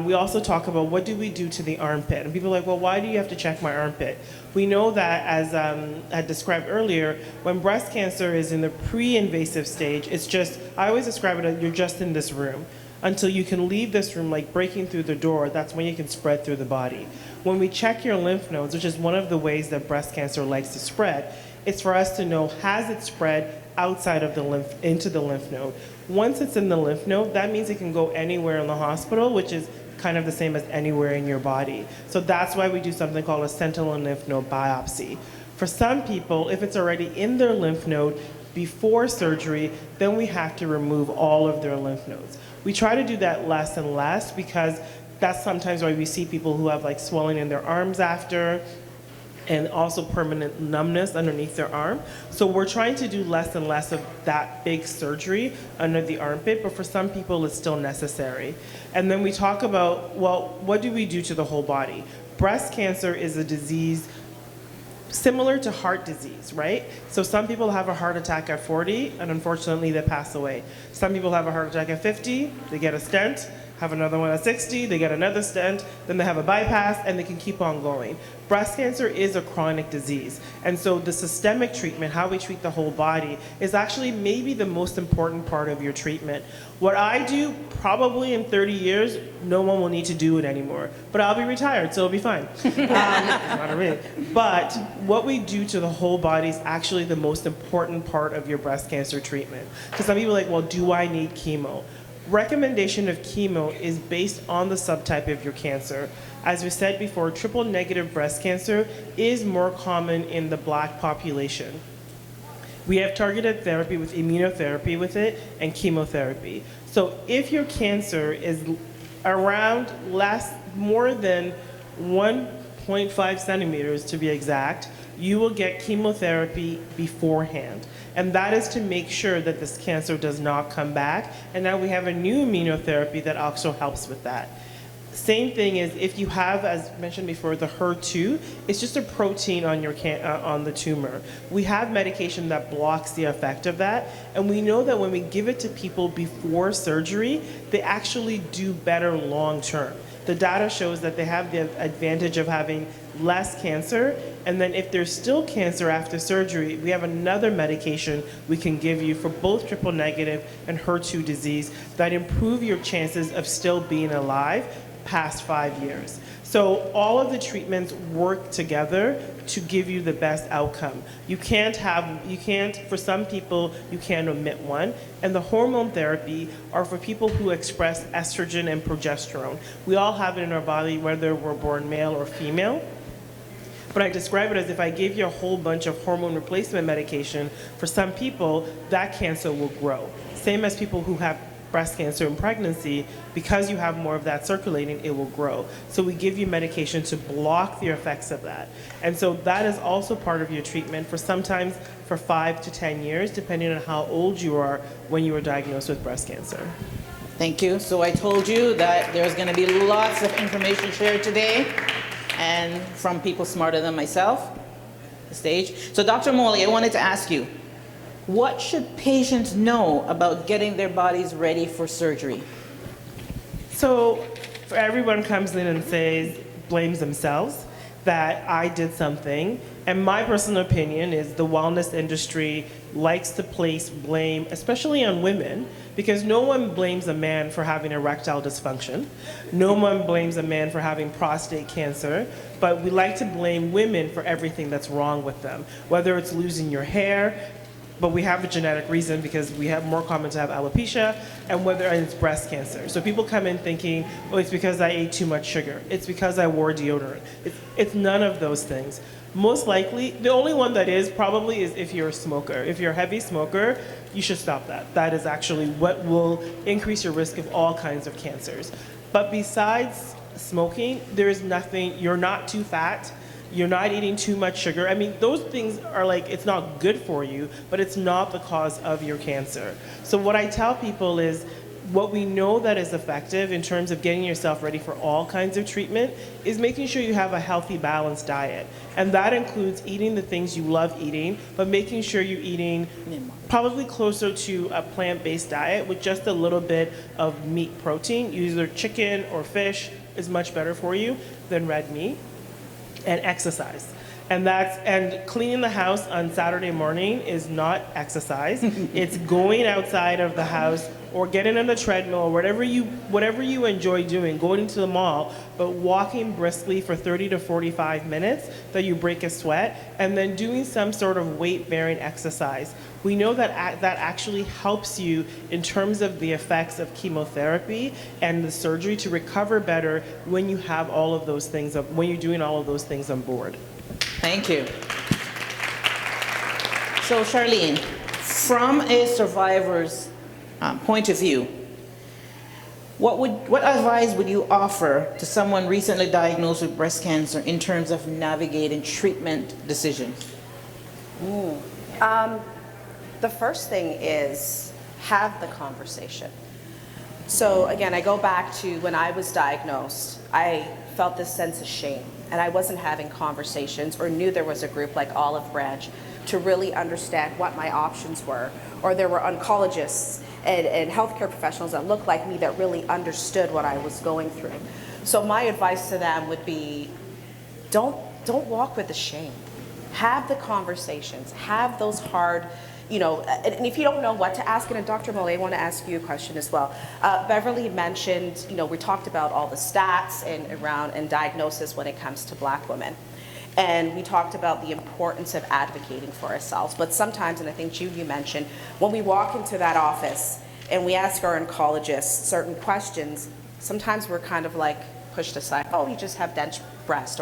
We also talk about what do we do to the armpit. And people are like, well, why do you have to check my armpit? We know that, as I described earlier, when breast cancer is in the pre-invasive stage, it's just, I always describe it as you're just in this room. Until you can leave this room, like breaking through the door, that's when you can spread through the body. When we check your lymph nodes, which is one of the ways that breast cancer likes to spread, it's for us to know, has it spread outside of the lymph, into the lymph node? Once it's in the lymph node, that means it can go anywhere in the hospital, which is kind of the same as anywhere in your body. So that's why we do something called a sentinel lymph node biopsy. For some people, if it's already in their lymph node before surgery, then we have to remove all of their lymph nodes. We try to do that less and less because that's sometimes why we see people who have like swelling in their arms after, and also permanent numbness underneath their arm. So we're trying to do less and less of that big surgery under the armpit, but for some people it's still necessary. And then we talk about, well, what do we do to the whole body? breast cancer is a disease similar to heart disease, right? So some people have a heart attack at 40 and unfortunately they pass away. Some people have a heart attack at 50, they get a stent, have another one at 60, they get another stent, then they have a bypass, and they can keep on going. Breast cancer is a chronic disease, and so the systemic treatment, how we treat the whole body, is actually maybe the most important part of your treatment. What I do, probably in 30 years, no one will need to do it anymore, but I'll be retired, so it'll be fine. Not really. But what we do to the whole body is actually the most important part of your breast cancer treatment. Because some people are like, well, do I need chemo? Recommendation of chemo is based on the subtype of your cancer. As we said before, triple negative breast cancer is more common in the Black population. We have targeted therapy with immunotherapy with it and chemotherapy. So if your cancer is around more than 1.5 centimeters to be exact, you will get chemotherapy beforehand. And that is to make sure that this cancer does not come back. And now we have a new immunotherapy that also helps with that. Same thing is if you have, as mentioned before, the HER2, it's just a protein on your on the tumor. We have medication that blocks the effect of that, and we know that when we give it to people before surgery, they actually do better long term. The data shows that they have the advantage of having less cancer, and then if there's still cancer after surgery, we have another medication we can give you for both triple negative and HER2 disease that improve your chances of still being alive past 5 years. So all of the treatments work together to give you the best outcome. For some people, you can't omit one. And the hormone therapy are for people who express estrogen and progesterone. We all have it in our body, whether we're born male or female. But I describe it as if I gave you a whole bunch of hormone replacement medication, for some people, that cancer will grow. Same as people who have breast cancer in pregnancy, because you have more of that circulating, it will grow. So we give you medication to block the effects of that. And so that is also part of your treatment for sometimes for 5 to 10 years, depending on how old you are when you were diagnosed with breast cancer. Thank you. So I told you that there's going to be lots of information shared today, and from people smarter than myself, the stage. So Dr. Moley, I wanted to ask you, what should patients know about getting their bodies ready for surgery? So everyone comes in and blames themselves that I did something. And my personal opinion is the wellness industry likes to place blame, especially on women, because no one blames a man for having erectile dysfunction. No one blames a man for having prostate cancer, but we like to blame women for everything that's wrong with them, whether it's losing your hair, but we have a genetic reason because we have more common to have alopecia, and whether it's breast cancer. So people come in thinking, oh, it's because I ate too much sugar. It's because I wore deodorant. It's none of those things. Most likely, the only one that is probably is if you're a smoker. If you're a heavy smoker, you should stop that. That is actually what will increase your risk of all kinds of cancers. But besides smoking, there is nothing, you're not too fat, you're not eating too much sugar. I mean, those things are like, it's not good for you, but it's not the cause of your cancer. So what I tell people is, what we know that is effective in terms of getting yourself ready for all kinds of treatment is making sure you have a healthy, balanced diet. And that includes eating the things you love eating, but making sure you're eating probably closer to a plant-based diet with just a little bit of meat protein. Either chicken or fish is much better for you than red meat. And exercise. And cleaning the house on Saturday morning is not exercise. It's going outside of the house or getting on the treadmill or whatever you enjoy doing, going to the mall, but walking briskly for 30 to 45 minutes that you break a sweat, and then doing some sort of weight-bearing exercise. We know that that actually helps you in terms of the effects of chemotherapy and the surgery to recover better when you have all of those things, when you're doing all of those things on board. Thank you. So Charlene, from a survivor's point of view, what advice would you offer to someone recently diagnosed with breast cancer in terms of navigating treatment decisions? The first thing is have the conversation. So again, I go back to when I was diagnosed, I felt this sense of shame, and I wasn't having conversations or knew there was a group like Olive Branch to really understand what my options were, or there were oncologists and healthcare professionals that looked like me that really understood what I was going through. So my advice to them would be, don't walk with the shame. Have the conversations, have those hard, and if you don't know what to ask, and Dr. Mollet, I want to ask you a question as well. Beverly mentioned, we talked about all the stats and diagnosis when it comes to Black women. And we talked about the importance of advocating for ourselves. But sometimes, and I think Jude, you mentioned, when we walk into that office and we ask our oncologists certain questions, sometimes we're kind of like pushed aside. Oh, you just have dense breast.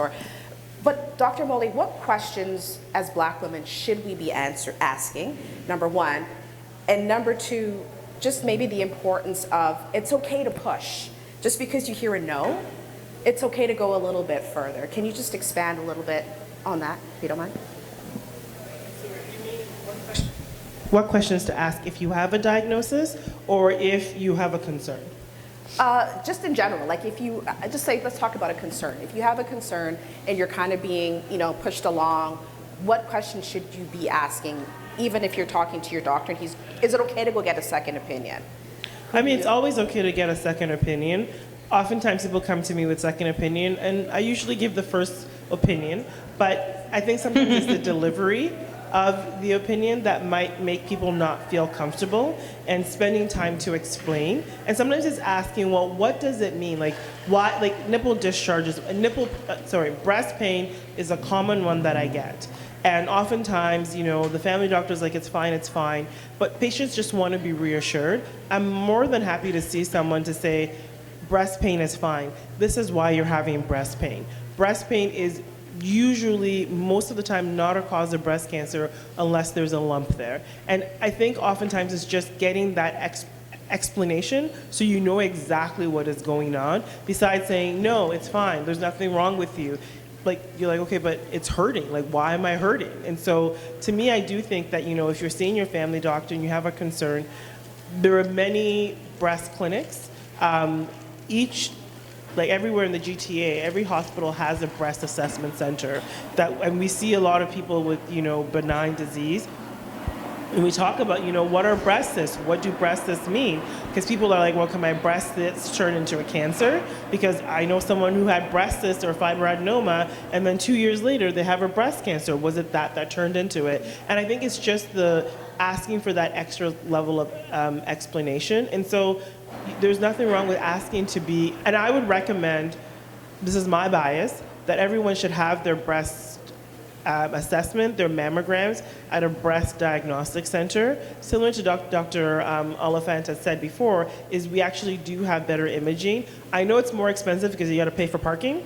But Dr. Moley, what questions as Black women should we be asking, number one? And number two, just maybe the importance of, it's okay to push. Just because you hear a no, it's okay to go a little bit further. Can you just expand a little bit on that, if you don't mind? What questions to ask if you have a diagnosis or if you have a concern? Just in general, like if you, just say, let's talk about a concern. If you have a concern and you're kind of being, pushed along, what questions should you be asking, even if you're talking to your doctor and is it okay to go get a second opinion? I mean, it's always okay to get a second opinion. Oftentimes people come to me with second opinion, and I usually give the first opinion, but I think sometimes it's the delivery of the opinion that might make people not feel comfortable, and spending time to explain. And sometimes it's asking, well, what does it mean? Like, why, like nipple discharges, breast pain is a common one that I get. And oftentimes, the family doctor's like, it's fine, but patients just want to be reassured. I'm more than happy to see someone to say, breast pain is fine. This is why you're having breast pain. Breast pain is usually, most of the time, not a cause of breast cancer unless there's a lump there. And I think oftentimes it's just getting that explanation so you know exactly what is going on, besides saying, no, it's fine, there's nothing wrong with you. Like, you're like, okay, but it's hurting. Like, why am I hurting? And so, to me, I do think that, if you're seeing your family doctor and you have a concern, there are many breast clinics. Everywhere in the GTA, every hospital has a breast assessment center and we see a lot of people with, benign disease. And we talk about, what are breast cysts? What do breast cysts mean? Because people are like, well, can my breast cysts turn into a cancer? Because I know someone who had breast cysts or fibroadenoma, and then 2 years later, they have a breast cancer. Was it that turned into it? And I think it's just the asking for that extra level of explanation. And so there's nothing wrong with asking to be, and I would recommend, this is my bias, that everyone should have their breast assessment, their mammograms, at a breast diagnostic center. Similar to Dr. Oliphant has said before, is we actually do have better imaging. I know it's more expensive because you got to pay for parking.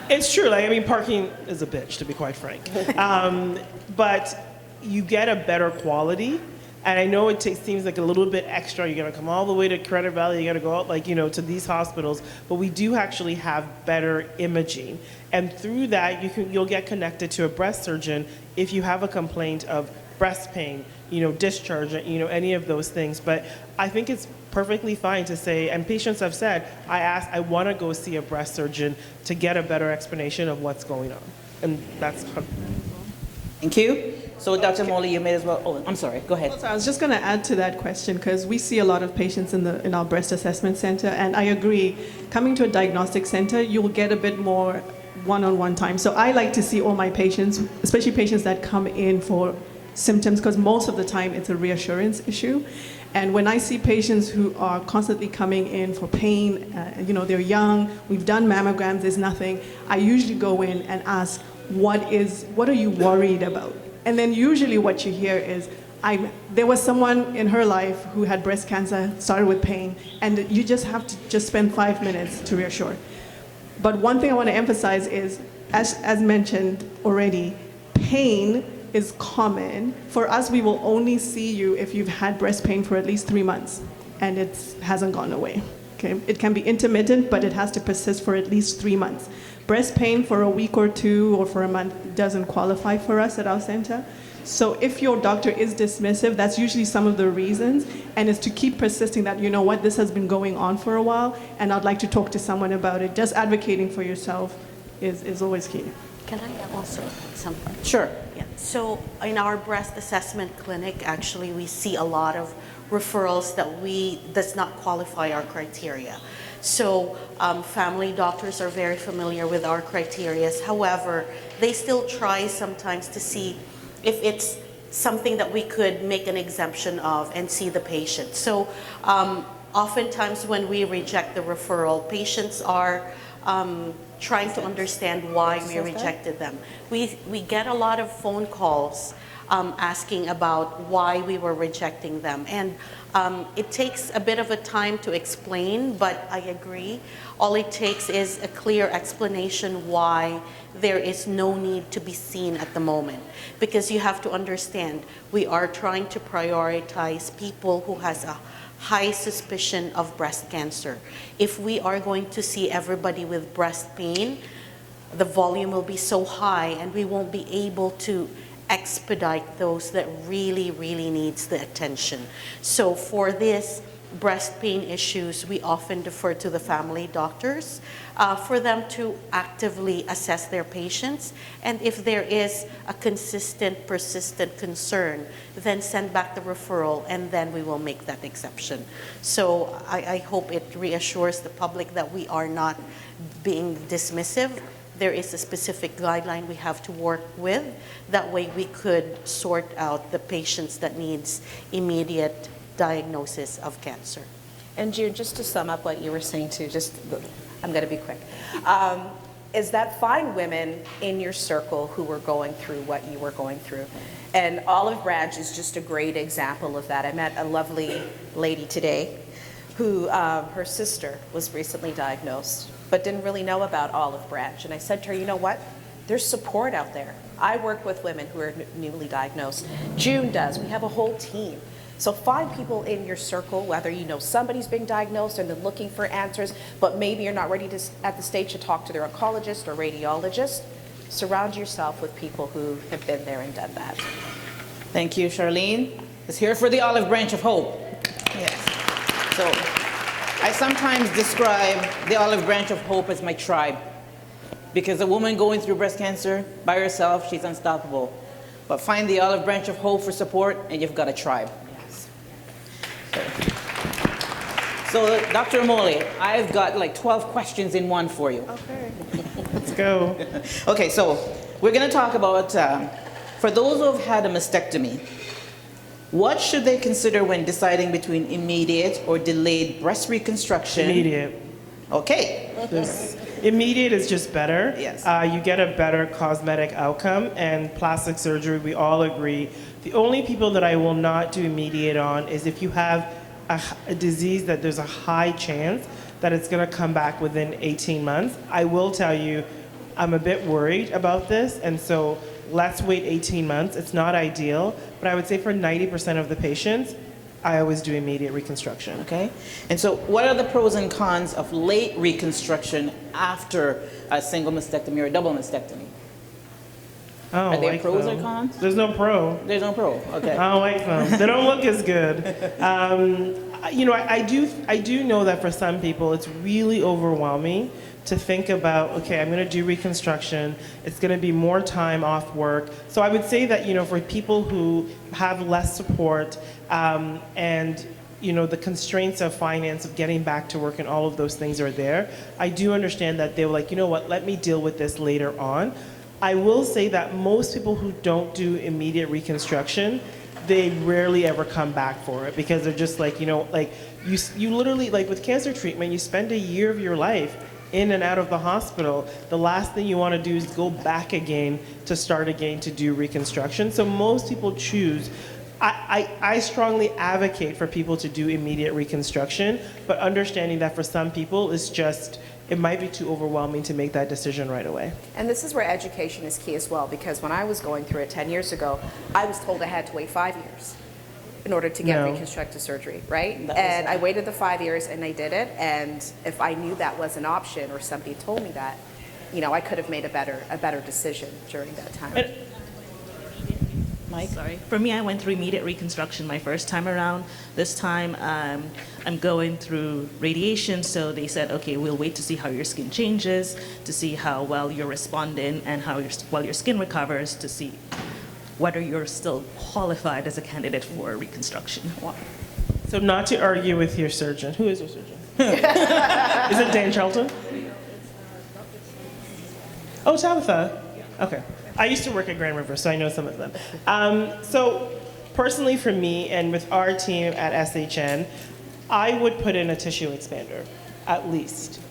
It's true, parking is a bitch, to be quite frank. But you get a better quality. And I know it seems like a little bit extra. You're gonna come all the way to Credit Valley. You gotta go out, to these hospitals. But we do actually have better imaging, and through that, you'll get connected to a breast surgeon if you have a complaint of breast pain, discharge, any of those things. But I think it's perfectly fine to say, and patients have said, I want to go see a breast surgeon to get a better explanation of what's going on, and that's. Thank you. So, Dr. Moley, you may as well. Oh, I'm sorry. Go ahead. So I was just going to add to that question, because we see a lot of patients in our breast assessment center, and I agree. Coming to a diagnostic center, you'll get a bit more one-on-one time. So I like to see all my patients, especially patients that come in for symptoms, because most of the time it's a reassurance issue. And when I see patients who are constantly coming in for pain, they're young, we've done mammograms, there's nothing, I usually go in and ask, what are you worried about? And then usually what you hear is, there was someone in her life who had breast cancer, started with pain, and you just have to spend 5 minutes to reassure. But one thing I want to emphasize is, as mentioned already, pain is common. For us, we will only see you if you've had breast pain for at least 3 months, and it hasn't gone away. Okay? It can be intermittent, but it has to persist for at least 3 months. Breast pain for a week or two or for a month doesn't qualify for us at our center. So if your doctor is dismissive, that's usually some of the reasons, and it's to keep persisting that, you know what, this has been going on for a while, and I'd like to talk to someone about it. Just advocating for yourself is always key. Can I also add something? Sure. Yeah. So in our breast assessment clinic, actually, we see a lot of referrals that does not qualify our criteria. So family doctors are very familiar with our criteria. However, they still try sometimes to see if it's something that we could make an exemption of and see the patient. So oftentimes when we reject the referral, patients are trying to understand why we rejected them. We get a lot of phone calls asking about why we were rejecting them. And it takes a bit of a time to explain, but I agree. All it takes is a clear explanation why there is no need to be seen at the moment. Because you have to understand, we are trying to prioritize people who has a high suspicion of breast cancer. If we are going to see everybody with breast pain, the volume will be so high and we won't be able to expedite those that really, really needs the attention. So for this breast pain issues, we often defer to the family doctors for them to actively assess their patients. And if there is a consistent, persistent concern, then send back the referral and then we will make that exception. So I hope it reassures the public that we are not being dismissive. There is a specific guideline we have to work with. That way we could sort out the patients that needs immediate diagnosis of cancer. And June, just to sum up what you were saying too, I'm going to be quick, is that find women in your circle who were going through what you were going through. And Olive Branch is just a great example of that. I met a lovely lady today who her sister was recently diagnosed but didn't really know about Olive Branch. And I said to her, you know what? There's support out there. I work with women who are newly diagnosed. June does. We have a whole team. So find people in your circle, whether you know somebody's being diagnosed and they're looking for answers, but maybe you're not ready to, at the stage to talk to their oncologist or radiologist. Surround yourself with people who have been there and done that. Thank you, Charlene. It's here for the Olive Branch of Hope. Yes. So I sometimes describe the Olive Branch of Hope as my tribe, because a woman going through breast cancer by herself, she's unstoppable. But find the Olive Branch of Hope for support, and you've got a tribe. Yes. So Dr. Amole, I've got like 12 questions in one for you. Okay. Let's go. Okay, so we're going to talk about, for those who have had a mastectomy, what should they consider when deciding between immediate or delayed breast reconstruction? Immediate. Okay. Immediate is just better. Yes. You get a better cosmetic outcome, and plastic surgery, we all agree. The only people that I will not do immediate on is if you have a disease that there's a high chance that it's going to come back within 18 months. I will tell you, I'm a bit worried about this, and so let's wait 18 months. It's not ideal, but I would say for 90% of the patients, I always do immediate reconstruction. Okay. And so what are the pros and cons of late reconstruction after a single mastectomy or a double mastectomy? Are there pros or cons? There's no pro. There's no pro. Okay. I don't like them. They don't look as good. You know, I do know that for some people it's really overwhelming to think about, okay, I'm going to do reconstruction. It's going to be more time off work. So I would say that, you know, for people who have less support and, you know, the constraints of finance, of getting back to work and all of those things are there, I do understand that they were like, you know what, let me deal with this later on. I will say that most people who don't do immediate reconstruction, they rarely ever come back for it because they're just like, you know, like you literally, like with cancer treatment, you spend a year of your life in and out of the hospital. The last thing you want to do is go back again to start again to do reconstruction. So most people choose. I strongly advocate for people to do immediate reconstruction, but understanding that for some people it's just, it might be too overwhelming to make that decision right away. And this is where education is key as well, because when I was going through it 10 years ago, I was told I had to wait 5 years in order to get reconstructive surgery, right? And I waited the 5 years and I did it, and if I knew that was an option or somebody told me that, you know, I could have made a better decision during that time. Mike? Sorry. For me, I went through immediate reconstruction my first time around. This time, I'm going through radiation, so they said, okay, we'll wait to see how your skin changes, to see how well you're responding, and how well your skin recovers, to see whether you're still qualified as a candidate for reconstruction. Wow. So not to argue with your surgeon. Who is your surgeon? Is it Dan Charlton? Oh, Tabitha. Okay. I used to work at Grand River, so I know some of them. So personally for me and with our team at SHN, I would put in a tissue expander, at least,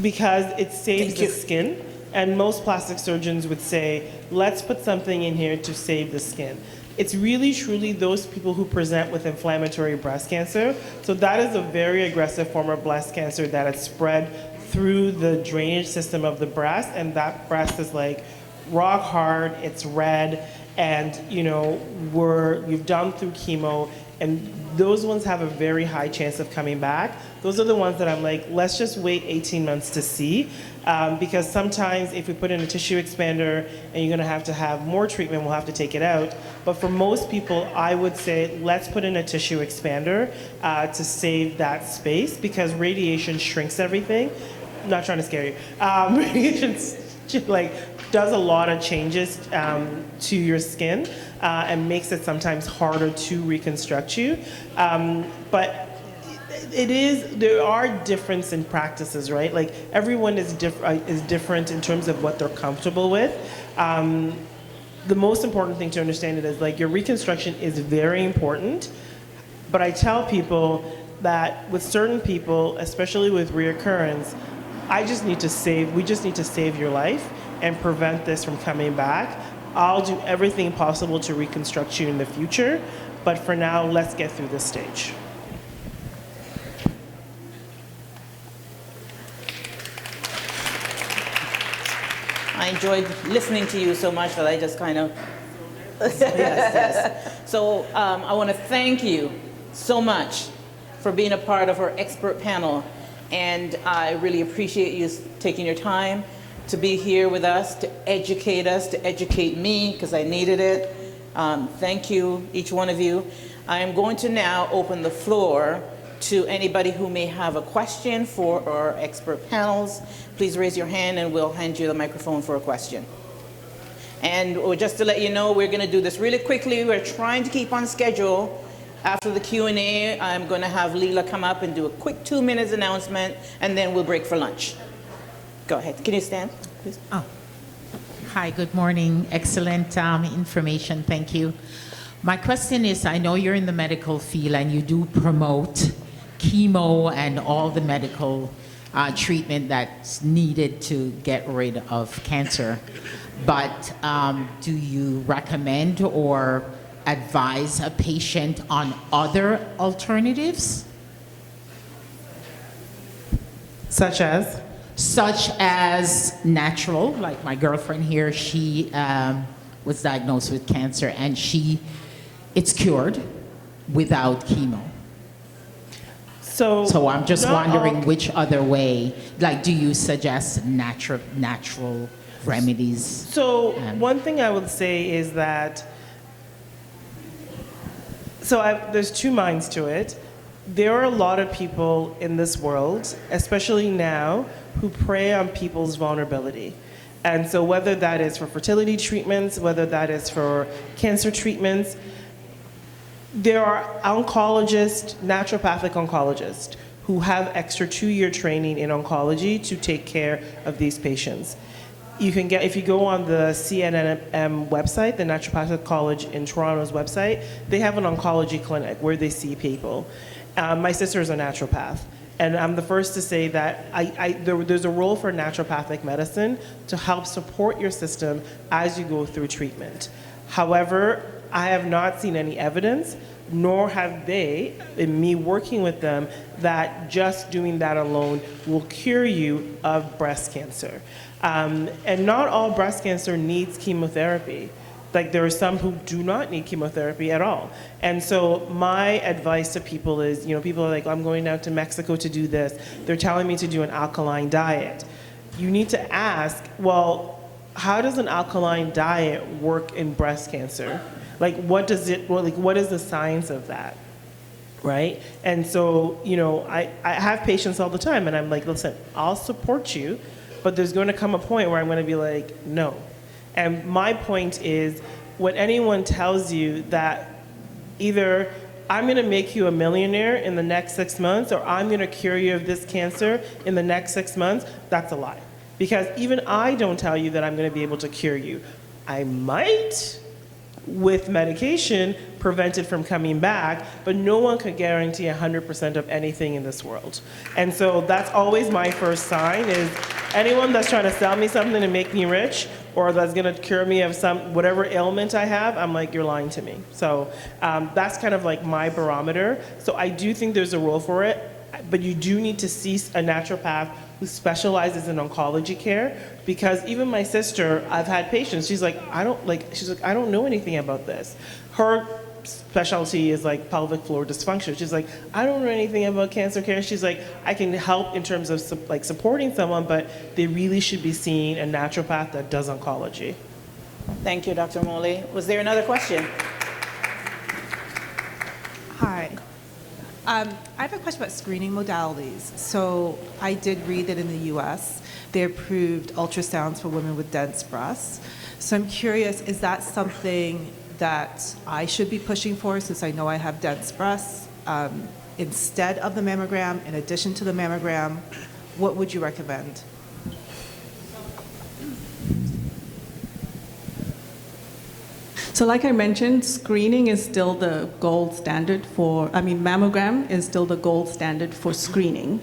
because it saves the skin. And most plastic surgeons would say, let's put something in here to save the skin. It's really, truly those people who present with inflammatory breast cancer. So that is a very aggressive form of breast cancer that has spread through the drainage system of the breast, and that breast is like rock hard, it's red, and you've done through chemo, and those ones have a very high chance of coming back. Those are the ones that I'm like, let's just wait 18 months to see, because sometimes if we put in a tissue expander and you're gonna have to have more treatment, we'll have to take it out. But for most people, I would say, let's put in a tissue expander to save that space, because radiation shrinks everything. I'm not trying to scare you. Radiation does a lot of changes to your skin and makes it sometimes harder to reconstruct you. But there are differences in practices, right? Like everyone is different in terms of what they're comfortable with. The most important thing to understand it is like your reconstruction is very important, but I tell people that with certain people, especially with reoccurrence, we just need to save your life and prevent this from coming back. I'll do everything possible to reconstruct you in the future, but for now, let's get through this stage. I enjoyed listening to you so much that I just kind of, yes. So I want to thank you so much for being a part of our expert panel. And I really appreciate you taking your time to be here with us, to educate me, because I needed it. Thank you, each one of you. I am going to now open the floor to anybody who may have a question for our expert panels. Please raise your hand and we'll hand you the microphone for a question. And just to let you know, we're going to do this really quickly. We're trying to keep on schedule. After the Q&A, I'm going to have Leela come up and do a quick 2-minute announcement, and then we'll break for lunch. Go ahead. Can you stand, please? Oh. Hi, good morning. Excellent information. Thank you. My question is, I know you're in the medical field and you do promote chemo and all the medical treatment that's needed to get rid of cancer, but do you recommend or advise a patient on other alternatives? Such as? Such as natural, like my girlfriend here, she was diagnosed with cancer and it's cured without chemo. So I'm just wondering which other way, like do you suggest natural remedies? So one thing I would say is that, there's two minds to it. There are a lot of people in this world, especially now, who prey on people's vulnerability. And so whether that is for fertility treatments, whether that is for cancer treatments, there are oncologists, naturopathic oncologists, who have extra 2-year training in oncology to take care of these patients. You can get, if you go on the CNM website, the Naturopathic College in Toronto's website, they have an oncology clinic where they see people. My sister is a naturopath, and I'm the first to say that there's a role for naturopathic medicine to help support your system as you go through treatment. However, I have not seen any evidence, nor have they, in me working with them, that just doing that alone will cure you of breast cancer. And not all breast cancer needs chemotherapy. Like there are some who do not need chemotherapy at all. And so my advice to people is, people are like, I'm going down to Mexico to do this. They're telling me to do an alkaline diet. You need to ask, well, how does an alkaline diet work in breast cancer? Like, what is the science of that? Right? And so, I have patients all the time, and I'm like, listen, I'll support you, but there's going to come a point where I'm going to be like, no. And my point is, when anyone tells you that either I'm going to make you a millionaire in the next 6 months, or I'm going to cure you of this cancer in the next 6 months, that's a lie. Because even I don't tell you that I'm going to be able to cure you. I might, with medication, prevent it from coming back, but no one could guarantee 100% of anything in this world. And so that's always my first sign is anyone that's trying to sell me something to make me rich or that's gonna cure me of whatever ailment I have, I'm like, you're lying to me. So that's kind of like my barometer. So I do think there's a role for it, but you do need to see a naturopath who specializes in oncology care, because even my sister, I've had patients, she's like, I don't know anything about this. Her specialty is like pelvic floor dysfunction. She's like, I don't know anything about cancer care. She's like, I can help in terms of supporting someone, but they really should be seeing a naturopath that does oncology. Thank you, Dr. Moley. Was there another question? Hi. I have a question about screening modalities. So I did read that in the US, they approved ultrasounds for women with dense breasts. So I'm curious, is that something that I should be pushing for, since I know I have dense breasts, instead of the mammogram, in addition to the mammogram? What would you recommend? So like I mentioned, screening is still the gold standard mammogram is still the gold standard for screening.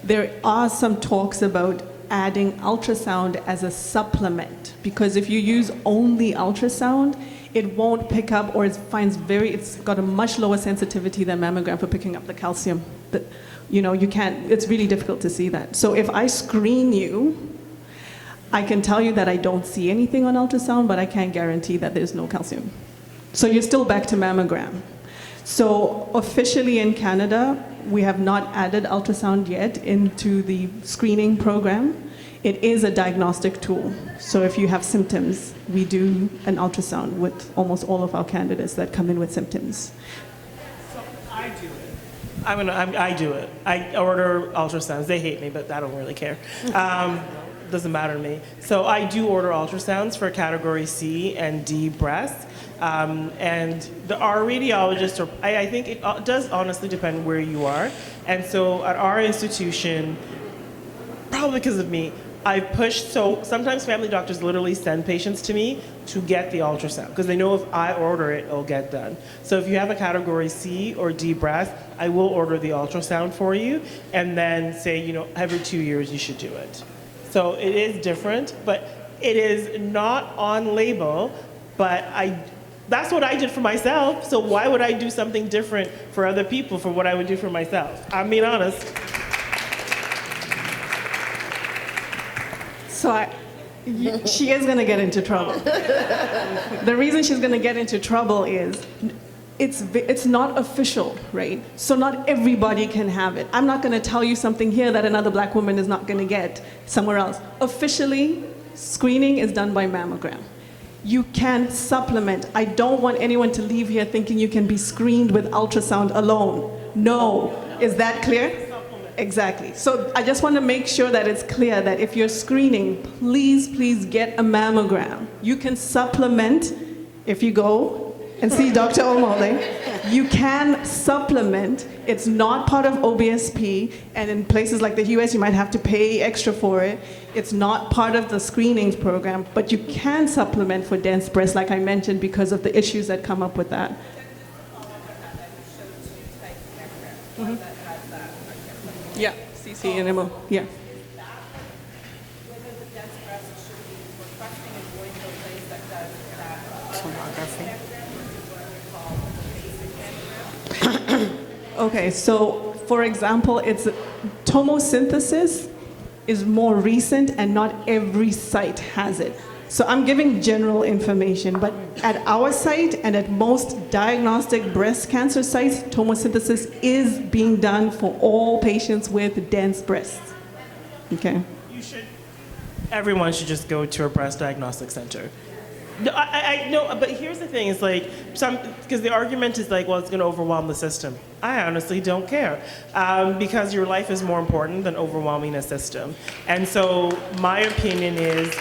There are some talks about adding ultrasound as a supplement, because if you use only ultrasound, it won't pick up, or it's got a much lower sensitivity than mammogram for picking up the calcium. But it's really difficult to see that. So if I screen you, I can tell you that I don't see anything on ultrasound, but I can't guarantee that there's no calcium. So you're still back to mammogram. So officially in Canada, we have not added ultrasound yet into the screening program. It is a diagnostic tool. So if you have symptoms, we do an ultrasound with almost all of our candidates that come in with symptoms. So I do it. I do it. I order ultrasounds. They hate me, but I don't really care. Doesn't matter to me. So I do order ultrasounds for category C and D breasts. And our radiologists, I think it does honestly depend where you are. And so at our institution, probably because of me, I pushed, so sometimes family doctors literally send patients to me to get the ultrasound, because they know if I order it, it'll get done. So if you have a category C or D breast, I will order the ultrasound for you and then say, every 2 years you should do it. So it is different, but it is not on label, but that's what I did for myself, so why would I do something different for other people for what I would do for myself? I'm being honest. So she is going to get into trouble. The reason she's going to get into trouble is it's not official, right? So not everybody can have it. I'm not going to tell you something here that another black woman is not going to get somewhere else. Officially, screening is done by mammogram. You can supplement. I don't want anyone to leave here thinking you can be screened with ultrasound alone. No. Is that clear? Exactly. So I just want to make sure that it's clear that if you're screening, please get a mammogram. You can supplement if you go and see Dr. O'Malley. You can supplement. It's not part of OBSP, and in places like the US, you might have to pay extra for it. It's not part of the screenings program, but you can supplement for dense breast, like I mentioned, because of the issues that come up with that. Mm-hmm. Yeah, CC and MO, yeah. Okay, so for example, it's tomosynthesis is more recent and not every site has it. So I'm giving general information, but at our site and at most diagnostic breast cancer sites, tomosynthesis is being done for all patients with dense breasts. Okay? Everyone should just go to a breast diagnostic center. No, no, but here's the thing: is like because the argument is like, well, it's going to overwhelm the system. I honestly don't care because your life is more important than overwhelming a system. And so my opinion is,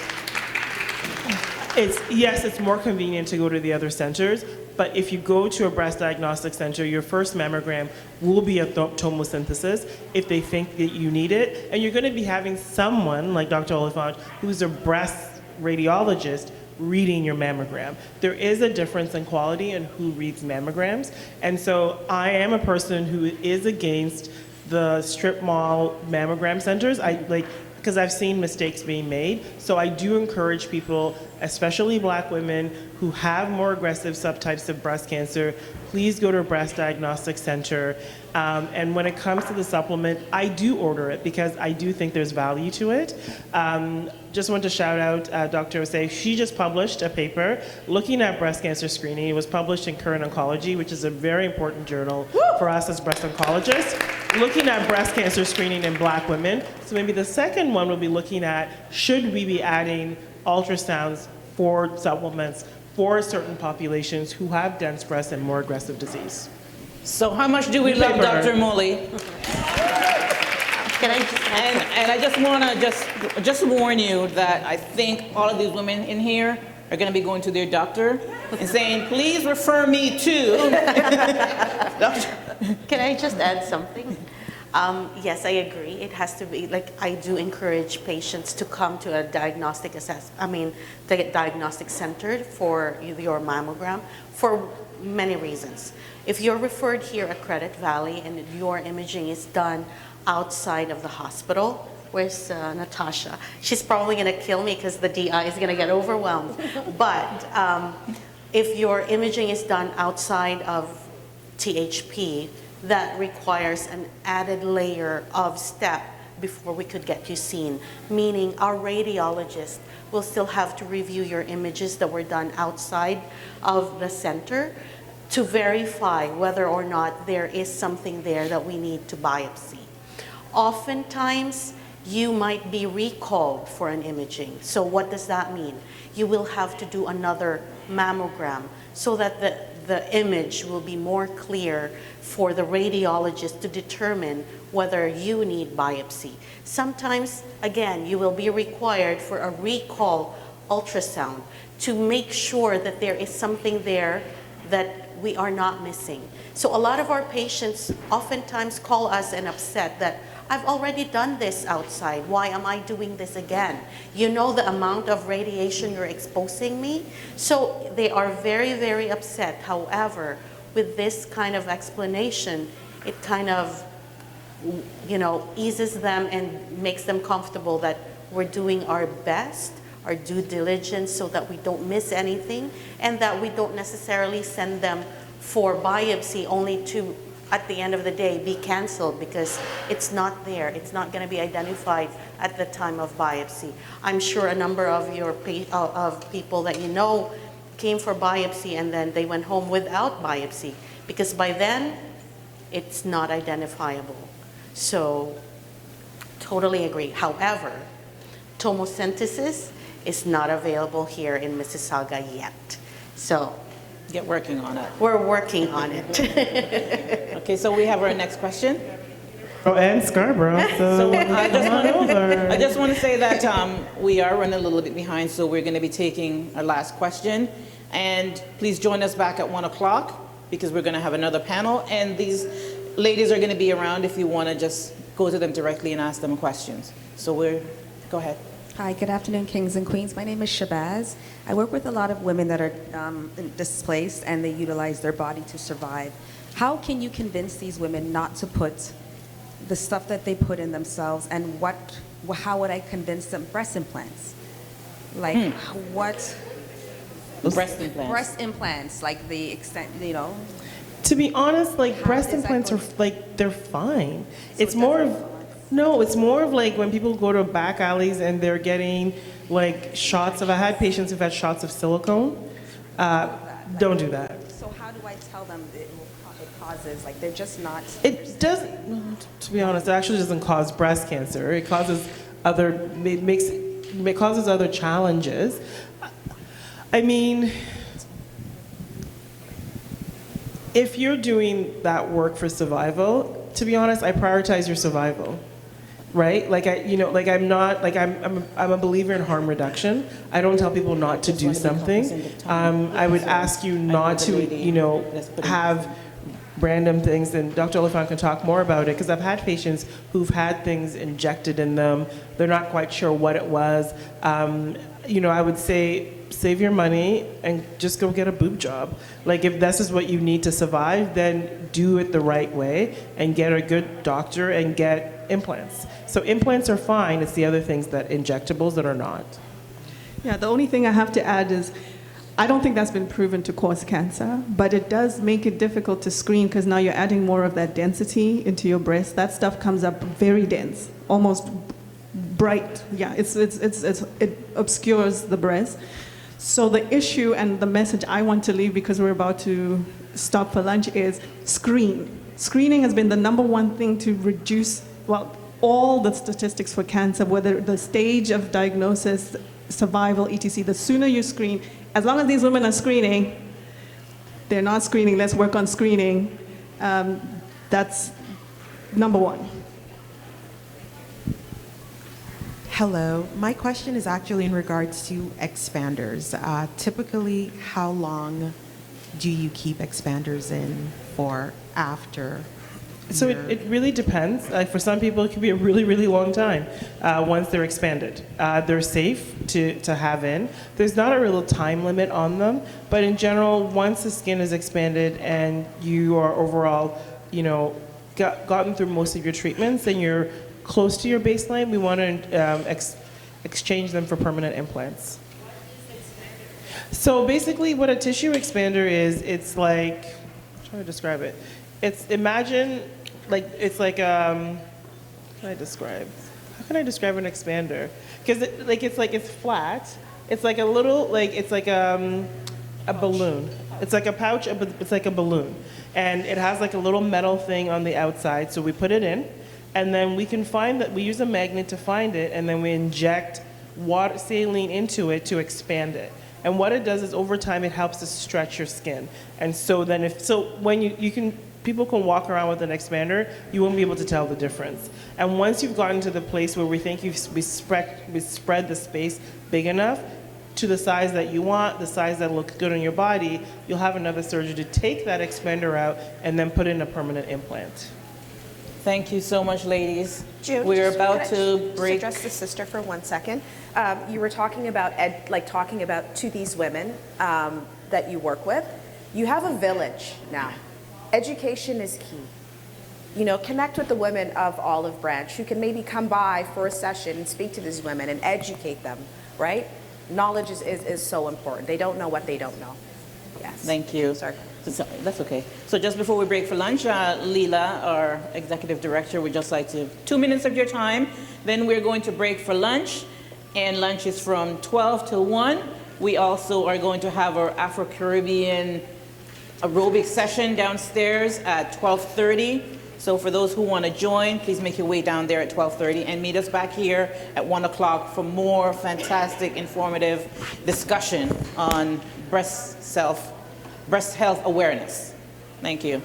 it's more convenient to go to the other centers. But if you go to a breast diagnostic center, your first mammogram will be a tomosynthesis if they think that you need it. And you're going to be having someone like Dr. Oliphant, who's a breast radiologist, reading your mammogram. There is a difference in quality in who reads mammograms. And so I am a person who is against the strip mall mammogram centers. Because I've seen mistakes being made. So I do encourage people, especially Black women who have more aggressive subtypes of breast cancer, please go to a breast diagnostic center. And when it comes to the supplement, I do order it because I do think there's value to it. Just want to shout out Dr. Osei. She just published a paper looking at breast cancer screening. It was published in Current Oncology, which is a very important journal for us as breast oncologists, looking at breast cancer screening in Black women. So maybe the second one will be looking at, should we be adding ultrasounds for supplements for certain populations who have dense breasts and more aggressive disease. So how much do we love Dr. Moley? Can I just and I just want to just warn you that I think all of these women in here are going to be going to their doctor and saying, please refer me to doctor. Can I just add something? Yes, I agree. It has to be, like, I do encourage patients to come to a diagnostic the diagnostic center for your mammogram for many reasons. If you're referred here at Credit Valley and your imaging is done outside of the hospital, where's Natasha? She's probably going to kill me because the DI is going to get overwhelmed. But if your imaging is done outside of THP, that requires an added layer of step before we could get you seen, meaning our radiologist will still have to review your images that were done outside of the center to verify whether or not there is something there that we need to biopsy. Oftentimes, you might be recalled for an imaging. So what does that mean? You will have to do another mammogram so that the image will be more clear for the radiologist to determine whether you need biopsy. Sometimes, again, you will be required for a recall ultrasound to make sure that there is something there that we are not missing. So a lot of our patients oftentimes call us and upset that I've already done this outside. Why am I doing this again? You know the amount of radiation you're exposing me? So they are very, very upset. However, with this kind of explanation, it kind of, eases them and makes them comfortable that we're doing our best, our due diligence, so that we don't miss anything and that we don't necessarily send them for biopsy only to, at the end of the day, be canceled because it's not there. It's not going to be identified at the time of biopsy. I'm sure a number of of people that you know came for biopsy and then they went home without biopsy because by then it's not identifiable. So totally agree. However, tomosynthesis is not available here in Mississauga yet. So get working on it. We're working on it. Okay, so we have our next question. Oh, and Scarborough. So I just want to say that we are running a little bit behind, so we're going to be taking our last question. And please join us back at 1 o'clock because we're going to have another panel. And these ladies are going to be around if you want to just go to them directly and ask them questions. So go ahead. Hi, good afternoon, kings and queens. My name is Shabazz. I work with a lot of women that are displaced and they utilize their body to survive. How can you convince these women not to put the stuff that they put in themselves, and how would I convince them? Breast implants. Like what? Breast implants. Breast implants, like the extent, To be honest, like breast implants are they're fine. So it's more of like when people go to back alleys and they're getting like shots of. I had patients who've had shots of silicone. Don't do that. So how do I tell them it causes, like they're just not? It doesn't. To be honest, it actually doesn't cause breast cancer. It causes other challenges. I mean, if you're doing that work for survival, to be honest, I prioritize your survival, right? Like I'm a believer in harm reduction. I don't tell people not to do something. I would ask you not to, have random things, and Dr. Oliphant can talk more about it, because I've had patients who've had things injected in them. They're not quite sure what it was. I would say save your money and just go get a boob job. Like, if this is what you need to survive, then do it the right way and get a good doctor and get implants. So implants are fine. It's the other things, that injectables, that are not. Yeah, the only thing I have to add is I don't think that's been proven to cause cancer, but it does make it difficult to screen, because now you're adding more of that density into your breast. That stuff comes up very dense, almost bright. Yeah, it obscures the breast. So the issue and the message I want to leave, because we're about to stop for lunch, is screen. Screening has been the number one thing to reduce, all the statistics for cancer, whether the stage of diagnosis, survival, etc. The sooner you screen, as long as these women are screening, they're not screening, let's work on screening. That's number one. Hello, my question is actually in regards to expanders. Typically, how long do you keep expanders in for after? So it really depends. Like, for some people, it can be a really, really long time once they're expanded. They're safe to have in. There's not a real time limit on them, but in general, once the skin is expanded and you are overall, gotten through most of your treatments and you're close to your baseline, we want to exchange them for permanent implants. So basically, what a tissue expander is, it's like, I'm trying to describe it. Imagine, how can I describe an expander? Because it's flat. It's like a little, it's like a balloon. It's like a pouch, but it's like a balloon. And it has like a little metal thing on the outside, so we put it in, and then we use a magnet to find it, and then we inject saline into it to expand it. And what it does is, over time, it helps to stretch your skin. And so then when people can walk around with an expander, you won't be able to tell the difference. And once you've gotten to the place where we think we spread the space big enough to the size that you want, the size that looks good on your body, you'll have another surgeon to take that expander out and then put in a permanent implant. Thank you so much, ladies. June, We're about to break. Just address the sister for 1 second. You were talking about to these women that you work with. You have a village now. Education is key. Connect with the women of Olive Branch who can maybe come by for a session and speak to these women and educate them, right? Knowledge is so important. They don't know what they don't know. Yes. Thank you. Sorry. That's okay. So just before we break for lunch, Leela, our executive director, would just like to 2 minutes of your time. Then we're going to break for lunch, and lunch is from 12 till 1. We also are going to have our Afro-Caribbean aerobic session downstairs at 12:30. So for those who want to join, please make your way down there at 12:30 and meet us back here at 1 o'clock for more fantastic, informative discussion on breast health awareness. Thank you.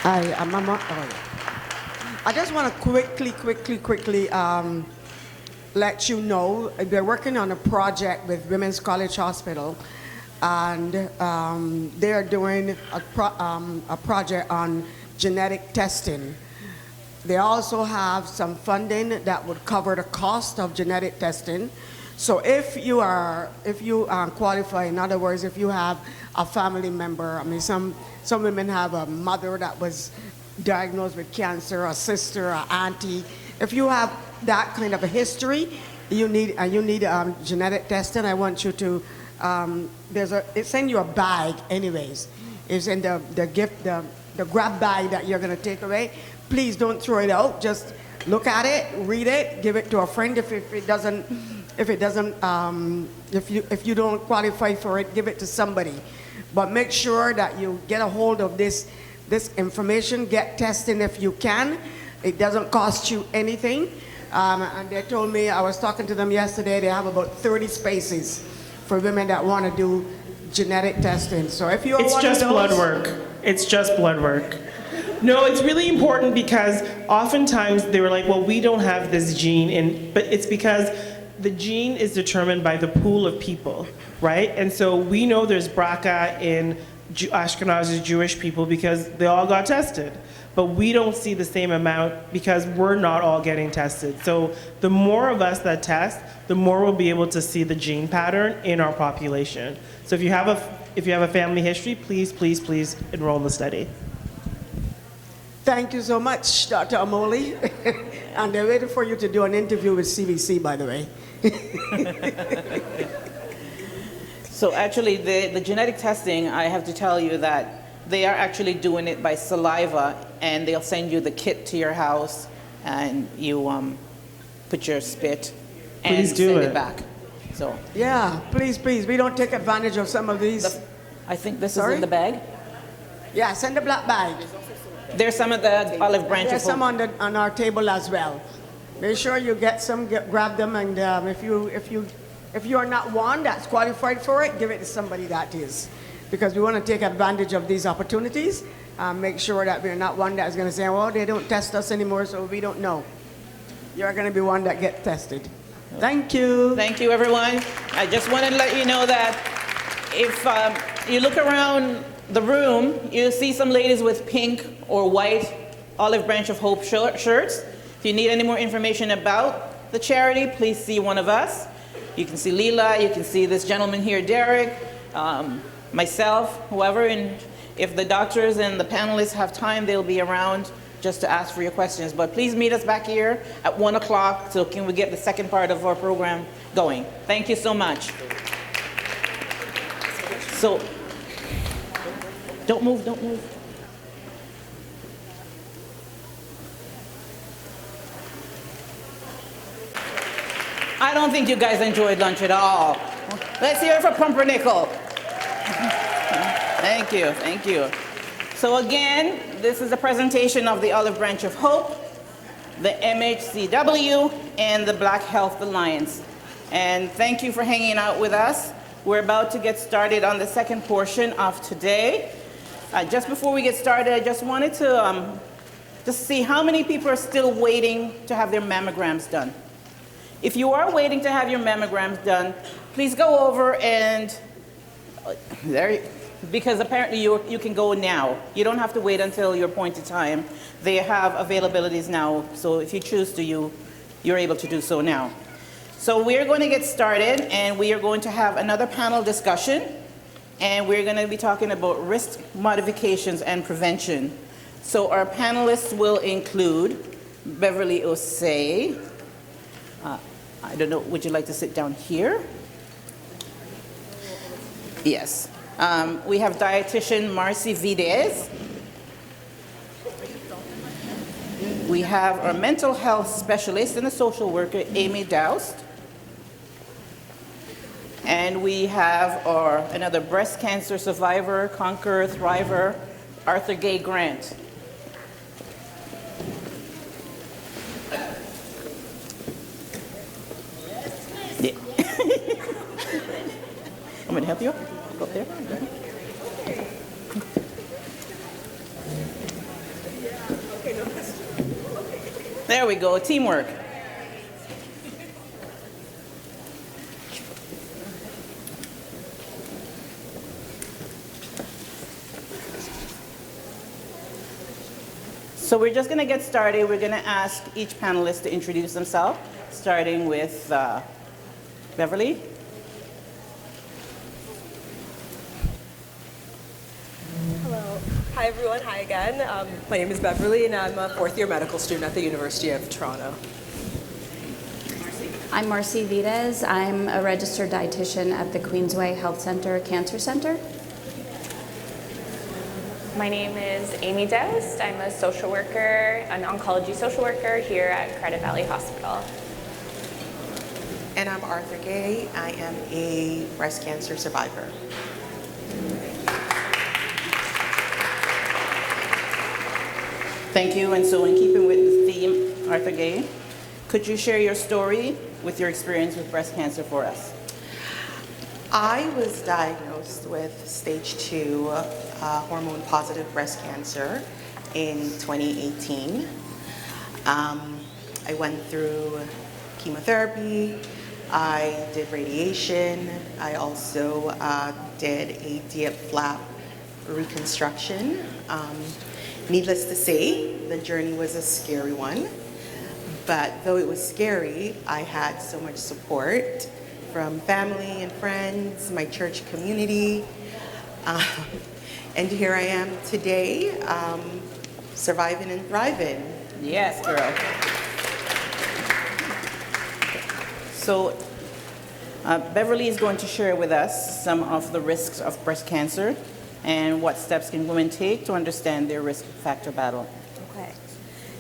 I just want to quickly let you know, we're working on a project with Women's College Hospital, and they are doing a project on genetic testing. They also have some funding that would cover the cost of genetic testing. So if you qualify, in other words, if you have a family member, some women have a mother that was diagnosed with cancer, a sister, an auntie. If you have that kind of a history, you need genetic testing. I want you to, it's in your bag anyways. It's in the grab bag that you're gonna take away. Please don't throw it out. Just look at it, read it, give it to a friend. If you don't qualify for it, give it to somebody. But make sure that you get a hold of this information. Get testing if you can. It doesn't cost you anything. And they told me, I was talking to them yesterday, they have about 30 spaces for women that want to do genetic testing. So if you're It's one just of those, blood work. It's just blood work. No, it's really important because oftentimes they were like, well, we don't have this gene, but it's because the gene is determined by the pool of people, right? And so we know there's BRCA in Ashkenazi Jewish people because they all got tested. But we don't see the same amount because we're not all getting tested. So the more of us that test, the more we'll be able to see the gene pattern in our population. So if you have a family history, please, please, please enroll in the study. thank you so much, Dr. Amoli. And they're waiting for you to do an interview with CBC, by the way. So actually, the genetic testing, I have to tell you that they are actually doing it by saliva, and they'll send you the kit to your house, and you put your spit and Please do send it. it back. So Yeah, please, please. We don't take advantage of some of these. I think this Sorry? is in the bag. Yeah, send the black bag. There's some of the olive branch. There's some on our table as well. Make sure you get some, grab them, and if you are not one that's qualified for it, give it to somebody that is. Because we want to take advantage of these opportunities. Make sure that we're not one that's going to say, well, they don't test us anymore, so we don't know. You're going to be one that gets tested. Thank you. Thank you, everyone. I just wanted to let you know that if you look around the room, you see some ladies with pink or white Olive Branch of Hope shirts. If you need any more information about the charity, please see one of us. You can see Leela, you can see this gentleman here, Derek, myself, whoever, and if the doctors and the panelists have time, they'll be around just to ask for your questions. But please meet us back here at 1 o'clock so can we get the second part of our program going. Thank you so much. So, don't move, don't move. I don't think you guys enjoyed lunch at all. Let's hear it for Pumpernickel. Thank you, thank you. So again, this is a presentation of the Olive Branch of Hope, the MHCW, and the Black Health Alliance. And thank you for hanging out with us. We're about to get started on the second portion of today. Just before we get started, I just wanted to just see how many people are still waiting to have their mammograms done. If you are waiting to have your mammograms done, please go over and because apparently you can go now. You don't have to wait until your appointed time. They have availabilities now, so if you choose to, you're able to do so now. So we're going to get started, and we are going to have another panel discussion, and we're going to be talking about risk modifications and prevention. So our panelists will include Beverly Osei. I don't know, would you like to sit down here? Yes. We have dietitian Marcy Videz. We have our mental health specialist and a social worker, Amy Doust. And we have another breast cancer survivor, conqueror, thriver, Arthur Gay Grant. Yeah. I'm going to help you. Go up there. There we go, teamwork. So we're just going to get started. We're going to ask each panelist to introduce themselves, starting with Beverly. Hello. Hi, everyone. Hi again. My name is Beverly, and I'm a fourth-year medical student at the University of Toronto. I'm Marcy Videz. I'm a registered dietitian at the Queensway Health Center Cancer Center. My name is Amy Doust. I'm a social worker, an oncology social worker here at Credit Valley Hospital. And I'm Arthur Gay. I am a breast cancer survivor. Thank you. And so in keeping with the Arthur Gay. Could you share your story with your experience with breast cancer for us? I was diagnosed with stage 2 hormone-positive breast cancer in 2018. I went through chemotherapy, I did radiation, I also did a DIP flap reconstruction. Needless to say, the journey was a scary one, but though it was scary, I had so much support from family and friends, my church community, and here I am today, surviving and thriving. Yes, girl. So Beverly is going to share with us some of the risks of breast cancer and what steps can women take to understand their risk factor battle. Okay.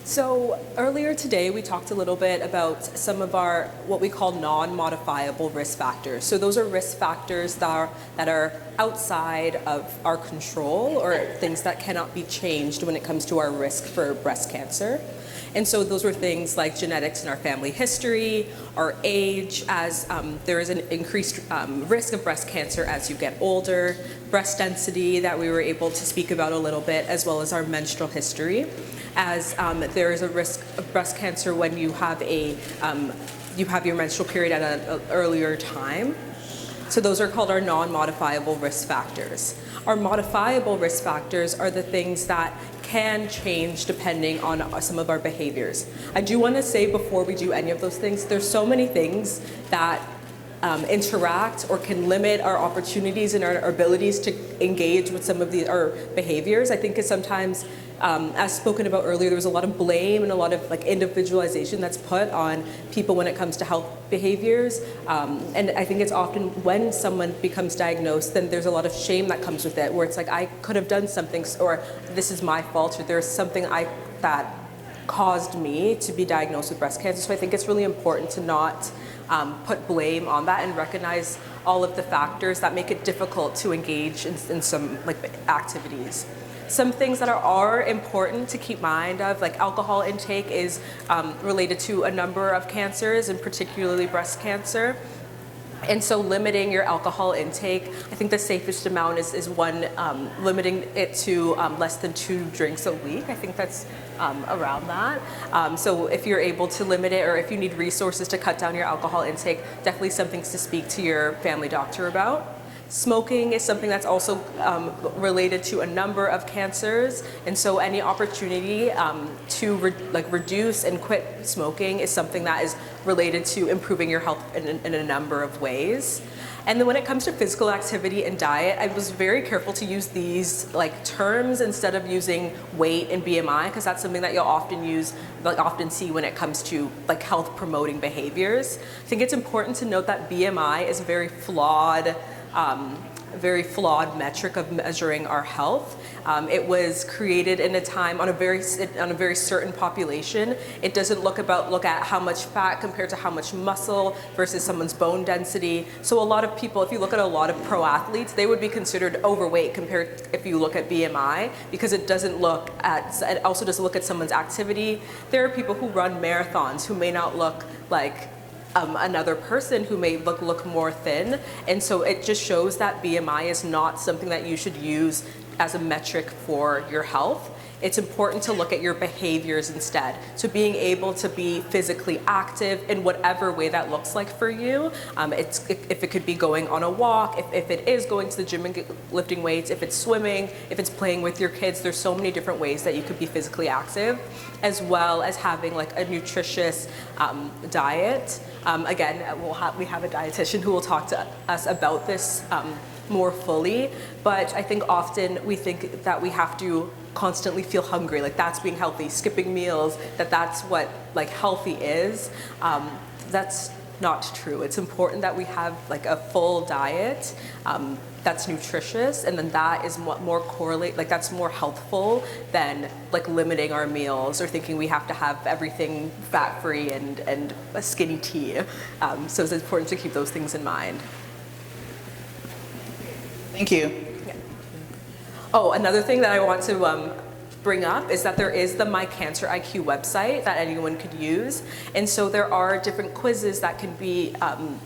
So earlier today, we talked a little bit about some of our, what we call non-modifiable risk factors. So those are risk factors that are outside of our control, or things that cannot be changed when it comes to our risk for breast cancer. And so those were things like genetics in our family history, our age, as there is an increased risk of breast cancer as you get older, breast density that we were able to speak about a little bit, as well as our menstrual history, as there is a risk of breast cancer when you have your menstrual period at an earlier time. So those are called our non-modifiable risk factors. Our modifiable risk factors are the things that can change depending on some of our behaviors. I do want to say before we do any of those things, there's so many things that interact or can limit our opportunities and our abilities to engage with some of our behaviors. I think it's sometimes, as spoken about earlier, there was a lot of blame and a lot of individualization that's put on people when it comes to health behaviors. And I think it's often when someone becomes diagnosed, then there's a lot of shame that comes with it, where it's like, I could have done something, or this is my fault, or there's something that caused me to be diagnosed with breast cancer. So I think it's really important to not put blame on that and recognize all of the factors that make it difficult to engage in some activities. Some things that are important to keep mind of, like alcohol intake, is related to a number of cancers, and particularly breast cancer. And so limiting your alcohol intake, I think the safest amount is one, limiting it to less than 2 drinks a week. I think that's around that. So if you're able to limit it, or if you need resources to cut down your alcohol intake, definitely something to speak to your family doctor about. Smoking is something that's also related to a number of cancers, and so any opportunity to reduce and quit smoking is something that is related to improving your health in a number of ways. And then when it comes to physical activity and diet, I was very careful to use these terms instead of using weight and BMI, because that's something that you'll often see when it comes to health promoting behaviors. I think it's important to note that BMI is a very flawed metric of measuring our health. It was created in a time on a very certain population. It doesn't look at how much fat compared to how much muscle versus someone's bone density. So a lot of people, if you look at a lot of pro athletes, they would be considered overweight compared if you look at BMI, because it also doesn't look at someone's activity. There are people who run marathons who may not look like another person who may look more thin, and so it just shows that BMI is not something that you should use as a metric for your health. It's important to look at your behaviors instead. So being able to be physically active in whatever way that looks like for you. If it could be going on a walk, if it is going to the gym and lifting weights, if it's swimming, if it's playing with your kids, there's so many different ways that you could be physically active, as well as having a nutritious diet. Again, we have a dietitian who will talk to us about this more fully, but I think often we think that we have to constantly feel hungry, that's being healthy, skipping meals, that's what healthy is. That's not true. It's important that we have a full diet that's nutritious, and then that is more that's more healthful than limiting our meals or thinking we have to have everything fat-free and a skinny tea. So it's important to keep those things in mind. Thank you. Yeah. Oh, another thing that I want to bring up is that there is the My Cancer IQ website that anyone could use. And so there are different quizzes that can be,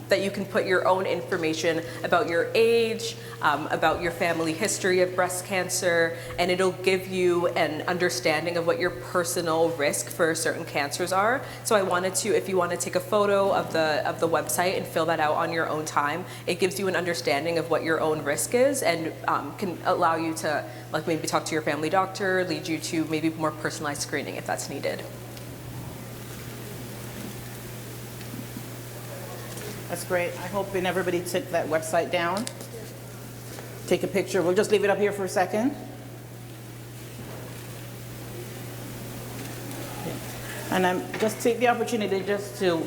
that you can put your own information about your age, about your family history of breast cancer, and it'll give you an understanding of what your personal risk for certain cancers are. So I wanted to, if you want to take a photo of the website and fill that out on your own time, it gives you an understanding of what your own risk is, and can allow you to like maybe talk to your family doctor, lead you to maybe more personalized screening if that's needed. That's great. I hope everybody took that website down. Take a picture. We'll just leave it up here for a second. And I'm just take the opportunity just to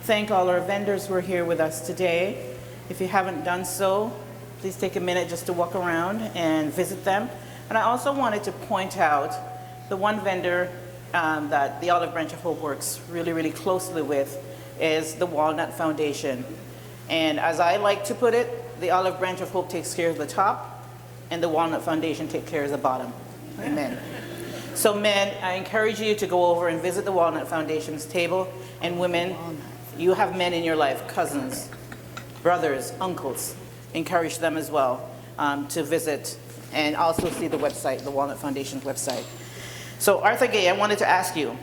thank all our vendors who are here with us today. If you haven't done so, please take a minute just to walk around and visit them. And I also wanted to point out the one vendor that the Olive Branch of Hope works really, really closely with is the Walnut Foundation. And as I like to put it, the Olive Branch of Hope takes care of the top, and the Walnut Foundation takes care of the bottom. Amen. So men, I encourage you to go over and visit the Walnut Foundation's table. And women, you have men in your life, cousins, brothers, uncles. Encourage them as well to visit and also see the website, the Walnut Foundation's website. So Arthur Gay, I wanted to ask you,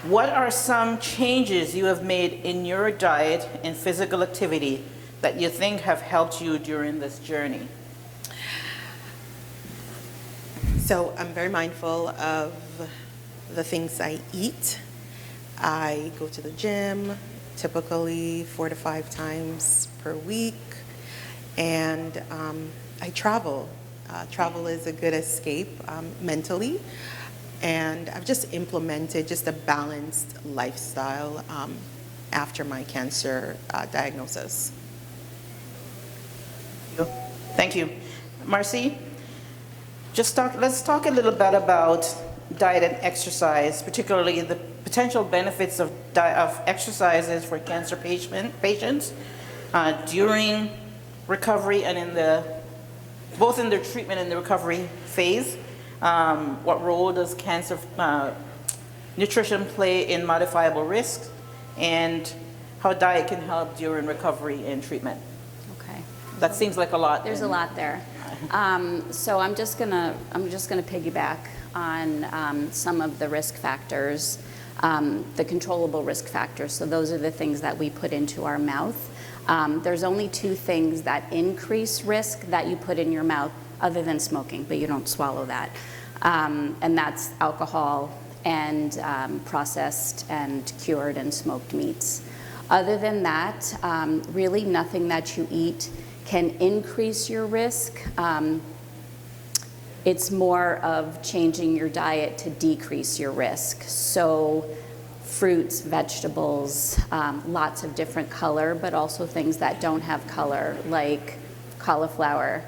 what are some changes you have made in your diet and physical activity that you think have helped you during this journey? So I'm very mindful of the things I eat. I go to the gym typically 4 to 5 times per week, and I travel. Travel is a good escape mentally, and I've just implemented just a balanced lifestyle after my cancer diagnosis. Thank you. Marcy, let's talk a little bit about diet and exercise, particularly the potential benefits of exercises for cancer patients during recovery and both in their treatment and the recovery phase. What role does cancer nutrition play in modifiable risk, and how diet can help during recovery and treatment? Okay. That seems like a lot. There's a lot there. So I'm just gonna piggyback on some of the risk factors, the controllable risk factors. So those are the things that we put into our mouth. There's only 2 things that increase risk that you put in your mouth, other than smoking, but you don't swallow that. And that's alcohol and processed and cured and smoked meats. Other than that, really nothing that you eat can increase your risk. It's more of changing your diet to decrease your risk. So fruits, vegetables, lots of different color, but also things that don't have color, like cauliflower.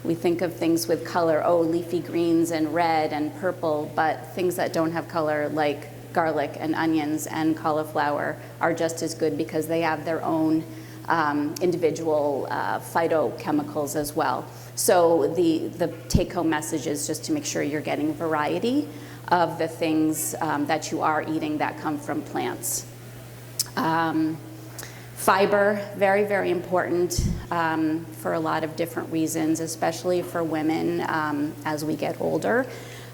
We think of things with color, leafy greens and red and purple, but things that don't have color, like garlic and onions and cauliflower, are just as good because they have their own individual phytochemicals as well. So the take-home message is just to make sure you're getting variety of the things that you are eating that come from plants. Fiber, very, very important for a lot of different reasons, especially for women as we get older.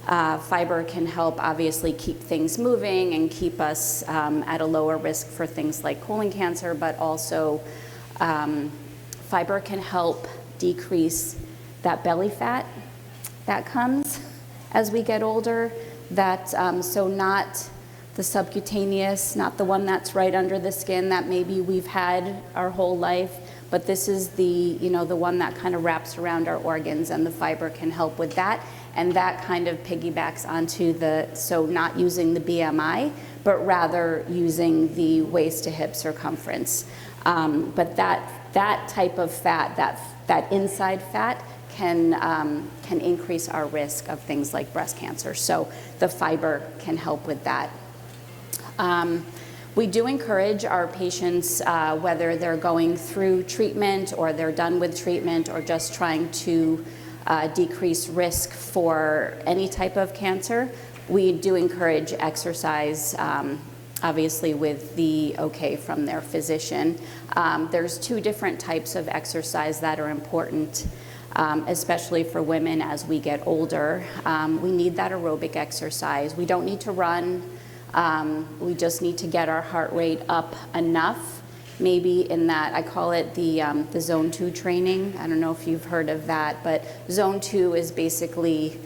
Fiber can help obviously keep things moving and keep us at a lower risk for things like colon cancer, but also fiber can help decrease that belly fat that comes as we get older. So not the subcutaneous, not the one that's right under the skin that maybe we've had our whole life, but this is the one that kind of wraps around our organs, and the fiber can help with that. And that kind of piggybacks onto so not using the BMI, but rather using the waist to hip circumference. But that type of fat, that inside fat, can increase our risk of things like breast cancer. So the fiber can help with that. We do encourage our patients, whether they're going through treatment or they're done with treatment or just trying to decrease risk for any type of cancer, we do encourage exercise, obviously with the okay from their physician. There's two different types of exercise that are important, especially for women as we get older. We need that aerobic exercise. We don't need to run. We just need to get our heart rate up enough, maybe in that, I call it the zone 2 training. I don't know if you've heard of that, but zone 2 is basically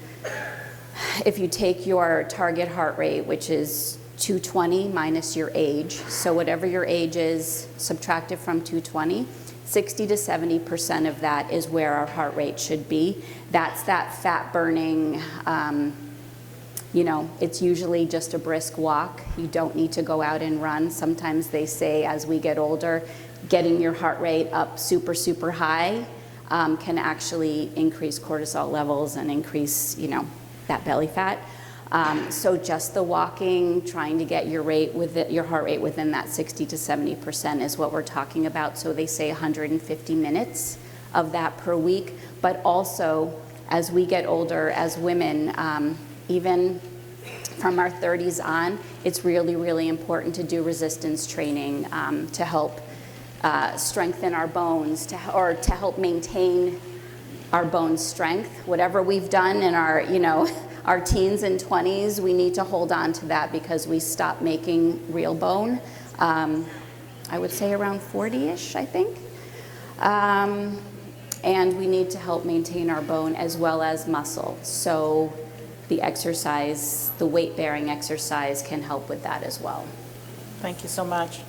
if you take your target heart rate, which is 220 minus your age, so whatever your age is, subtract it from 220, 60 to 70% of that is where our heart rate should be. That's that fat burning, you know, it's usually just a brisk walk. You don't need to go out and run. Sometimes they say as we get older, getting your heart rate up super, super high can actually increase cortisol levels and increase, you know, that belly fat. So just the walking, trying to get your heart rate within that 60 to 70% is what we're talking about. So they say 150 minutes of that per week. But also, as we get older, as women, even from our 30s on, it's really, really important to do resistance training to help strengthen our bones, or to help maintain our bone strength. Whatever we've done in our, you know, our teens and 20s, we need to hold on to that because we stop making real bone. I would say around 40-ish, I think. And we need to help maintain our bone as well as muscle. So the exercise, the weight-bearing exercise can help with that as well. Thank you so much.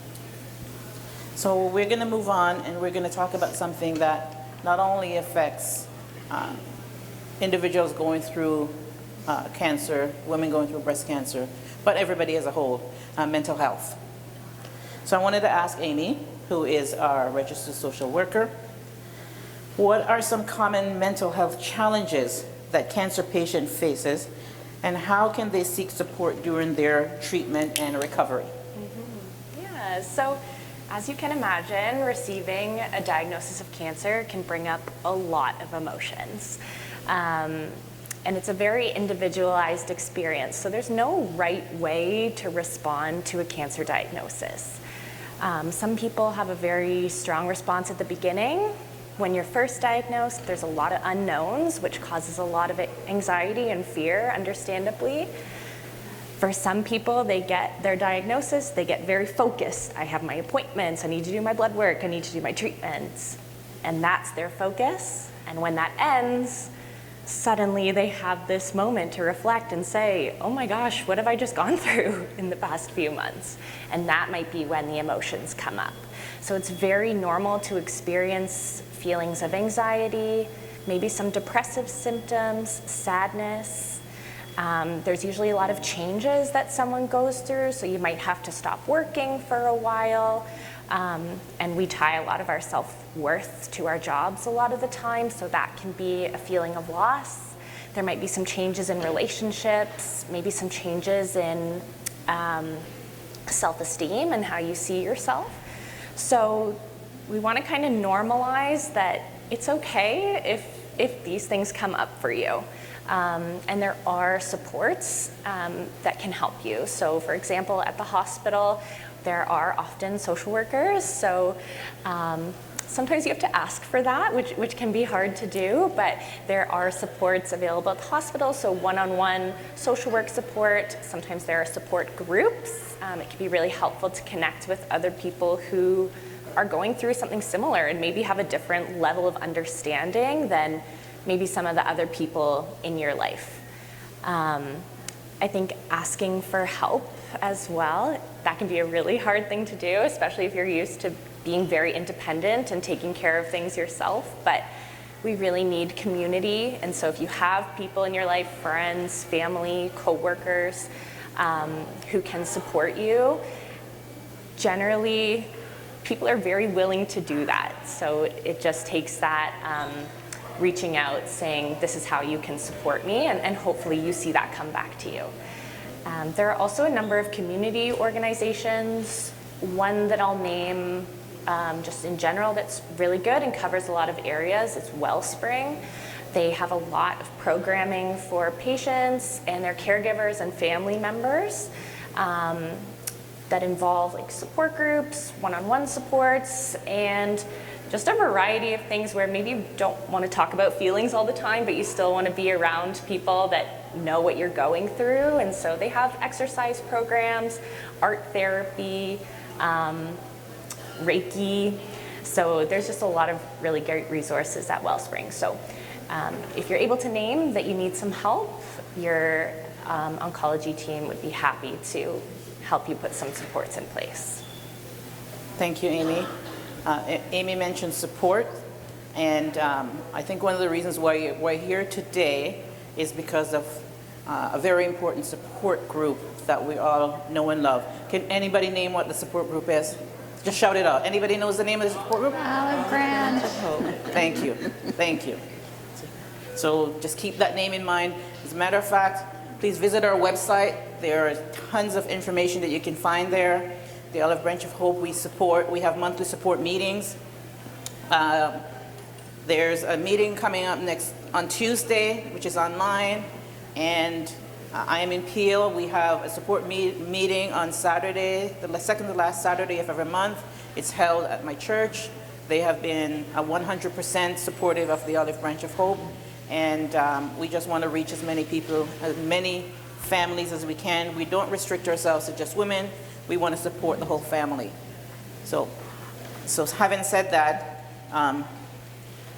So we're going to move on, and we're going to talk about something that not only affects individuals going through cancer, women going through breast cancer, but everybody as a whole, mental health. So I wanted to ask Amy, who is our registered social worker, what are some common mental health challenges that cancer patient faces, and how can they seek support during their treatment and recovery? Yeah, so as you can imagine, receiving a diagnosis of cancer can bring up a lot of emotions. And it's a very individualized experience, so there's no right way to respond to a cancer diagnosis. Some people have a very strong response at the beginning. When you're first diagnosed, there's a lot of unknowns, which causes a lot of anxiety and fear, understandably. For some people, they get their diagnosis, they get very focused. I have my appointments, I need to do my blood work, I need to do my treatments. And that's their focus. And when that ends, suddenly they have this moment to reflect and say, oh my gosh, what have I just gone through in the past few months? And that might be when the emotions come up. So it's very normal to experience feelings of anxiety, maybe some depressive symptoms, sadness. There's usually a lot of changes that someone goes through, so you might have to stop working for a while. And we tie a lot of our self-worth to our jobs a lot of the time, so that can be a feeling of loss. There might be some changes in relationships, maybe some changes in self-esteem and how you see yourself. So we want to kind of normalize that it's okay if these things come up for you. And there are supports that can help you. So for example, at the hospital, there are often social workers. So sometimes you have to ask for that, which can be hard to do, but there are supports available at the hospital. So one-on-one social work support. Sometimes there are support groups. It can be really helpful to connect with other people who are going through something similar and maybe have a different level of understanding than maybe some of the other people in your life. I think asking for help as well, that can be a really hard thing to do, especially if you're used to being very independent and taking care of things yourself. But we really need community, and so if you have people in your life, friends, family, coworkers, who can support you, generally people are very willing to do that. So it just takes that reaching out, saying this is how you can support me, and hopefully you see that come back to you. There are also a number of community organizations. One that I'll name just in general that's really good and covers a lot of areas, it's Wellspring. They have a lot of programming for patients and their caregivers and family members that involve like support groups, one-on-one supports, and just a variety of things where maybe you don't want to talk about feelings all the time, but you still want to be around people that know what you're going through. And so they have exercise programs, art therapy, Reiki. So there's just a lot of really great resources at Wellspring. So if you're able to name that you need some help, your oncology team would be happy to help you put some supports in place. Thank you, Amy. Amy mentioned support, and I think one of the reasons why we're here today is because of a very important support group that we all know and love. Can anybody name what the support group is? Just shout it out. Anybody knows the name of the support group? Olive Branch. Thank you. Thank you. So just keep that name in mind. As a matter of fact, please visit our website. There are tons of information that you can find there. The Olive Branch of Hope we support. We have monthly support meetings. There's a meeting coming up on Tuesday, which is online. And I am in Peel. We have a support meeting on Saturday, the second to last Saturday of every month. It's held at my church. They have been 100% supportive of the Olive Branch of Hope. And we just want to reach as many people, as many families as we can. We don't restrict ourselves to just women. We want to support the whole family. So having said that,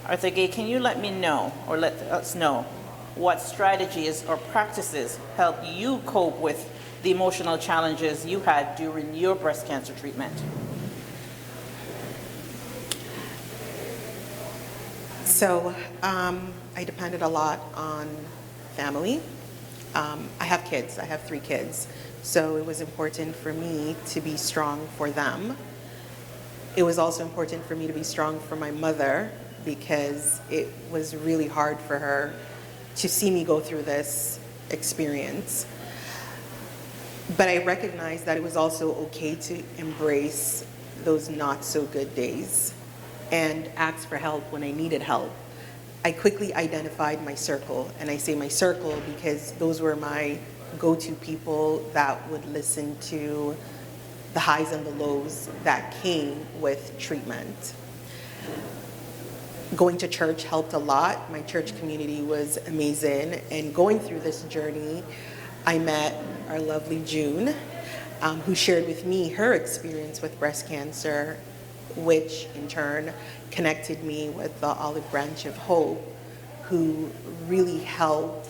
Arthur Gay, can you let me know, or let us know, what strategies or practices help you cope with the emotional challenges you had during your breast cancer treatment? So I depended a lot on family. I have kids. I have 3 kids. So it was important for me to be strong for them. It was also important for me to be strong for my mother, because it was really hard for her to see me go through this experience. But I recognized that it was also okay to embrace those not so good days and ask for help when I needed help. I quickly identified my circle, and I say my circle because those were my go-to people that would listen to the highs and the lows that came with treatment. Going to church helped a lot. My church community was amazing, and going through this journey, I met our lovely June, who shared with me her experience with breast cancer, which in turn connected me with the Olive Branch of Hope, who really helped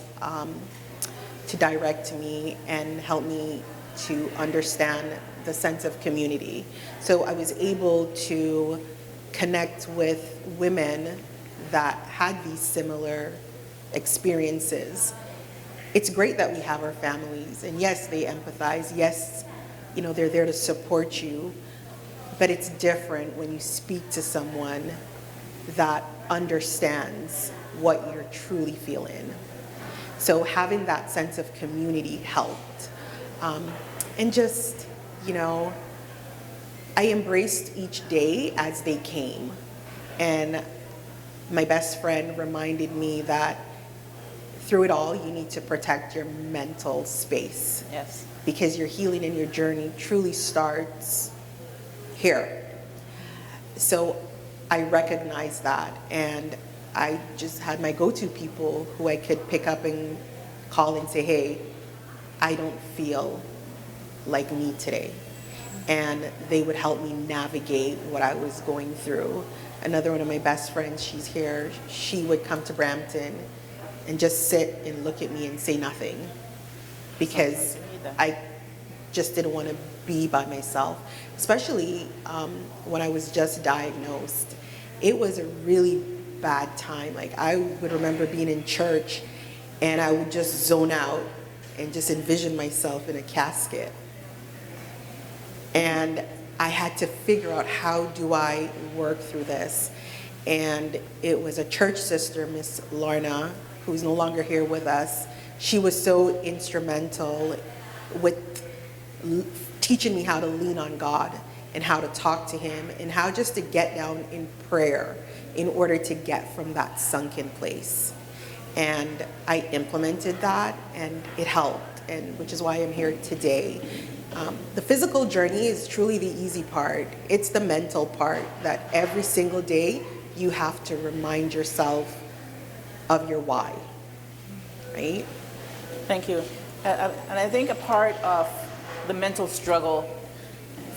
to direct me and help me to understand the sense of community. So I was able to connect with women that had these similar experiences. It's great that we have our families, and yes, they empathize. Yes, they're there to support you, but it's different when you speak to someone that understands what you're truly feeling. So having that sense of community helped. And just, I embraced each day as they came. And my best friend reminded me that through it all, you need to protect your mental space. Yes. Because your healing and your journey truly starts here. So I recognized that, and I just had my go-to people who I could pick up and call and say, hey, I don't feel like me today. And they would help me navigate what I was going through. Another one of my best friends, she's here, she would come to Brampton and just sit and look at me and say nothing, because I just didn't want to be by myself, especially when I was just diagnosed. It was a really bad time. Like, I would remember being in church and I would just zone out and just envision myself in a casket. And I had to figure out, how do I work through this? And it was a church sister, Miss Lorna, who's no longer here with us. She was so instrumental with teaching me how to lean on God and how to talk to Him and how just to get down in prayer in order to get from that sunken place. And I implemented that, and it helped, and which is why I'm here today. The physical journey is truly the easy part. It's the mental part that every single day you have to remind yourself of your why, right? Thank you. And I think a part of the mental struggle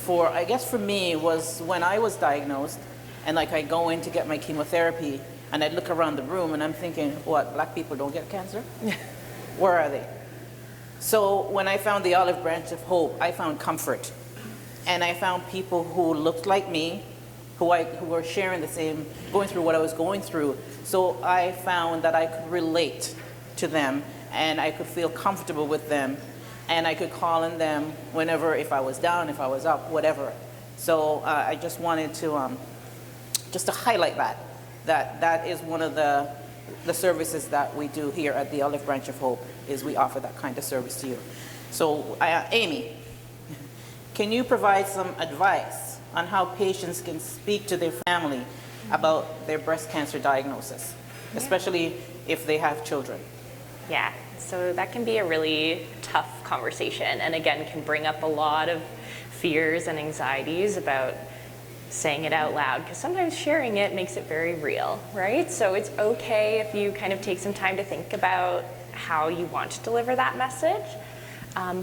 I guess for me, was when I was diagnosed, and like I go in to get my chemotherapy, and I look around the room and I'm thinking, what, black people don't get cancer? Where are they? So when I found the Olive Branch of Hope, I found comfort. And I found people who looked like me, who were sharing the same, going through what I was going through. So I found that I could relate to them, and I could feel comfortable with them, and I could call on them whenever, if I was down, if I was up, whatever. So I just wanted to, just to highlight that is one of the services that we do here at the Olive Branch of Hope, is we offer that kind of service to you. So Amy, can you provide some advice on how patients can speak to their family about their breast cancer diagnosis, especially if they have children? Yeah, so that can be a really tough conversation, and again, can bring up a lot of fears and anxieties about saying it out loud, because sometimes sharing it makes it very real, right? So it's okay if you kind of take some time to think about how you want to deliver that message,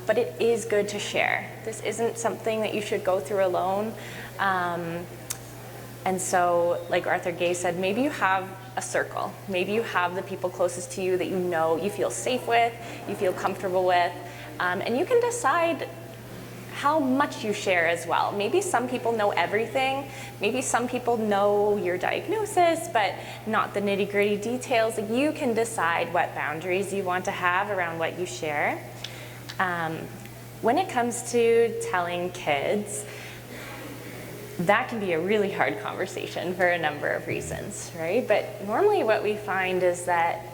but it is good to share. This isn't something that you should go through alone. And so, like Arthur Gay said, maybe you have a circle. Maybe you have the people closest to you that you know you feel safe with, you feel comfortable with, and you can decide how much you share as well. Maybe some people know everything. Maybe some people know your diagnosis, but not the nitty-gritty details. Like, you can decide what boundaries you want to have around what you share. When it comes to telling kids, that can be a really hard conversation for a number of reasons, right? But normally what we find is that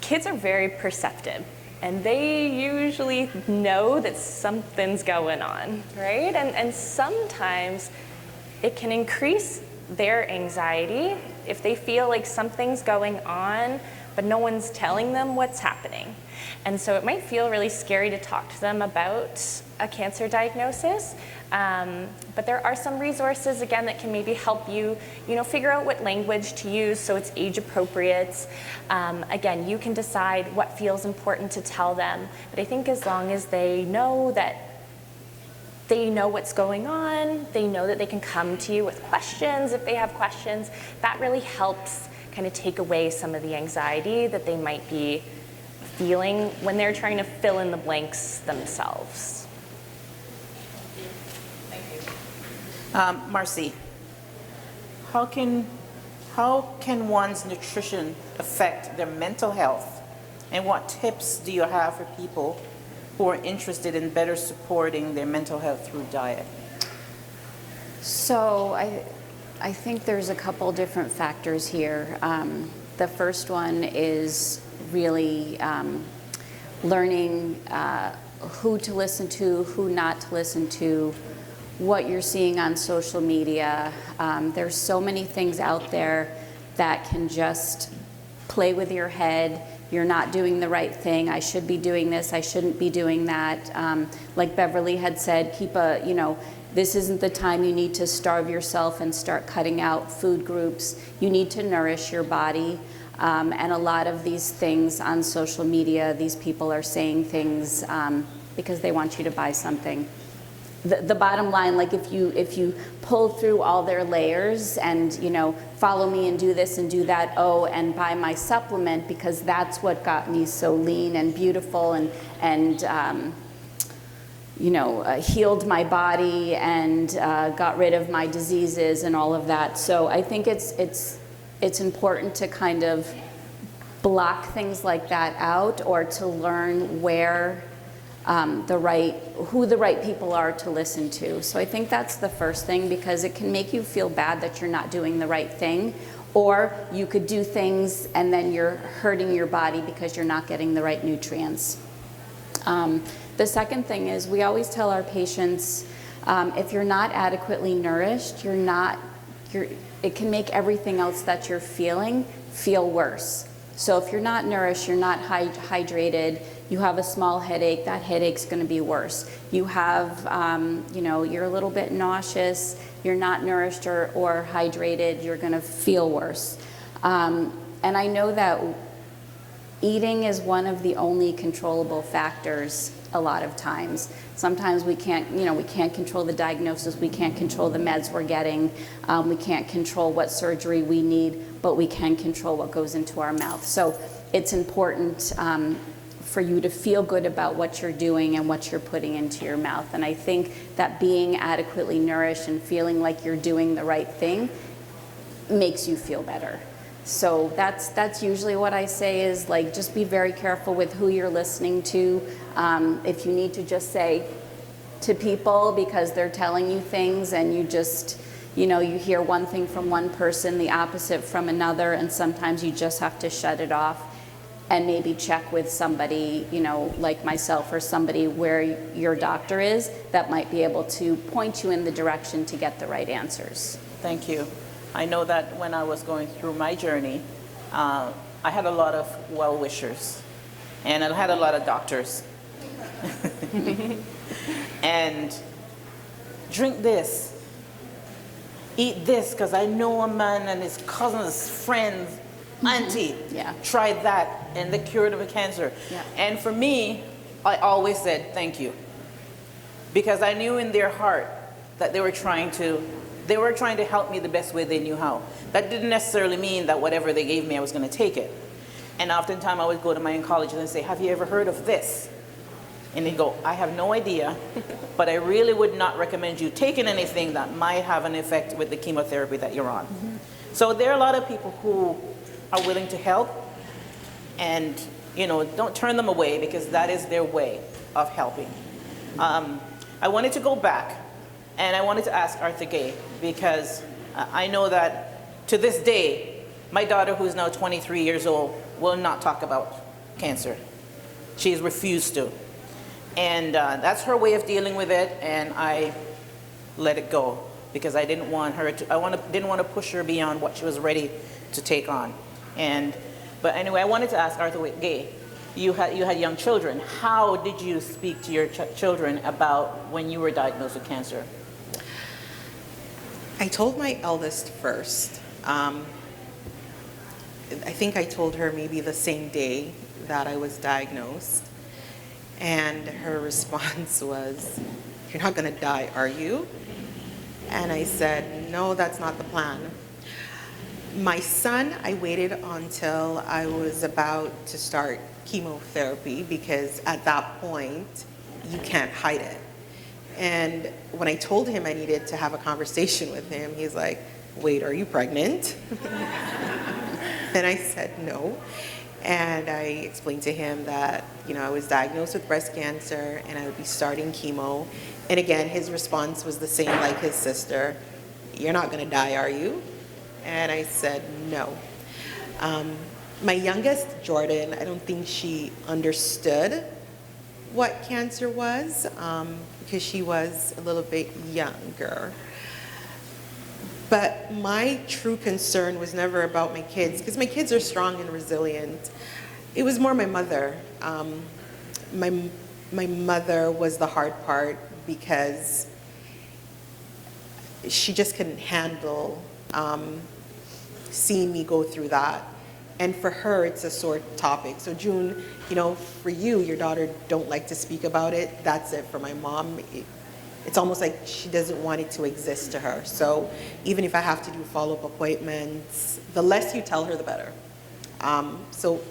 kids are very perceptive, and they usually know that something's going on, right? And sometimes it can increase their anxiety if they feel like something's going on, but no one's telling them what's happening. And so it might feel really scary to talk to them about a cancer diagnosis, but there are some resources, again, that can maybe help you, figure out what language to use so it's age appropriate. Again, you can decide what feels important to tell them, but I think as long as they know that they know what's going on, they know that they can come to you with questions if they have questions, that really helps kind of take away some of the anxiety that they might be feeling when they're trying to fill in the blanks themselves. Marcy, how can one's nutrition affect their mental health, and what tips do you have for people who are interested in better supporting their mental health through diet? So I think there's a couple different factors here. The first one is really learning who to listen to, who not to listen to, what you're seeing on social media. There's so many things out there that can just play with your head. You're not doing the right thing. I should be doing this. I shouldn't be doing that. Like Beverly had said, this isn't the time you need to starve yourself and start cutting out food groups. You need to nourish your body. And a lot of these things on social media, these people are saying things because they want you to buy something. The bottom line, like if you pull through all their layers and follow me and do this and do that, and buy my supplement because that's what got me so lean and beautiful and healed my body and got rid of my diseases and all of that. So I think it's important to kind of block things like that out, or to learn where who the right people are to listen to. So I think that's the first thing, because it can make you feel bad that you're not doing the right thing, or you could do things and then you're hurting your body because you're not getting the right nutrients. The second thing is, we always tell our patients, if you're not adequately nourished, it can make everything else that you're feeling feel worse. So if you're not nourished, you're not hydrated, you have a small headache, that headache's going to be worse. You have, you're a little bit nauseous, you're not nourished or hydrated, you're going to feel worse. And I know that eating is one of the only controllable factors a lot of times. Sometimes we can't control the diagnosis, we can't control the meds we're getting, we can't control what surgery we need, but we can control what goes into our mouth. So it's important for you to feel good about what you're doing and what you're putting into your mouth. And I think that being adequately nourished and feeling like you're doing the right thing makes you feel better. So that's usually what I say is, like, just be very careful with who you're listening to. If you need to just say to people because they're telling you things and you just, you hear one thing from one person, the opposite from another, and sometimes you just have to shut it off and maybe check with somebody, like myself or somebody where your doctor is that might be able to point you in the direction to get the right answers. Thank you. I know that when I was going through my journey, I had a lot of well-wishers, and I had a lot of doctors. And drink this, eat this, because I know a man and his cousins, friends, auntie, tried that, and they cured of a cancer. Yeah. And for me, I always said thank you, because I knew in their heart that they were trying to help me the best way they knew how. That didn't necessarily mean that whatever they gave me, I was going to take it. And oftentimes I would go to my oncologists and say, have you ever heard of this? And they'd go, I have no idea, but I really would not recommend you taking anything that might have an effect with the chemotherapy that you're on. Mm-hmm. So there are a lot of people who are willing to help, and don't turn them away, because that is their way of helping. I wanted to go back, and I wanted to ask Arthur Gay, because I know that to this day, my daughter, who's now 23 years old, will not talk about cancer. She's refused to. And that's her way of dealing with it, and I let it go, because I didn't want her to, didn't want to push her beyond what she was ready to take on. But anyway, I wanted to ask Arthur Gay, you had young children. How did you speak to your children about when you were diagnosed with cancer? I told my eldest first. I think I told her maybe the same day that I was diagnosed. And her response was, "You're not going to die, are you?" And I said, "No, that's not the plan." My son, I waited until I was about to start chemotherapy, because at that point, you can't hide it. And when I told him I needed to have a conversation with him, he's like, "Wait, are you pregnant?" And I said, "No." And I explained to him that, I was diagnosed with breast cancer and I would be starting chemo. And again, his response was the same like his sister. "You're not going to die, are you?" And I said, "No." My youngest, Jordan, I don't think she understood what cancer was, because she was a little bit younger. But my true concern was never about my kids, because my kids are strong and resilient. It was more my mother. My mother was the hard part, because she just couldn't handle seeing me go through that. And for her, it's a sore topic. So June, for you, your daughter don't like to speak about it. That's it. For my mom, it's almost like she doesn't want it to exist to her. So even if I have to do follow-up appointments, the less you tell her, the better. So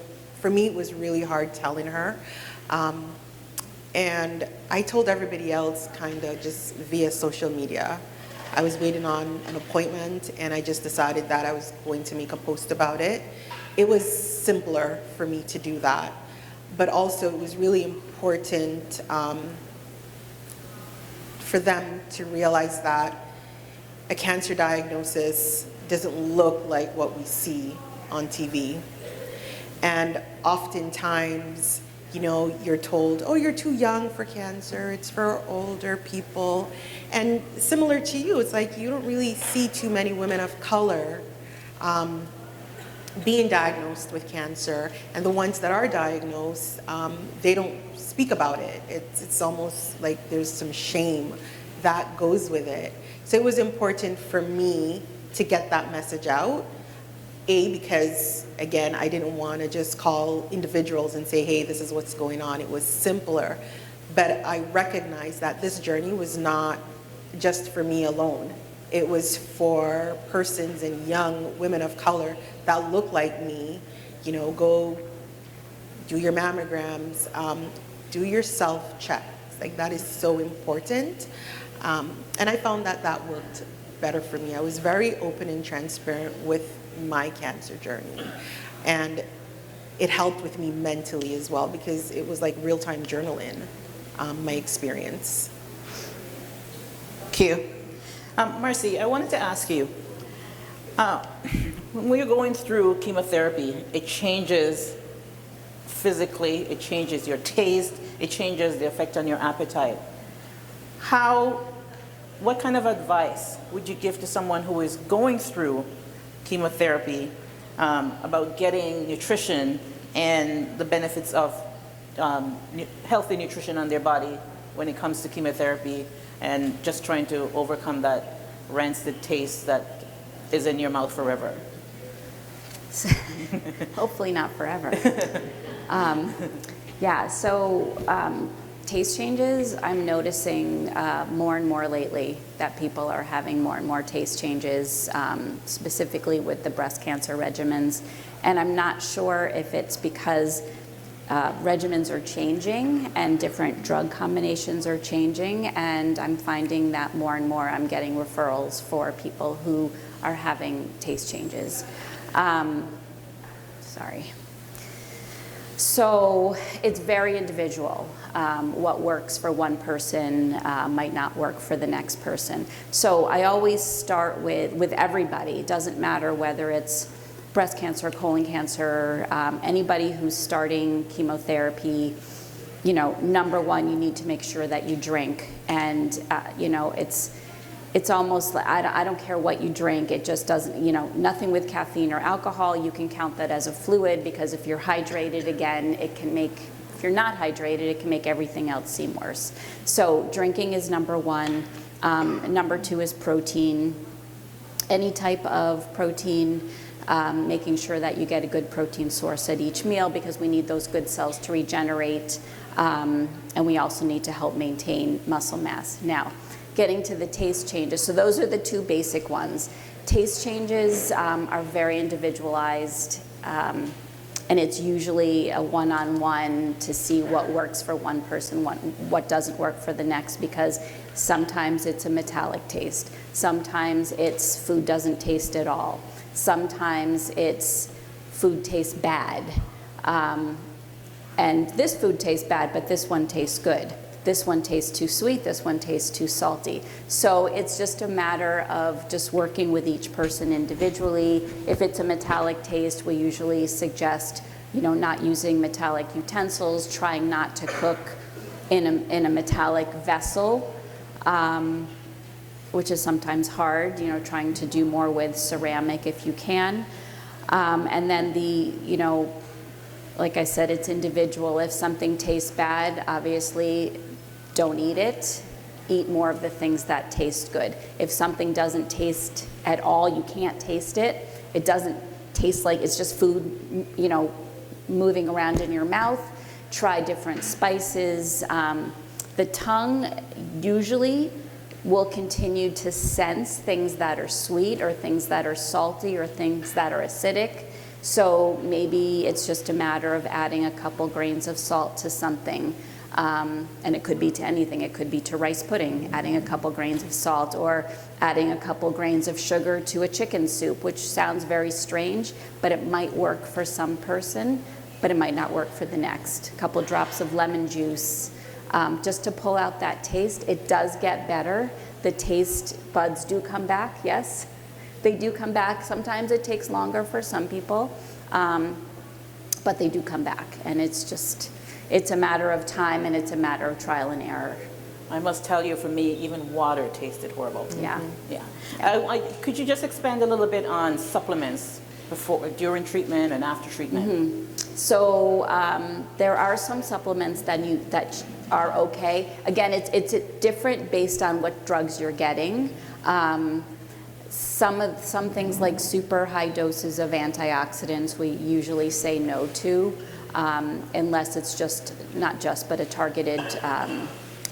for me, it was really hard telling her. And I told everybody else kind of just via social media. I was waiting on an appointment, and I just decided that I was going to make a post about it. It was simpler for me to do that. But also, it was really important for them to realize that a cancer diagnosis doesn't look like what we see on TV. And oftentimes, you're told, "Oh, you're too young for cancer, it's for older people." And similar to you, it's like you don't really see too many women of color being diagnosed with cancer, and the ones that are diagnosed, they don't speak about it. It's almost like there's some shame that goes with it. So it was important for me to get that message out. Because, again, I didn't want to just call individuals and say, hey, this is what's going on. It was simpler. But I recognized that this journey was not just for me alone. It was for persons and young women of color that look like me. You know, go do your mammograms, do your self-checks. Like, that is so important. And I found that that worked better for me. I was very open and transparent with my cancer journey. And it helped with me mentally as well, because it was like real-time journaling, my experience. Thank you. Mercy, I wanted to ask you, when you're going through chemotherapy, it changes physically, it changes your taste, it changes the effect on your appetite. What kind of advice would you give to someone who is going through chemotherapy about getting nutrition and the benefits of healthy nutrition on their body when it comes to chemotherapy, and just trying to overcome that rancid taste that is in your mouth forever? Hopefully not forever. Yeah, so taste changes, I'm noticing more and more lately that people are having more and more taste changes, specifically with the breast cancer regimens. And I'm not sure if it's because regimens are changing and different drug combinations are changing, and I'm finding that more and more I'm getting referrals for people who are having taste changes. Sorry. So it's very individual. What works for one person might not work for the next person. So I always start with everybody. It doesn't matter whether it's breast cancer, colon cancer, anybody who's starting chemotherapy. You know, number one, you need to make sure that you drink. And, you know, it's almost like, I don't care what you drink, it just doesn't, you know, nothing with caffeine or alcohol, you can count that as a fluid, because if you're hydrated, again, it can make, if you're not hydrated, it can make everything else seem worse. So drinking is number one. Number two is protein. Any type of protein, making sure that you get a good protein source at each meal, because we need those good cells to regenerate, and we also need to help maintain muscle mass. Now, getting to the taste changes. So those are the two basic ones. Taste changes are very individualized, and it's usually a one-on-one to see what works for one person, what doesn't work for the next, because sometimes it's a metallic taste. Sometimes it's food doesn't taste at all. Sometimes it's food tastes bad. And this food tastes bad, but this one tastes good. This one tastes too sweet, this one tastes too salty. So it's just a matter of just working with each person individually. If it's a metallic taste, we usually suggest, you know, not using metallic utensils, trying not to cook in a metallic vessel, which is sometimes hard, you know, trying to do more with ceramic if you can. And then you know, like I said, it's individual. If something tastes bad, obviously, don't eat it. Eat more of the things that taste good. If something doesn't taste at all, you can't taste it. It doesn't taste like it's just food, you know, moving around in your mouth. Try different spices. The tongue usually will continue to sense things that are sweet or things that are salty or things that are acidic. So maybe it's just a matter of adding a couple grains of salt to something. And it could be to anything. It could be to rice pudding, adding a couple grains of salt, or adding a couple grains of sugar to a chicken soup, which sounds very strange, but it might work for some person, but it might not work for the next. A couple drops of lemon juice, just to pull out that taste. It does get better. The taste buds do come back, yes. They do come back. Sometimes it takes longer for some people, but they do come back. And it's a matter of time, and it's a matter of trial and error. I must tell you, for me, even water tasted horrible. Yeah. Yeah. Could you just expand a little bit on supplements before, during treatment and after treatment? So there are some supplements that are okay. Again, it's different based on what drugs you're getting. Some things like super high doses of antioxidants we usually say no to, unless it's but a targeted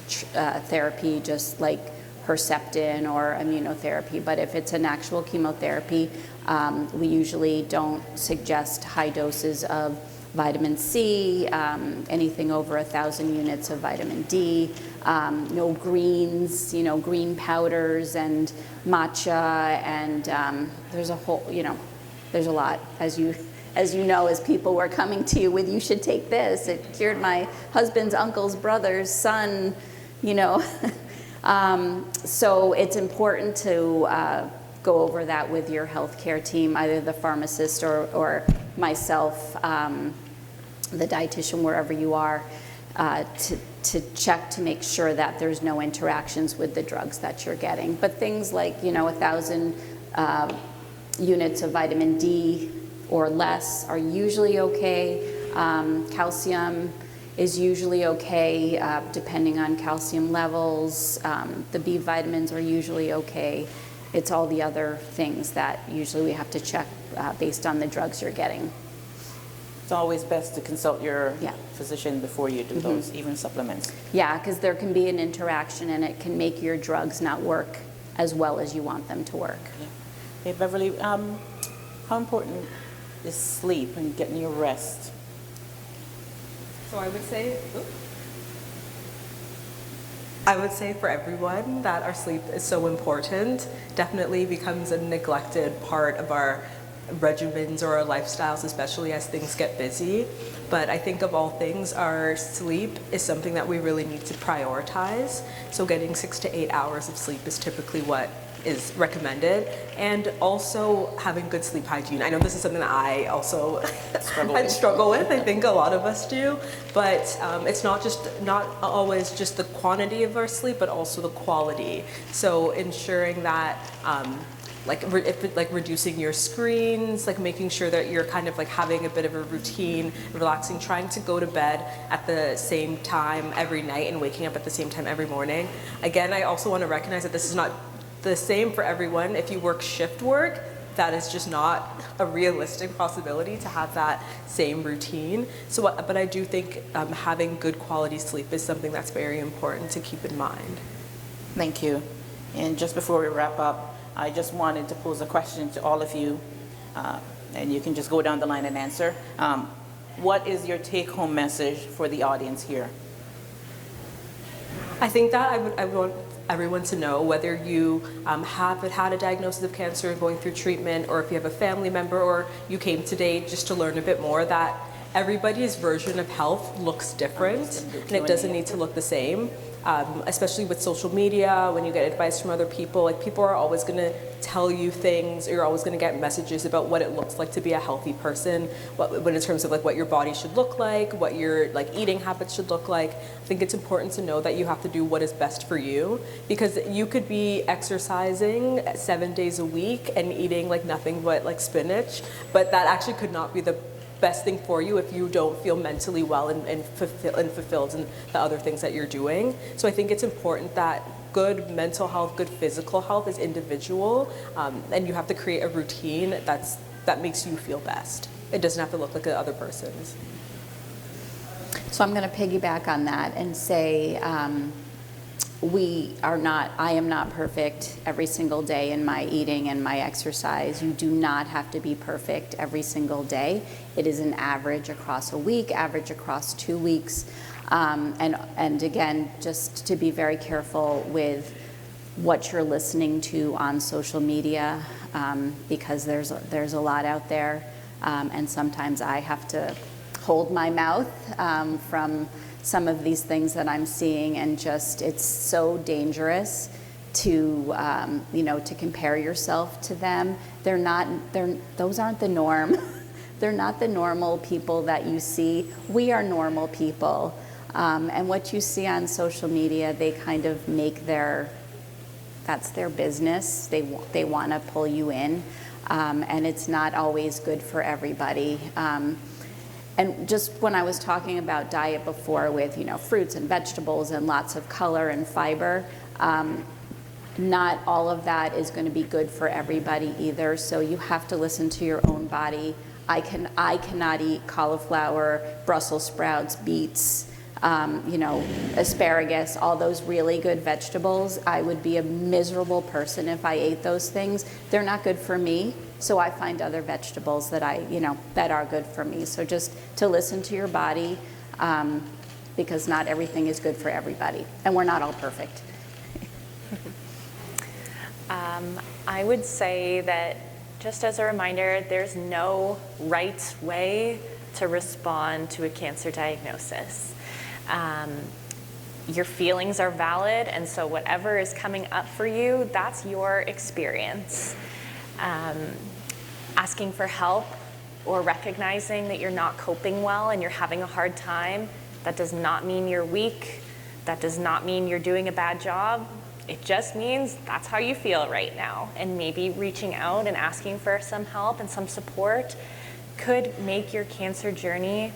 therapy, just like Herceptin or immunotherapy. But if it's an actual chemotherapy, we usually don't suggest high doses of vitamin C, anything over 1,000 units of vitamin D, no greens, green powders and matcha, and there's a whole, there's a lot. As you know, as people were coming to you with, you should take this. It cured my husband's uncle's brother's son, So it's important to go over that with your healthcare team, either the pharmacist or myself, the dietitian, wherever you are, to check to make sure that there's no interactions with the drugs that you're getting. But things like, 1,000 units of vitamin D or less are usually okay. Calcium is usually okay, depending on calcium levels. The B vitamins are usually okay. It's all the other things that usually we have to check based on the drugs you're getting. It's always best to consult your physician before you do those, even supplements. Yeah, because there can be an interaction and it can make your drugs not work as well as you want them to work. Hey, Beverly, how important is sleep and getting your rest? So I would say for everyone that our sleep is so important. Definitely becomes a neglected part of our regimens or our lifestyles, especially as things get busy. But I think of all things, our sleep is something that we really need to prioritize. So getting 6 to 8 hours of sleep is typically what is recommended, and also having good sleep hygiene. I know this is something that I also struggle with. I think a lot of us do, but it's not always just the quantity of our sleep, but also the quality. So ensuring that reducing your screens, making sure that you're kind of having a bit of a routine, relaxing, trying to go to bed at the same time every night and waking up at the same time every morning. Again, I also want to recognize that this is not the same for everyone. If you work shift work, that is just not a realistic possibility to have that same routine. But I do think having good quality sleep is something that's very important to keep in mind. Thank you. And just before we wrap up, I just wanted to pose a question to all of you, and you can just go down the line and answer. What is your take-home message for the audience here? I think that I want everyone to know, whether you have had a diagnosis of cancer and going through treatment, or if you have a family member, or you came today just to learn a bit more, that everybody's version of health looks different and it doesn't need to look the same. Especially with social media, when you get advice from other people, people are always going to tell you things, or you're always going to get messages about what it looks like to be a healthy person, in terms of what your body should look like, what your eating habits should look like. I think it's important to know that you have to do what is best for you, because you could be exercising 7 days a week and eating nothing but spinach, but that actually could not be the best thing for you if you don't feel mentally well and fulfilled in the other things that you're doing. So I think it's important that good mental health, good physical health is individual, and you have to create a routine that makes you feel best. It doesn't have to look like the other person's. So I'm going to piggyback on that and say I am not perfect every single day in my eating and my exercise. You do not have to be perfect every single day. It is an average across a week, average across 2 weeks. And again, just to be very careful with what you're listening to on social media, because there's a lot out there. And sometimes I have to hold my mouth from some of these things that I'm seeing, and it's so dangerous to to compare yourself to them. Those aren't the norm. They're not the normal people that you see. We are normal people, and what you see on social media, they kind of make that's their business. They want to pull you in. and it's not always good for everybody. And just when I was talking about diet before with, fruits and vegetables and lots of color and fiber, not all of that is going to be good for everybody either. So you have to listen to your own body. I cannot eat cauliflower, Brussels sprouts, beets, asparagus, all those really good vegetables. I would be a miserable person if I ate those things. They're not good for me, so I find other vegetables that that are good for me. So just to listen to your body, because not everything is good for everybody, and we're not all perfect. I would say that, just as a reminder, there's no right way to respond to a cancer diagnosis. Your feelings are valid, and so whatever is coming up for you, that's your experience. Asking for help or recognizing that you're not coping well and you're having a hard time, that does not mean you're weak. That does not mean you're doing a bad job. It just means that's how you feel right now. And maybe reaching out and asking for some help and some support could make your cancer journey,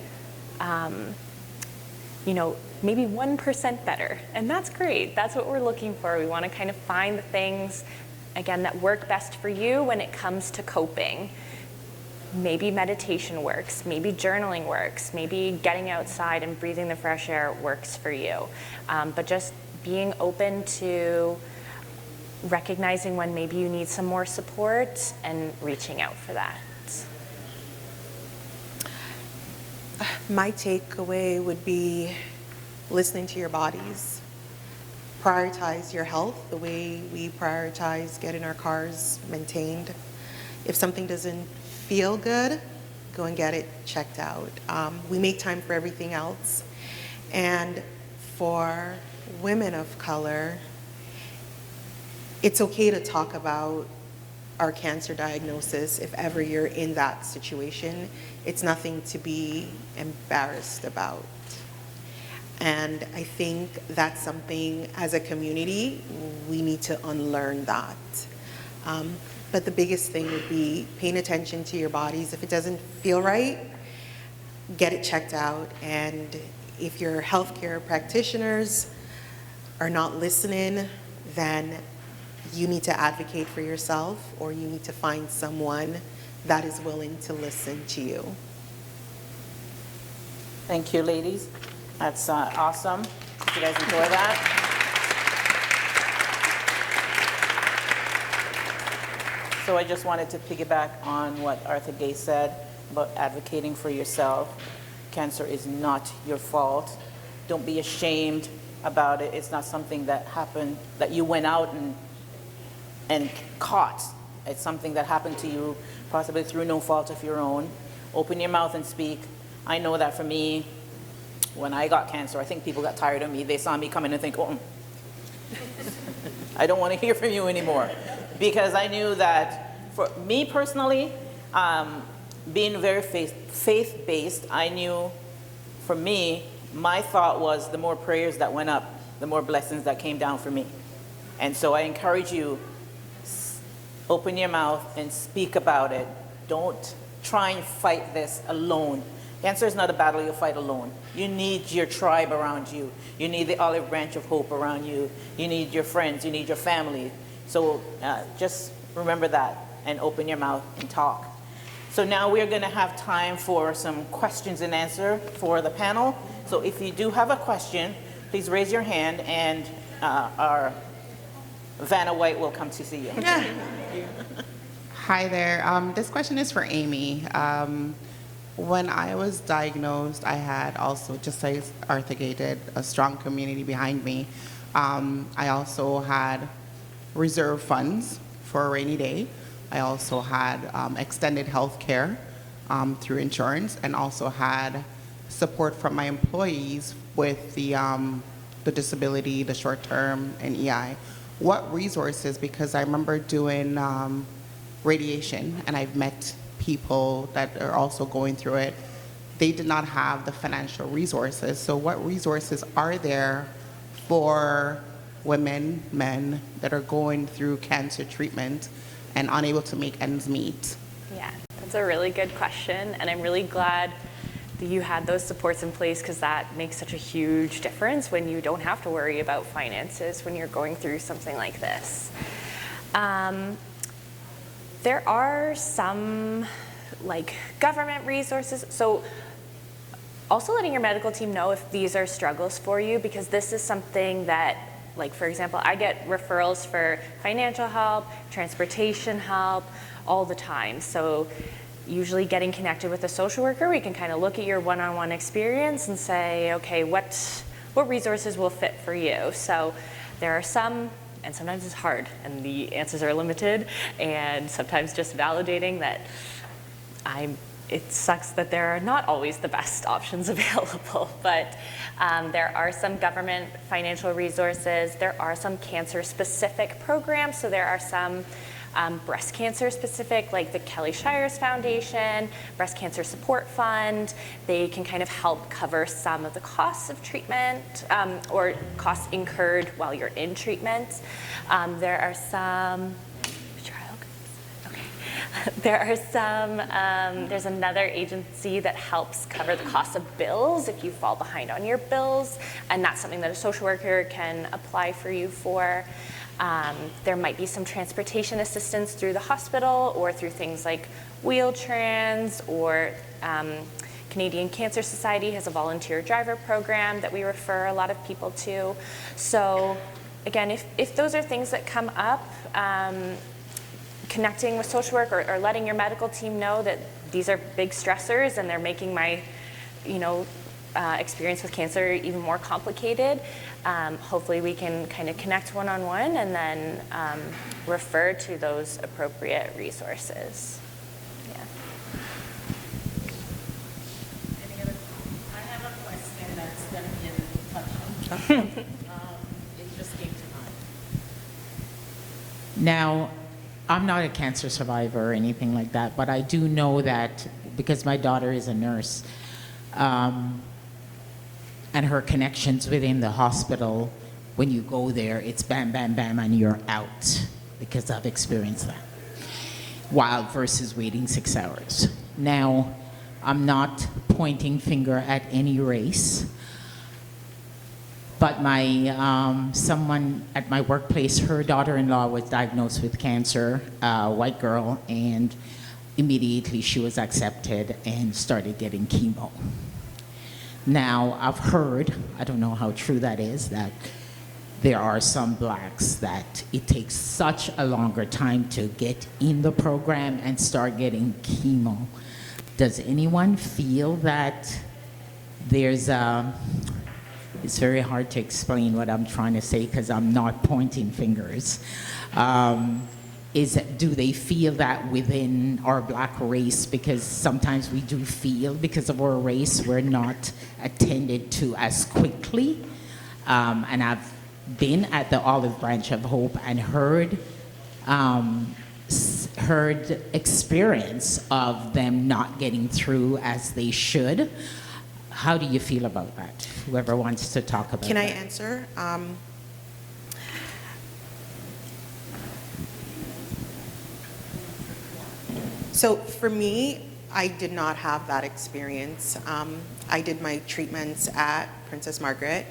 maybe 1% better. And that's great. That's what we're looking for. We want to kind of find the things, again, that work best for you when it comes to coping. Maybe meditation works, maybe journaling works, maybe getting outside and breathing the fresh air works for you. But just being open to recognizing when maybe you need some more support and reaching out for that. My takeaway would be listening to your bodies. Prioritize your health the way we prioritize getting our cars maintained. If something doesn't feel good, go and get it checked out. We make time for everything else. And for women of color, it's okay to talk about our cancer diagnosis if ever you're in that situation. It's nothing to be embarrassed about. And I think that's something as a community, we need to unlearn that. But the biggest thing would be paying attention to your bodies. If it doesn't feel right, get it checked out. And if your healthcare practitioners are not listening, then you need to advocate for yourself, or you need to find someone that is willing to listen to you. Thank you, ladies. That's awesome. Did you guys enjoy that? So I just wanted to piggyback on what Arthur Gay said about advocating for yourself. Cancer is not your fault. Don't be ashamed about it. It's not something that happened, that you went out and caught. It's something that happened to you possibly through no fault of your own. Open your mouth and speak. I know that for me, when I got cancer, I think people got tired of me. They saw me come in and think, oh, I don't want to hear from you anymore. Because I knew that for me personally, being very faith-based, I knew for me, my thought was the more prayers that went up, the more blessings that came down for me. And so I encourage you, open your mouth and speak about it. Don't try and fight this alone. Cancer is not a battle you fight alone. You need your tribe around you. You need the olive branch of hope around you. You need your friends. You need your family. So just remember that and open your mouth and talk. So now we're going to have time for some questions and answer for the panel. So if you do have a question, please raise your hand and our Vanna White will come to see you. Hi there. This question is for Amy. When I was diagnosed, I had also, just as Arthur Gay did, a strong community behind me. I also had reserve funds for a rainy day. I also had extended health care through insurance, and also had support from my employees with the disability, the short term, and EI. What resources, because I remember doing radiation, and I've met people that are also going through it, they did not have the financial resources. So what resources are there for women, men that are going through cancer treatment and unable to make ends meet? Yeah, that's a really good question, and I'm really glad that you had those supports in place, because that makes such a huge difference when you don't have to worry about finances when you're going through something like this. There are some government resources, so also letting your medical team know if these are struggles for you, because this is something that, for example, I get referrals for financial help, transportation help all the time. So usually getting connected with a social worker, we can kind of look at your one-on-one experience and say, okay, what resources will fit for you? So there are some, and sometimes it's hard, and the answers are limited, and sometimes just validating that it sucks that there are not always the best options available, but there are some government financial resources. There are some cancer-specific programs, so there are some breast cancer specific, like the Kelly Shires Foundation, Breast Cancer Support Fund. They can kind of help cover some of the costs of treatment or costs incurred while you're in treatment. There are some, there's another agency that helps cover the cost of bills if you fall behind on your bills, and that's something that a social worker can apply for you for. There might be some transportation assistance through the hospital or through things like Wheel-Trans, or Canadian Cancer Society has a volunteer driver program that we refer a lot of people to. So again, if those are things that come up, connecting with social work or letting your medical team know that these are big stressors and they're making my experience with cancer even more complicated. Hopefully we can kind of connect one-on-one and then refer to those appropriate resources. Yeah. I have a question that's going to be a little touchy. It just came to mind. Now, I'm not a cancer survivor or anything like that, but I do know that because my daughter is a nurse, and her connections within the hospital, when you go there, it's bam, bam, bam, and you're out, because I've experienced that. While versus waiting 6 hours. Now, I'm not pointing finger at any race, but someone at my workplace, her daughter-in-law was diagnosed with cancer, a white girl, and immediately she was accepted and started getting chemo. Now, I've heard, I don't know how true that is, that there are some blacks that it takes such a longer time to get in the program and start getting chemo. Does anyone feel that there's it's very hard to explain what I'm trying to say because I'm not pointing fingers. Do they feel that within our black race, because sometimes we do feel because of our race we're not attended to as quickly, and I've been at the Olive Branch of Hope and heard experience of them not getting through as they should. How do you feel about that? Whoever wants to talk about that. Can I answer? So for me, I did not have that experience. I did my treatments at Princess Margaret.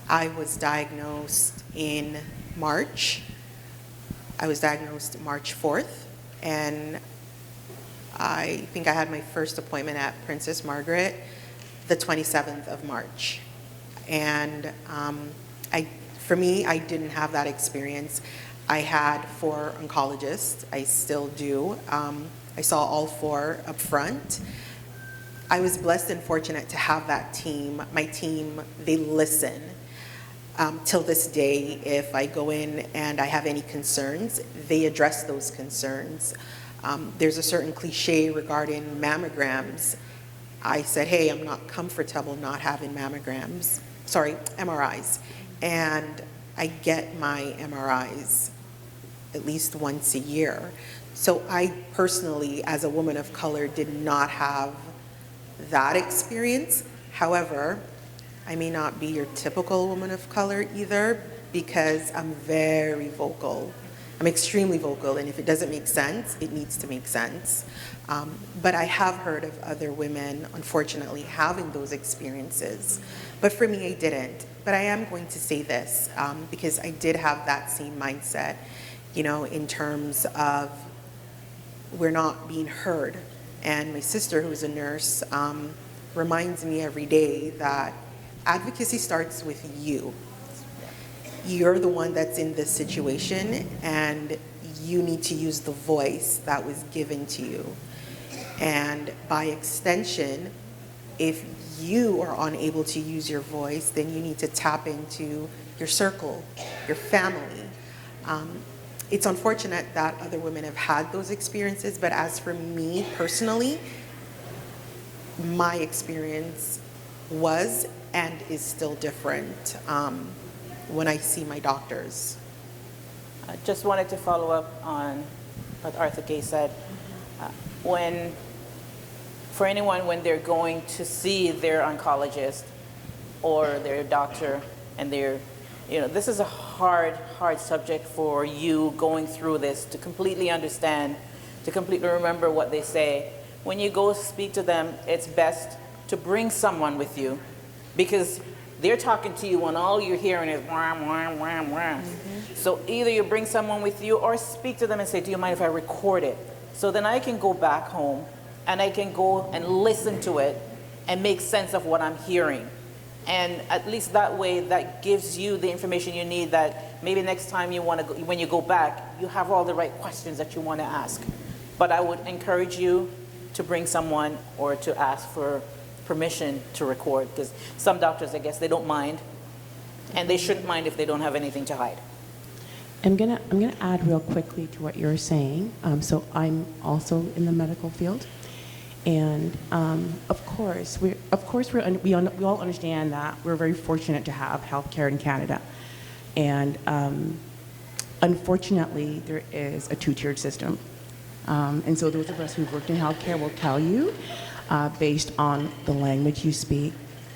I was diagnosed in March. I was diagnosed March 4th, and I think I had my first appointment at Princess Margaret the 27th of March. And for me, I didn't have that experience. I had 4 oncologists. I still do. I saw all 4 up front. I was blessed and fortunate to have that team. My team, they listen. Till this day, if I go in and I have any concerns, they address those concerns. There's a certain cliche regarding mammograms. I said, hey, I'm not comfortable not having MRIs. And I get my MRIs at least once a year. So I personally, as a woman of color, did not have that experience. However, I may not be your typical woman of color either, because I'm very vocal I'm extremely vocal, and if it doesn't make sense, it needs to make sense. But I have heard of other women, unfortunately, having those experiences. But for me, I didn't. But I am going to say this, because I did have that same mindset, you know, in terms of we're not being heard. And my sister, who's a nurse, reminds me every day that advocacy starts with you. You're the one that's in this situation, and you need to use the voice that was given to you. And by extension, if you are unable to use your voice, then you need to tap into your circle, your family. It's unfortunate that other women have had those experiences, but as for me personally, my experience was and is still different when I see my doctors. I just wanted to follow up on what Arthur Gay said. For anyone, when they're going to see their oncologist or their doctor, and they're, you know, this is a hard subject for you going through this to completely understand, to completely remember what they say. When you go speak to them, it's best to bring someone with you, because they're talking to you and all you're hearing is wah, wah, wah, wah. So either you bring someone with you or speak to them and say, do you mind if I record it? So then I can go back home and I can go and listen to it and make sense of what I'm hearing. And at least that way, that gives you the information you need, that maybe next time you want to go, when you go back, you have all the right questions that you want to ask. But I would encourage you to bring someone or to ask for permission to record, because some doctors, I guess, they don't mind, and they shouldn't mind if they don't have anything to hide. I'm gonna add real quickly to what you're saying. So I'm also in the medical field, and of course we all understand that we're very fortunate to have healthcare in Canada, and unfortunately there is a two-tiered system, and so those of us who've worked in healthcare will tell you, based on the language you speak,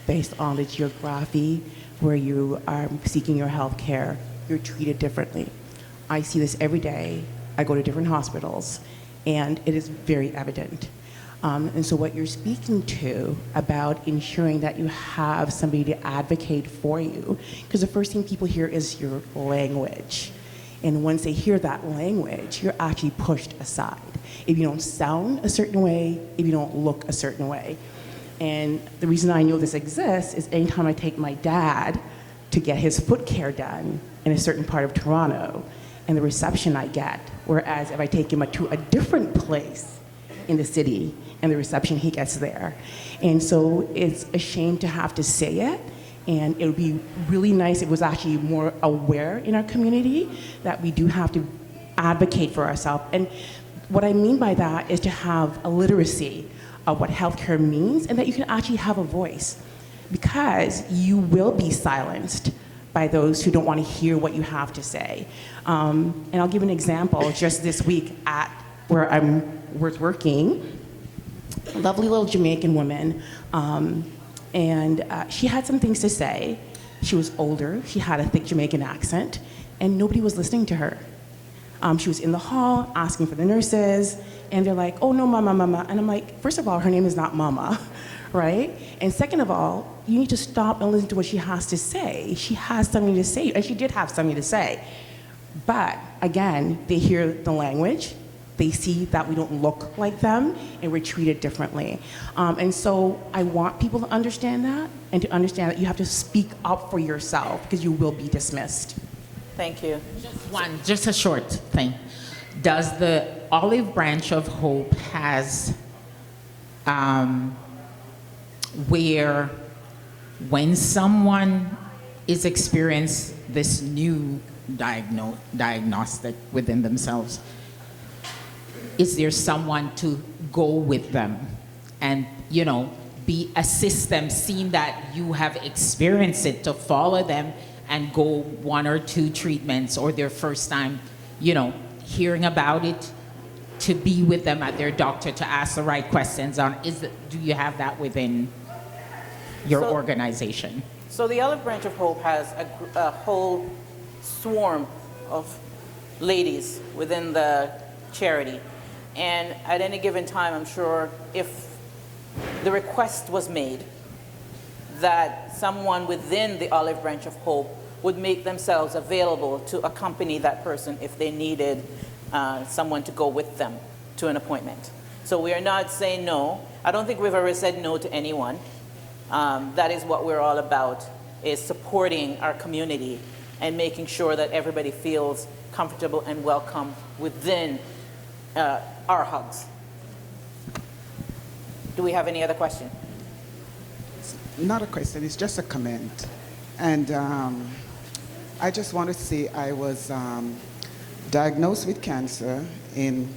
based on the geography where you are seeking your health care, you're treated differently. I see this every day. I go to different hospitals, and it is very evident. And so what you're speaking to about ensuring that you have somebody to advocate for you, because the first thing people hear is your language. And once they hear that language, you're actually pushed aside. If you don't sound a certain way, if you don't look a certain way. And the reason I know this exists is anytime I take my dad to get his foot care done in a certain part of Toronto, and the reception I get, whereas if I take him to a different place in the city, and the reception he gets there. And so it's a shame to have to say it, and it would be really nice if it was actually more aware in our community that we do have to advocate for ourselves. And what I mean by that is to have a literacy of what healthcare means, and that you can actually have a voice, because you will be silenced by those who don't want to hear what you have to say. And I'll give an example. Just this week at where I was working, a lovely little Jamaican woman, and she had some things to say. She was older, she had a thick Jamaican accent, and nobody was listening to her. She was in the hall asking for the nurses, and they're like, oh no, mama, mama. And I'm like, first of all, her name is not mama, right? And second of all, you need to stop and listen to what she has to say. She has something to say, and she did have something to say. But again, they hear the language, they see that we don't look like them, and we're treated differently. And so I want people to understand that, and to understand that you have to speak up for yourself, because you will be dismissed. Thank you. Just a short thing. Does the Olive Branch of Hope has where when someone is experiencing this new diagnostic within themselves, is there someone to go with them and, you know, assist them, seeing that you have experienced it, to follow them and go 1 or 2 treatments, or their first time, you know, hearing about it, to be with them at their doctor to ask the right questions on, do you have that within your organization? So the Olive Branch of Hope has a whole swarm of ladies within the charity. And at any given time, I'm sure if the request was made that someone within the Olive Branch of Hope would make themselves available to accompany that person if they needed someone to go with them to an appointment. So we are not saying no. I don't think we've ever said no to anyone. That is what we're all about, is supporting our community and making sure that everybody feels comfortable and welcome within our hugs. Do we have any other question? Not a question, it's just a comment. And I just want to say I was diagnosed with cancer in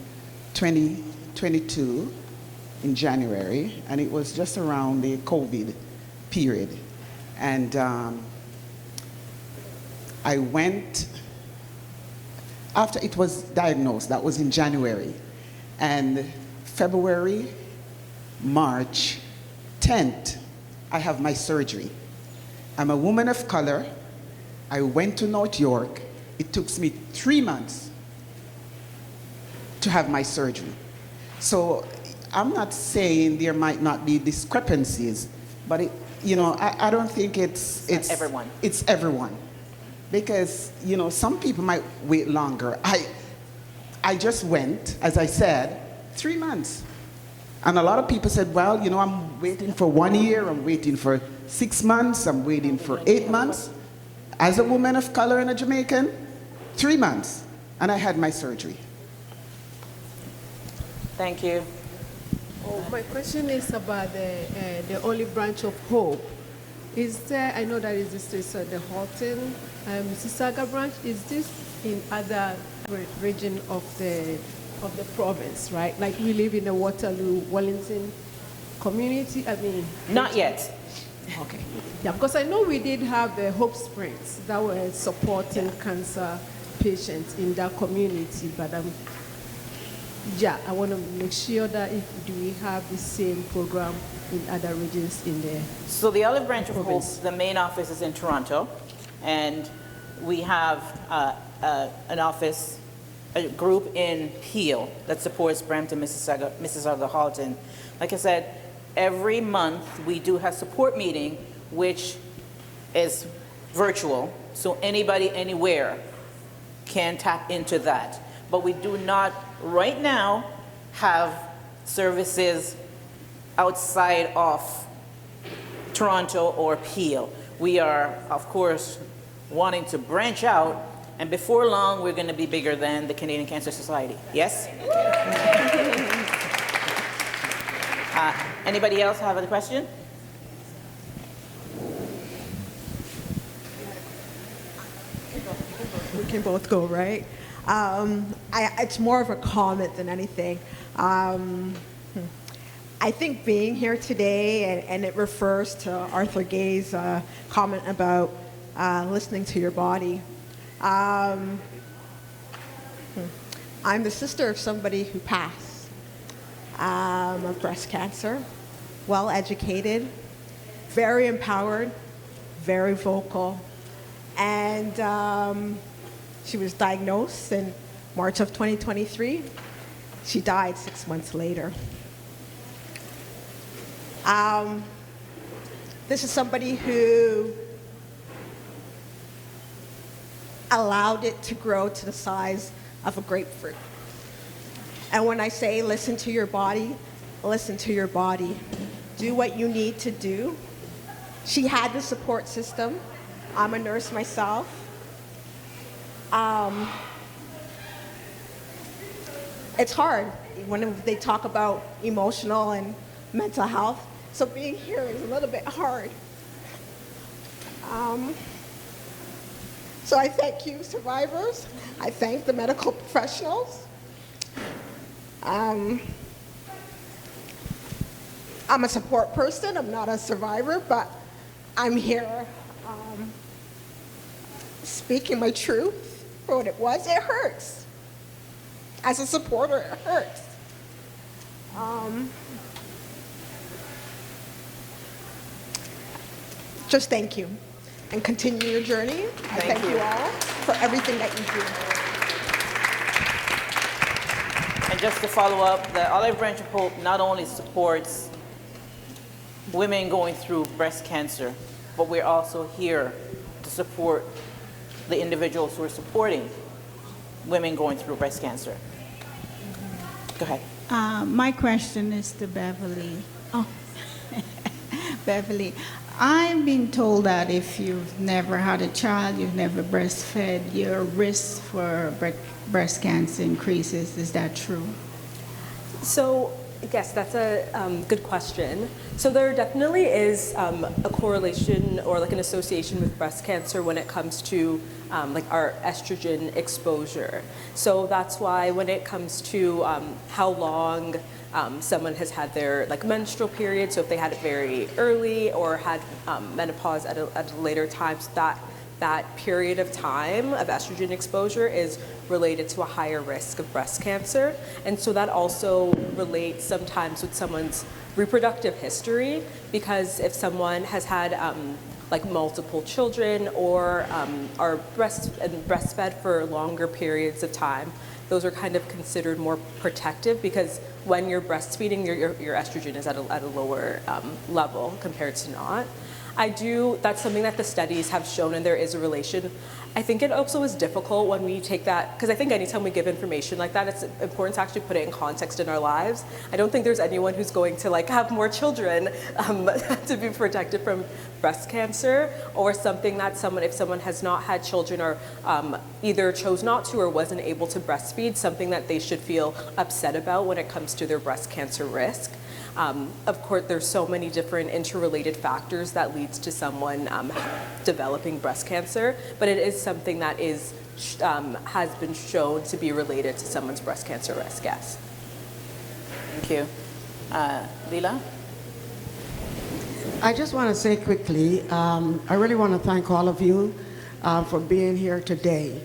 2022 in January, and it was just around the COVID period. And I went, after it was diagnosed, that was in January, and February, March 10th, I have my surgery. I'm a woman of color. I went to North York. It took me 3 months to have my surgery. So I'm not saying there might not be discrepancies, but I don't think it's everyone. It's everyone. Because, some people might wait longer. I just went, as I said, 3 months. And a lot of people said, well, I'm waiting for 1 year, I'm waiting for 6 months, I'm waiting for 8 months. As a woman of color and a Jamaican, 3 months, and I had my surgery. Thank you. Oh, my question is about the Olive Branch of Hope. Is there, I know that is the Halton, Mississauga branch. Is this in other region of the province, right? Like we live in the Waterloo, Wellington community. Not yet. Okay. Yeah, because I know we did have the Hope Springs that were supporting cancer patients in that community, but I want to make sure that do we have the same program in other regions in there? So the Olive Branch of Hope, the main office is in Toronto, and we have an office, a group in Peel that supports Brampton, Mississauga, Halton. Like I said, every month we do have support meeting, which is virtual, so anybody anywhere can tap into that. But we do not right now have services outside of Toronto or Peel. We are, of course, wanting to branch out, and before long we're going to be bigger than the Canadian Cancer Society. Yes? Anybody else have a question? We can both go, right? It's more of a comment than anything. I think being here today, and it refers to Arthur Gay's comment about listening to your body. I'm the sister of somebody who passed of breast cancer, well educated, very empowered, very vocal, and she was diagnosed in March of 2023. She died 6 months later. This is somebody who allowed it to grow to the size of a grapefruit. And when I say listen to your body, listen to your body. Do what you need to do. She had the support system. I'm a nurse myself. It's hard when they talk about emotional and mental health. So being here is a little bit hard. So I thank you, survivors. I thank the medical professionals. I'm a support person. I'm not a survivor, but I'm here speaking my truth for what it was. It hurts. As a supporter, it hurts. Just thank you and continue your journey. I thank you all for everything that you do. And just to follow up, the Olive Branch of Hope not only supports women going through breast cancer, but we're also here to support the individuals who are supporting women going through breast cancer. Go ahead. My question is to Beverly. Oh, Beverly, I've been told that if you've never had a child, you've never breastfed, your risk for breast cancer increases. Is that true? So, yes, that's a good question. So there definitely is a correlation or like an association with breast cancer when it comes to like our estrogen exposure. So that's why when it comes to how long someone has had their like menstrual period, so if they had it very early or had menopause at a later time, so that period of time of estrogen exposure is related to a higher risk of breast cancer. And so that also relates sometimes with someone's reproductive history, because if someone has had like multiple children or are breastfed for longer periods of time, those are kind of considered more protective, because when you're breastfeeding, your estrogen is at a lower level compared to not. That's something that the studies have shown, and there is a relation. I think it also is difficult when we take that, because I think anytime we give information like that, it's important to actually put it in context in our lives. I don't think there's anyone who's going to like have more children to be protected from breast cancer, or something that if someone has not had children or either chose not to or wasn't able to breastfeed, something that they should feel upset about when it comes to their breast cancer risk. Of course, there's so many different interrelated factors that leads to someone developing breast cancer, but it is something that has been shown to be related to someone's breast cancer risk, yes. Thank you. Leela? I just want to say quickly, I really want to thank all of you for being here today.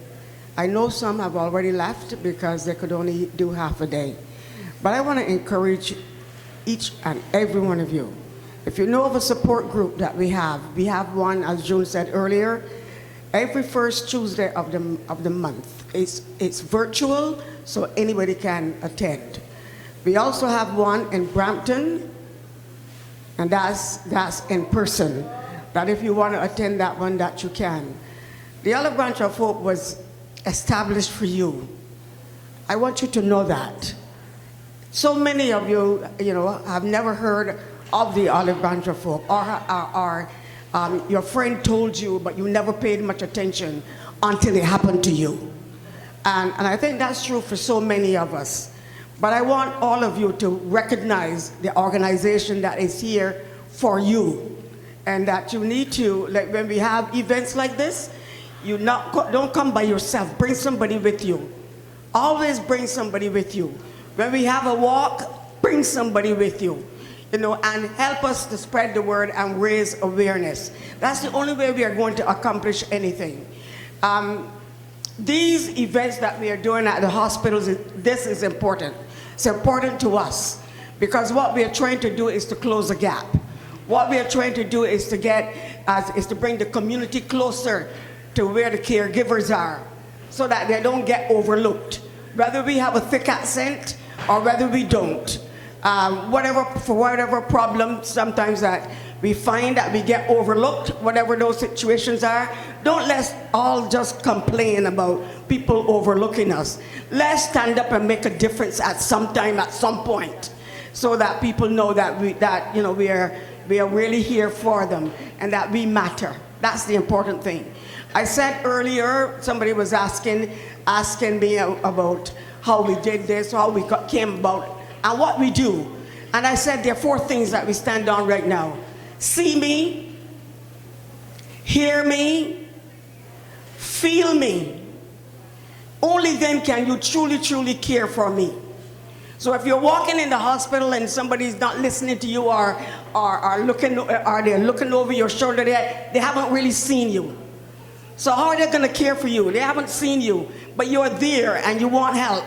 I know some have already left because they could only do half a day, but I want to encourage each and every one of you. If you know of a support group that we have one, as June said earlier, every first Tuesday of the month. It's virtual, so anybody can attend. We also have one in Brampton, and that's in person. That if you want to attend that one, that you can. The Olive Branch of Hope was established for you. I want you to know that. So many of you, have never heard of the Olive Branch of Hope, or your friend told you, but you never paid much attention until it happened to you. And I think that's true for so many of us. But I want all of you to recognize the organization that is here for you, and that you need to, like when we have events like this, don't come by yourself. Bring somebody with you. Always bring somebody with you. When we have a walk, bring somebody with you, and help us to spread the word and raise awareness. That's the only way we are going to accomplish anything. These events that we are doing at the hospitals, this is important. It's important to us because what we are trying to do is to close a gap. What we are trying to do is to bring the community closer to where the caregivers are, so that they don't get overlooked. Whether we have a thick accent or whether we don't, for whatever problem sometimes that we find that we get overlooked, whatever those situations are, don't let's all just complain about people overlooking us. Let's stand up and make a difference at some time, at some point, so that people know that we are really here for them and that we matter. That's the important thing. I said earlier, somebody was asking me about how we did this, how we came about, and what we do. And I said there are 4 things that we stand on right now. See me, hear me, feel me. Only then can you truly, truly care for me. So if you're walking in the hospital and somebody's not listening to you or they're looking over your shoulder, they haven't really seen you. So how are they going to care for you? They haven't seen you, but you're there and you want help.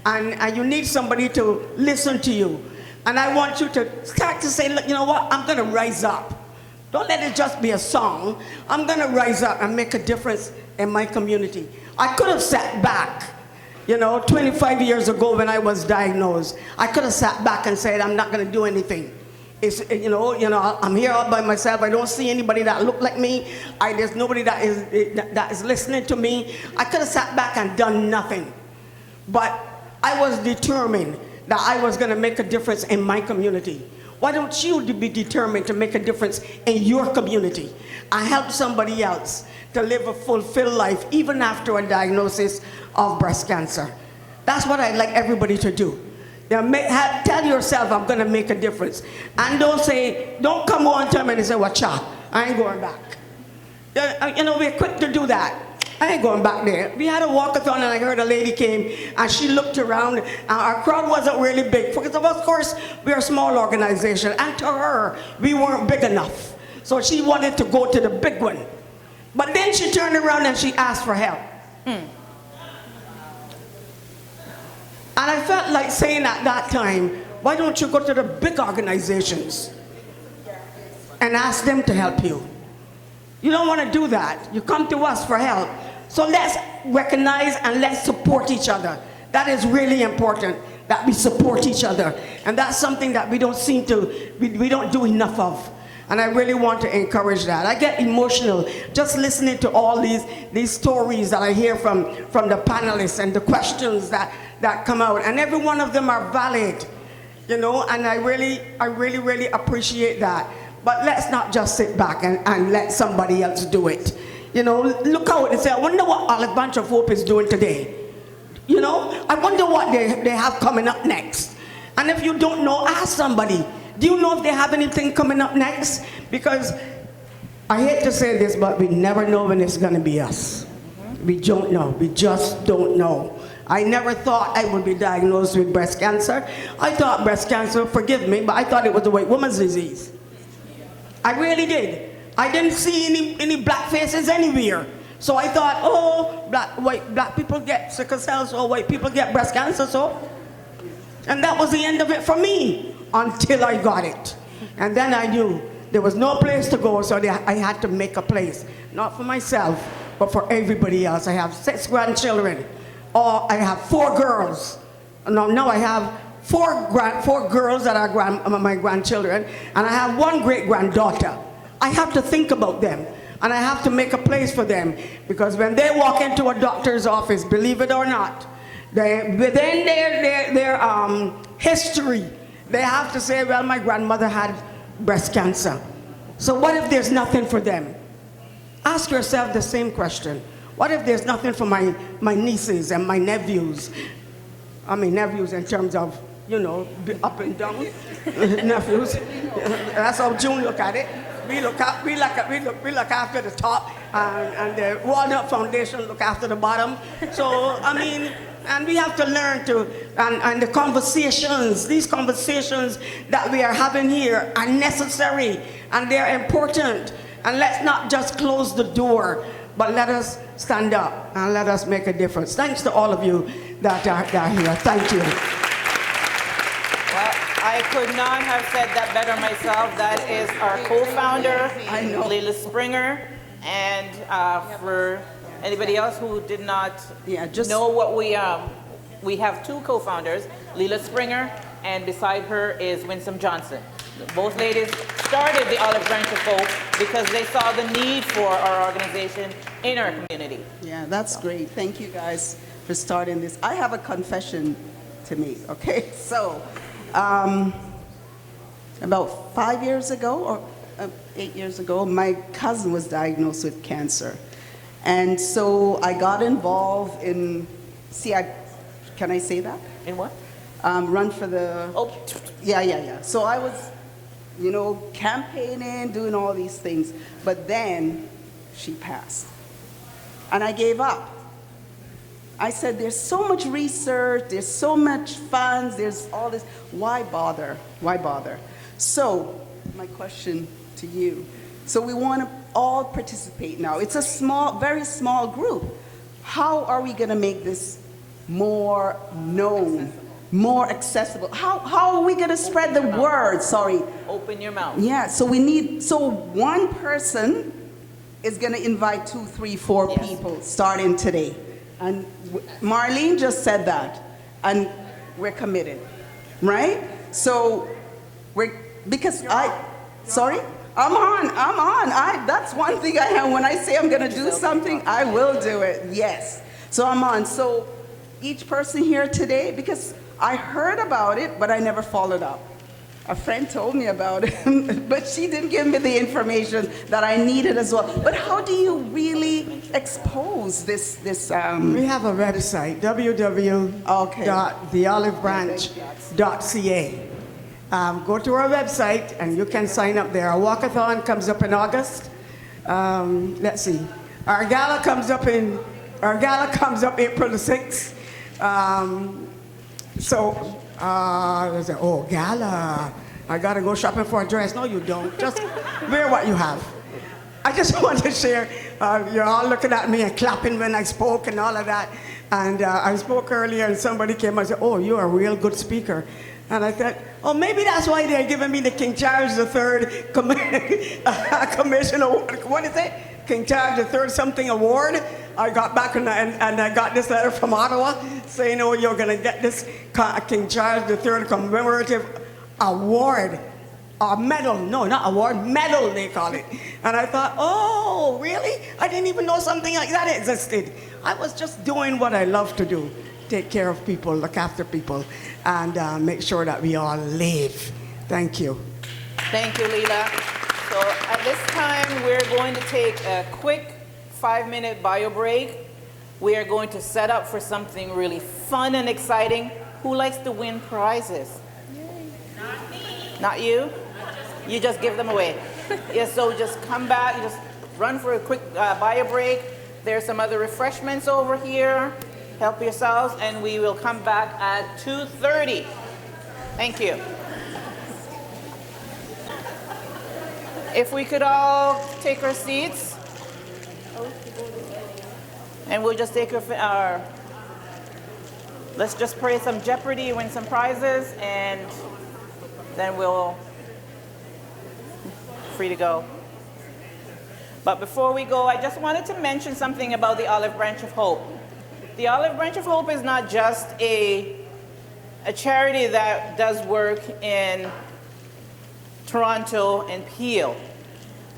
And you need somebody to listen to you. And I want you to start to say, look, you know what, I'm going to rise up. Don't let it just be a song. I'm going to rise up and make a difference in my community. I could have sat back You know, 25 years ago when I was diagnosed, I could have sat back and said, I'm not going to do anything. It's, I'm here all by myself. I don't see anybody that look like me. There's nobody that is listening to me. I could have sat back and done nothing. But I was determined that I was going to make a difference in my community. Why don't you be determined to make a difference in your community? I help somebody else to live a fulfilled life even after a diagnosis of breast cancer. That's what I'd like everybody to do. Tell yourself, I'm going to make a difference. And don't come on to me and say, watch out, I ain't going back. We're quick to do that. I ain't going back there. We had a walkathon and I heard a lady came and she looked around and our crowd wasn't really big. Because of course, we're a small organization and to her, we weren't big enough. So she wanted to go to the big one. But then she turned around and she asked for help. And I felt like saying at that time, why don't you go to the big organizations and ask them to help you? You don't want to do that. You come to us for help. So let's recognize and let's support each other. That is really important, that we support each other. And that's something that we don't we don't do enough of. And I really want to encourage that. I get emotional just listening to all these stories that I hear from the panelists and the questions that come out. And every one of them are valid, and I really appreciate that. But let's not just sit back and let somebody else do it. Look out and say, I wonder what Olive Branch of Hope is doing today. I wonder what they have coming up next. And if you don't know, ask somebody. Do you know if they have anything coming up next? Because I hate to say this, but we never know when it's going to be us. We don't know. We just don't know. I never thought I would be diagnosed with breast cancer. I thought breast cancer, forgive me, but I thought it was a white woman's disease. I really did. I didn't see any black faces anywhere. So I thought, oh, black people get sickle cells, or white people get breast cancer, so. And that was the end of it for me. Until I got it. And then I knew there was no place to go, so I had to make a place. Not for myself, but for everybody else. I have 6 grandchildren. I have 4 girls. No, I have 4 girls that are my grandchildren, and I have 1 great-granddaughter. I have to think about them, and I have to make a place for them, because when they walk into a doctor's office, believe it or not, within their history, they have to say, well, my grandmother had breast cancer. So what if there's nothing for them? Ask yourself the same question. What if there's nothing for my nieces and my nephews? I mean, nephews in terms of, up and down nephews. That's how June look at it. We look after the top, and the Walnut Foundation look after the bottom. So, and we have to learn and the conversations, these conversations that we are having here are necessary and they're important. And let's not just close the door, but let us stand up and let us make a difference. Thanks to all of you that are here. Thank you. Well, I could not have said that better myself. That is our co-founder, Leila Springer, and for anybody else who did not know what we have 2 co-founders, Leila Springer, and beside her is Winsome Johnson. Both ladies started the Olive Branch of Hope because they saw the need for our organization in our community. Yeah, that's great. Thank you guys for starting this. I have a confession to make, okay? So, about 5 years ago, or 8 years ago, my cousin was diagnosed with cancer. And so I got involved in, can I say that? In what? Run for the, yeah. So I was, campaigning, doing all these things. But then she passed. And I gave up. I said, there's so much research, there's so much funds, there's all this. Why bother? Why bother? So my question to you. So we want to all participate now. It's a small, very small group. How are we going to make this more known, more accessible? How are we going to spread the word? Sorry. Open your mouth. Yeah, so one person is going to invite 2, 3, 4 people starting today. And Marlene just said that, and we're committed, right? So sorry? I'm on. That's one thing I have. When I say I'm gonna do something, I will do it, yes. So I'm on. So each person here today, because I heard about it, but I never followed up. A friend told me about it, but she didn't give me the information that I needed as well. But how do you really expose this? We have a website, www.theolivebranch.ca. Go to our website and you can sign up there. Our walkathon comes up in August. Let's see. Our gala comes up April the 6th. Gala. I gotta go shopping for a dress. No, you don't. Just wear what you have. I just want to share, you're all looking at me and clapping when I spoke and all of that. And I spoke earlier and somebody came and said, oh, you're a real good speaker. And I thought, oh, maybe that's why they're giving me the King Charles III Commission Award. What is it? King Charles III something award. I got back and I got this letter from Ottawa saying, oh, you're going to get this King Charles III commemorative award. Or medal. No, not award, medal they call it. And I thought, oh, really? I didn't even know something like that existed. I was just doing what I love to do. Take care of people, look after people, and make sure that we all live. Thank you. Thank you, Leela. So at this time, we're going to take a quick 5-minute bio break. We are going to set up for something really fun and exciting. Who likes to win prizes? Not me. Not you? You just give them away. Yeah, so just come back, just run for a quick bio break. There's some other refreshments over here. Help yourselves, and we will come back at 2:30. Thank you. If we could all take our seats, and we'll just take our let's just play some Jeopardy, win some prizes, and then we'll free to go. But before we go, I just wanted to mention something about the Olive Branch of Hope. The Olive Branch of Hope is not just a charity that does work in Toronto and Peel.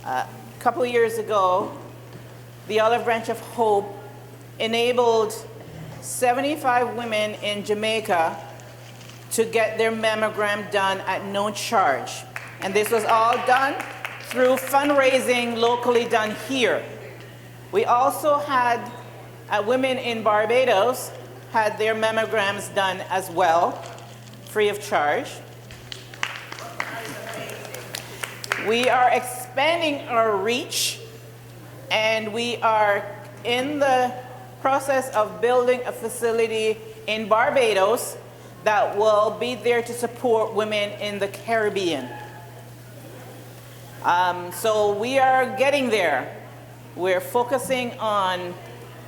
A couple of years ago, the Olive Branch of Hope enabled 75 women in Jamaica to get their mammogram done at no charge. And this was all done through fundraising locally done here. We also had women in Barbados had their mammograms done as well, free of charge. We are expanding our reach, and we are in the process of building a facility in Barbados that will be there to support women in the Caribbean. So we are getting there. We're focusing on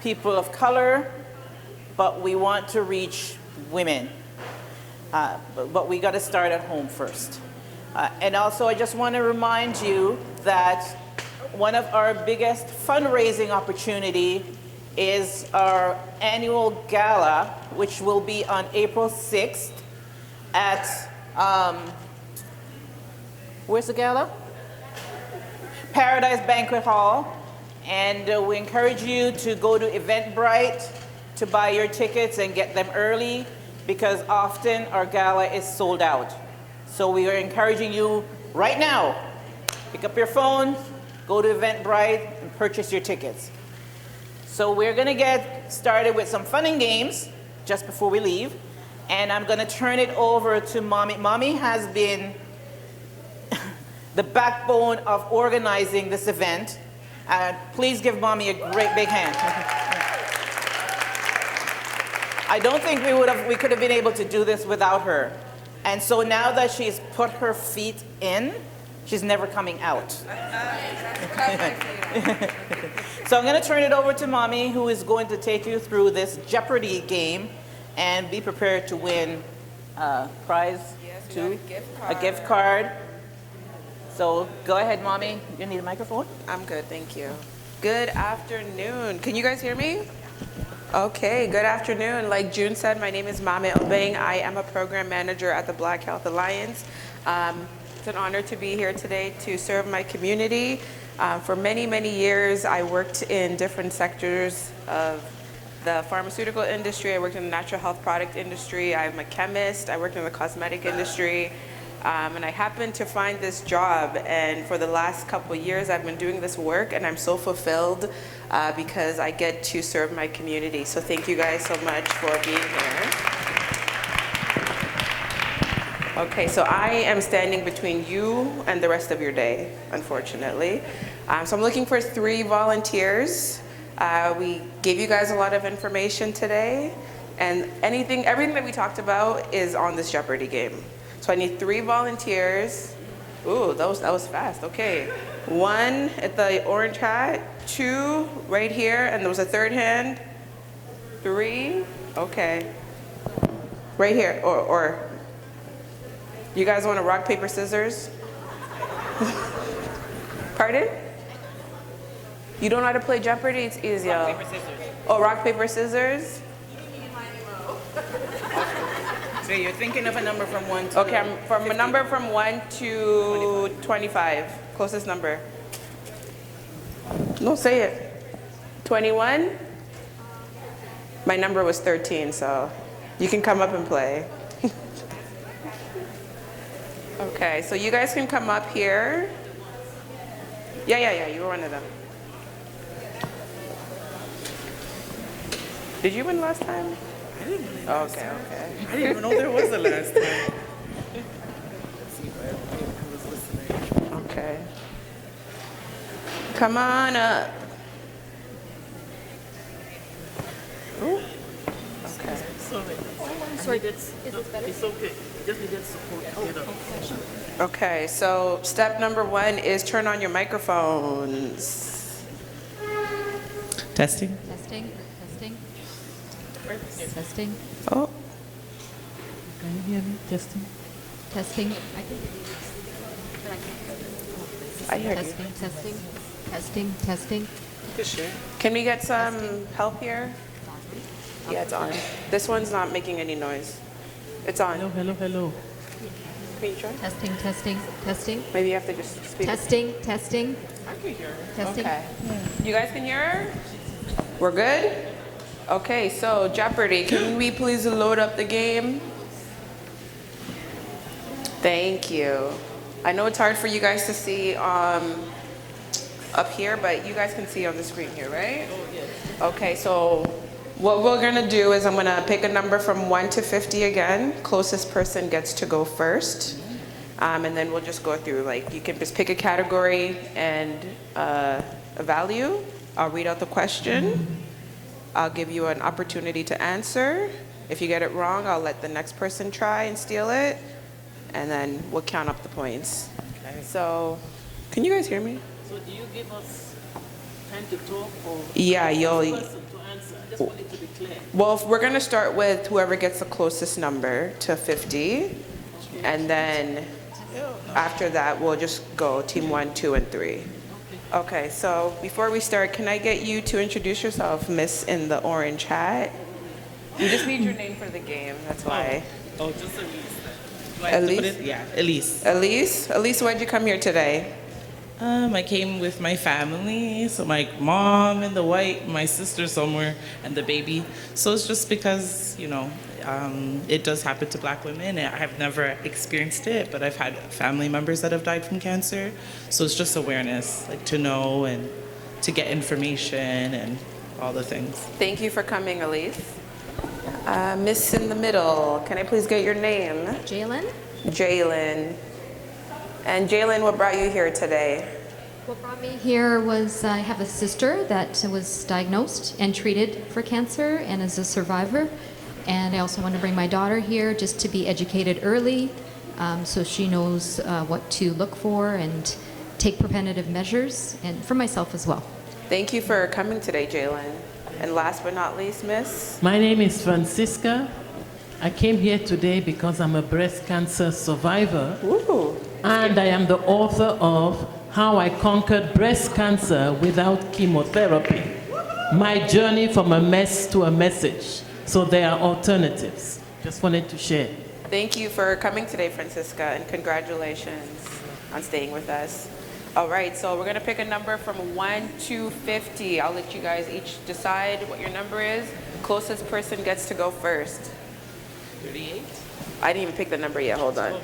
people of color, but we want to reach women. But we got to start at home first. And also, I just want to remind you that one of our biggest fundraising opportunity is our annual gala, which will be on April 6th at, where's the gala? Paradise Banquet Hall. And we encourage you to go to Eventbrite to buy your tickets and get them early, because often our gala is sold out. So we are encouraging you right now, pick up your phone, go to Eventbrite and purchase your tickets. So we're gonna get started with some fun and games just before we leave. And I'm gonna turn it over to Mommy. Mommy has been the backbone of organizing this event. Please give Mommy a great big hand. I don't think we could have been able to do this without her. And so now that she's put her feet in, she's never coming out. So I'm going to turn it over to Mommy, who is going to take you through this Jeopardy game, and be prepared to win a prize, too, a gift card. So go ahead, Mommy. You need a microphone? I'm good, thank you. Good afternoon. Can you guys hear me? Okay, good afternoon. Like June said, my name is Mame Obeng. I am a program manager at the Black Health Alliance. It's an honor to be here today to serve my community. For many, many years, I worked in different sectors of the pharmaceutical industry. I worked in the natural health product industry. I'm a chemist. I worked in the cosmetic industry. And I happened to find this job, and for the last couple of years I've been doing this work, and I'm so fulfilled because I get to serve my community. So thank you guys so much for being here. Okay, so I am standing between you and the rest of your day, unfortunately. So I'm looking for 3 volunteers. We gave you guys a lot of information today, and everything that we talked about is on this Jeopardy game. So I need 3 volunteers. Ooh, that was fast. Okay. 1 at the orange hat, 2 right here, and there was a 3rd hand. 3, okay. Right here, or you guys want to rock, paper, scissors? Pardon? You don't know how to play Jeopardy? It's easy. Rock, paper, scissors. Oh, rock, paper, scissors? So you're thinking of a number from 1 to... Okay, I'm from a number from 1 to 25. Closest number. No, say it. 21? My number was 13, so you can come up and play. Okay, so you guys can come up here. Yeah, you were one of them. Did you win last time? I didn't win last time. Okay. I didn't even know there was a last time. Okay. Come on up. Ooh. Okay. Sorry. Sorry, is this better? It's okay. Just needed support. Okay, so step number 1 is turn on your microphones. Testing. Testing. Testing. Oh. Can you hear me? Testing. Testing. I hear you. Testing. Can we get some help here? Yeah, it's on. This one's not making any noise. It's on. Hello. Can you try? Testing. Maybe you have to just speak. Testing. I can hear her. Testing. Okay. You guys can hear her? We're good? Okay, so Jeopardy, can we please load up the game? Thank you. I know it's hard for you guys to see up here, but you guys can see on the screen here, right? Oh, yes. Okay, so what we're gonna do is I'm gonna pick a number from 1 to 50 again. Closest person gets to go first. And then we'll just go through, like, you can just pick a category and a value. I'll read out the question. I'll give you an opportunity to answer. If you get it wrong, I'll let the next person try and steal it. And then we'll count up the points. Okay. So, can you guys hear me? So do you give us time to talk or... Yeah, you'll... Person to answer? I just want it to be clear. Well, we're gonna start with whoever gets the closest number to 50. And then after that, we'll just go team 1, 2, and 3. Okay, so before we start, can I get you to introduce yourself, Miss in the orange hat? You just need your name for the game, that's why. Oh, just Elise. Do I have to Elise? put it? Yeah, Elise. Elise, why'd you come here today? I came with my family, so my mom and my sister somewhere, and the baby. So it's just because, it does happen to Black women. I have never experienced it, but I've had family members that have died from cancer. So it's just awareness, like to know and to get information and all the things. Thank you for coming, Elise. Miss in the middle, can I please get your name? Jalen. And Jalen, what brought you here today? What brought me here was I have a sister that was diagnosed and treated for cancer and is a survivor. And I also want to bring my daughter here just to be educated early so she knows what to look for and take preventative measures, and for myself as well. Thank you for coming today, Jalen. And last but not least, Miss? My name is Francisca. I came here today because I'm a breast cancer survivor. Ooh. And I am the author of How I Conquered Breast Cancer Without Chemotherapy. my journey from a mess to a message. So there are alternatives. Just wanted to share. Thank you for coming today, Francisca, and congratulations on staying with us. All right, so we're gonna pick a number from 1 to 50. I'll let you guys each decide what your number is. Closest person gets to go first. 38? I didn't even pick the number yet, hold on.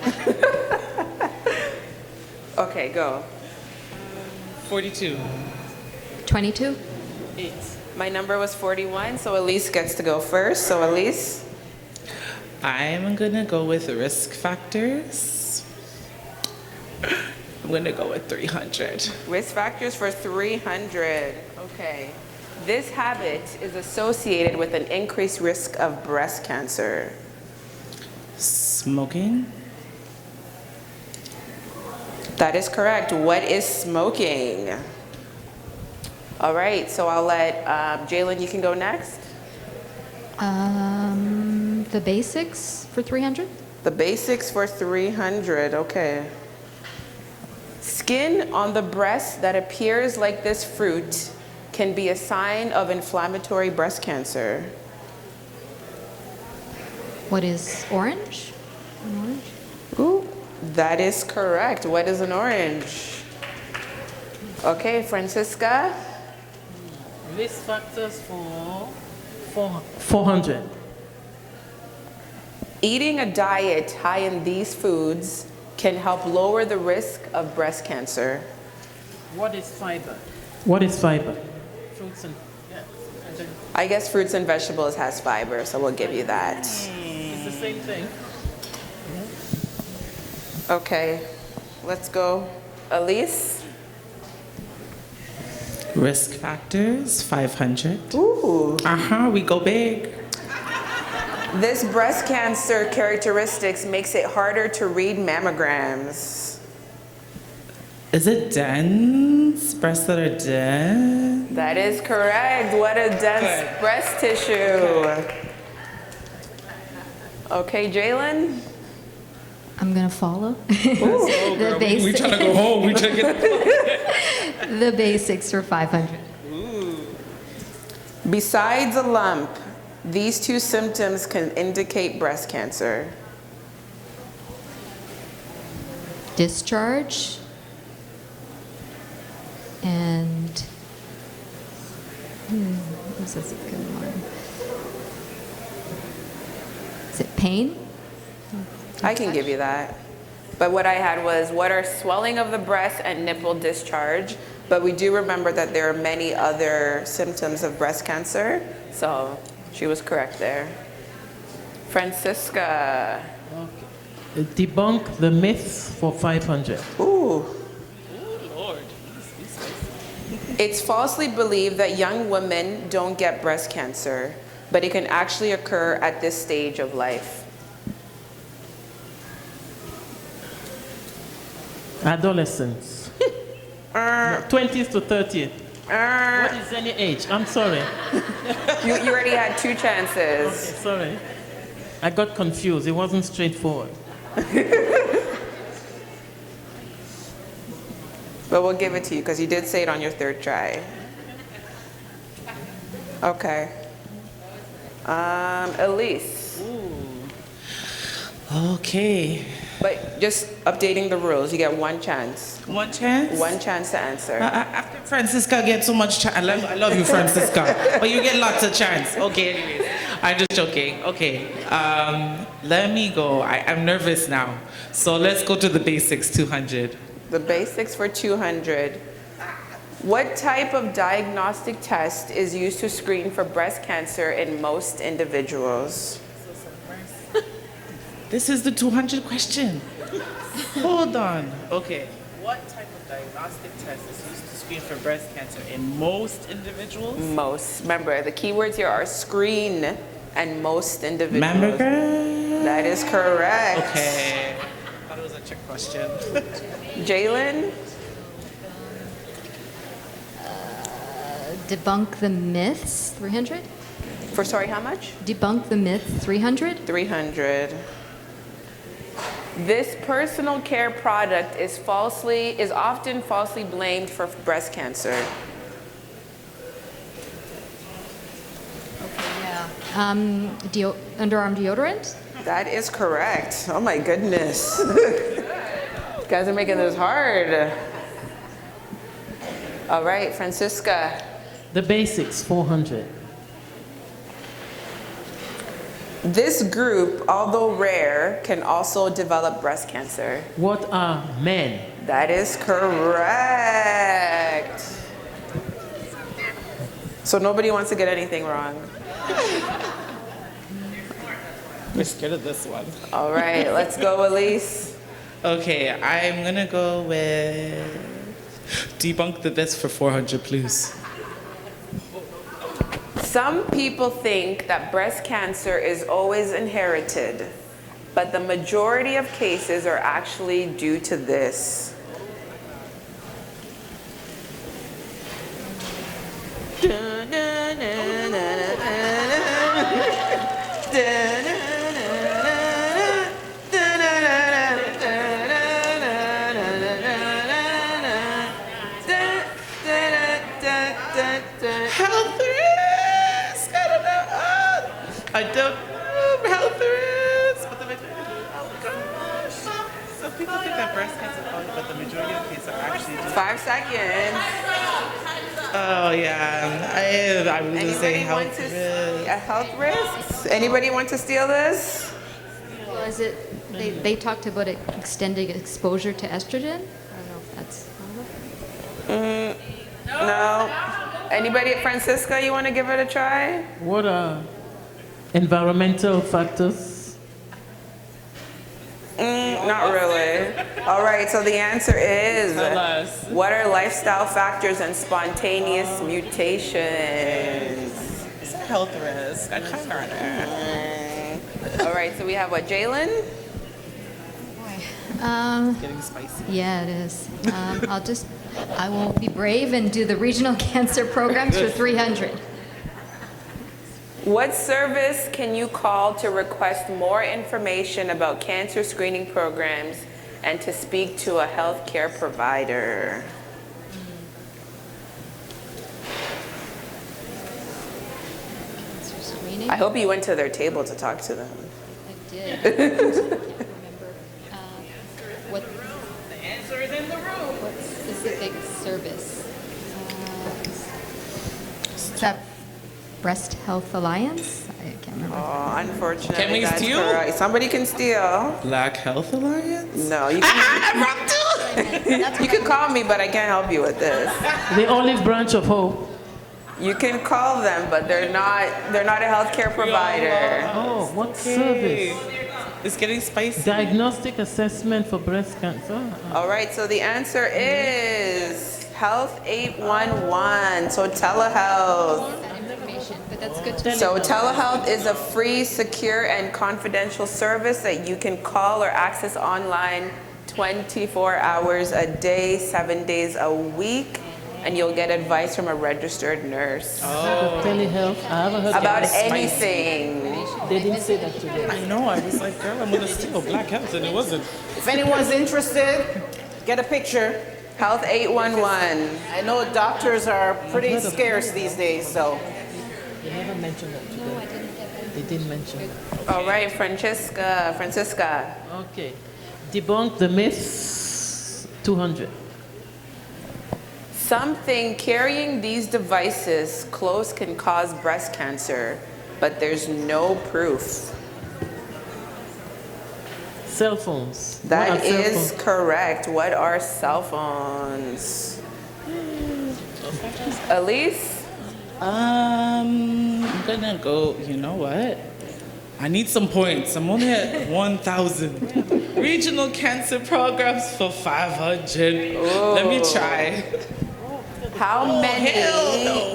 Okay, go. 42. 22. 8. My number was 41, so Elise gets to go first. So Elise? I'm gonna go with risk factors. I'm gonna go with 300. Risk factors for 300. Okay. This habit is associated with an increased risk of breast cancer. Smoking. That is correct. What is smoking? All right, so I'll let Jalen, you can go next. The basics for 300? The basics for 300, okay. Skin on the breast that appears like this fruit can be a sign of inflammatory breast cancer. What is orange? An orange? Ooh, that is correct. What is an orange? Okay, Francisca. Risk factors for 400. Eating a diet high in these foods can help lower the risk of breast cancer. What is fiber? What is fiber? Fruits and I guess fruits and vegetables has fiber, so we'll give you that. It's the same thing. Okay, let's go. Elise? Risk factors, 500. Ooh. We go big. This breast cancer characteristics makes it harder to read mammograms. Is it dense? Breasts that are dense? That is correct. What a dense breast tissue. Okay, Jalen? I'm going to follow. The basics. We trying to go home. We trying to get The basics for 500. Besides a lump, these two symptoms can indicate breast cancer. Discharge and this is a good one. Is it pain? I can give you that. But what I had was, what are swelling of the breast and nipple discharge? But we do remember that there are many other symptoms of breast cancer. So she was correct there. Francisca. Okay. Debunk the myths for 500. Ooh. Lord. It's falsely believed that young women don't get breast cancer, but it can actually occur at this stage of life. Adolescents. 20s to 30th. What is any age? I'm sorry. You already had two chances. Okay, sorry. I got confused. It wasn't straightforward. But we'll give it to you because you did say it on your third try. Okay. Elise. Okay. But just updating the rules, you get one chance. One chance? One chance to answer. After Francisca gets so much chance. I love you, Francisca. But you get lots of chance. Okay, anyways. I'm just joking. Okay. Let me go. I'm nervous now. So let's go to the basics, 200. The basics for 200. What type of diagnostic test is used to screen for breast cancer in most individuals? This is the 200 question. Hold on. Okay. What type of diagnostic test is used to screen for breast cancer in most individuals? Most. Remember, the keywords here are screen and most individuals. Mammogram? That is correct. Okay. I thought it was a trick question. Jalen? Debunk the myths, 300? For sorry, how much? Debunk the myth, 300? 300. This personal care product is often falsely blamed for breast cancer. underarm deodorant. That is correct. Oh my goodness. You guys are making this hard. All right, Francisca. The basics, 400. This group, although rare, can also develop breast cancer. What are men? That is correct. So nobody wants to get anything wrong. We're scared of this one. All right, let's go, Elise. Okay, I'm gonna go with debunk the myth for 400, please. Some people think that breast cancer is always inherited, but the majority of cases are actually due to this. Health risk! I don't know. I don't know. Health risk! But the majority, oh gosh. So people think that breast cancer is only, but the majority of cases are actually just... 5 seconds. Oh yeah, I was gonna say health risk. Health risks? Anybody want to steal this? Was it? They talked about extending exposure to estrogen. I don't know if that's. No. Anybody at Francisca, you want to give it a try? What are environmental factors? Not really. All right, so the answer is, Tell us. what are lifestyle factors and spontaneous mutations? It's a health risk. I kind of All right, so we have what, Jalen? Getting spicy. Yeah, it is. I will be brave and do the regional cancer programs for 300. What service can you call to request more information about cancer screening programs and to speak to a healthcare provider? Cancer screening? I hope you went to their table to talk to them. I did. I can't remember. What? The answer is in the room. What specific service? Is that Breast Health Alliance? I can't remember. Oh, unfortunately. Can we that's steal? correct. Somebody can steal. Black Health Alliance? No, you can. You can call me, but I can't help you with this. The Olive Branch of Hope. You can call them, but they're not a healthcare provider. Oh, what service? It's getting spicy. Diagnostic assessment for breast cancer. All right, so the answer is Health 811, so telehealth. But that's good to So telehealth is a free, secure, and confidential service that you can call or access online 24 hours a day, 7 days a week, and you'll get advice from a registered nurse. Telehealth. I haven't heard About that. anything. They didn't say that today. I know, I was like, girl, I'm gonna steal Black Health, and it wasn't. If anyone's interested, get a picture. Health 811. I know doctors are pretty scarce these days, so. They never mentioned that today. No, I didn't get that. They didn't mention it. All right, Francisca. Okay. Debunk the myths, 200. Some think carrying these devices close can cause breast cancer, but there's no proof. Cell phones. That is correct. What are cell phones? Elise? I'm gonna go, you know what? I need some points. I'm only at 1,000. Regional cancer programs for 500. Let me try. How many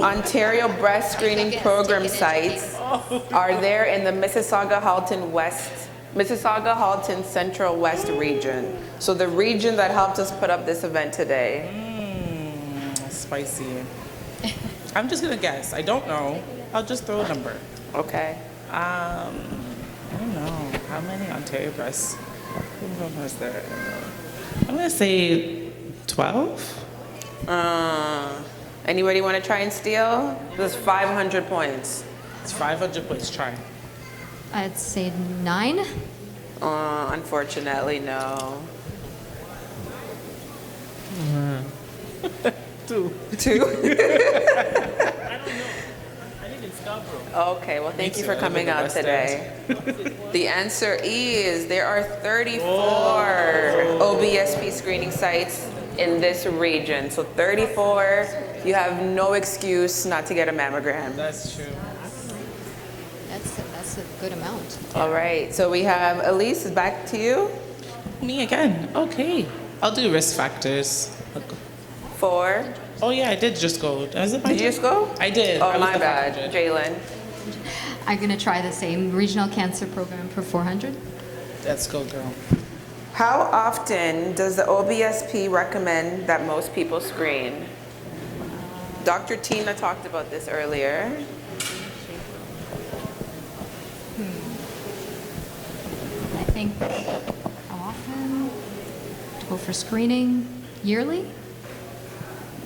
Ontario breast screening program sites are there in the Mississauga-Halton Central West region? So the region that helped us put up this event today. Spicy. I'm just gonna guess. I don't know. I'll just throw a number. Okay. I don't know. How many Ontario breast programs there? I'm gonna say 12. Anybody want to try and steal? There's 500 points. It's 500 points. Try. I'd say 9. Unfortunately, no. 2. 2? I don't know. I live in Scarborough. Okay, well, thank you for too. coming I live in out West today. The answer is there are 34 OBSP screening sites in this region. So 34, you have no excuse not to get a mammogram. That's true. That's a good amount. All right, so we have Elise, back to you. Me again. Okay. I'll do risk factors. 4. Oh yeah, I did just go. Was it my Did you turn? just go? I did. I Oh, was my the bad. 500. Jalen. I'm going to try the same regional cancer program for 400. Let's go, girl. How often does the OBSP recommend that most people screen? Dr. Tina talked about this earlier. I think how often to go for screening? Yearly?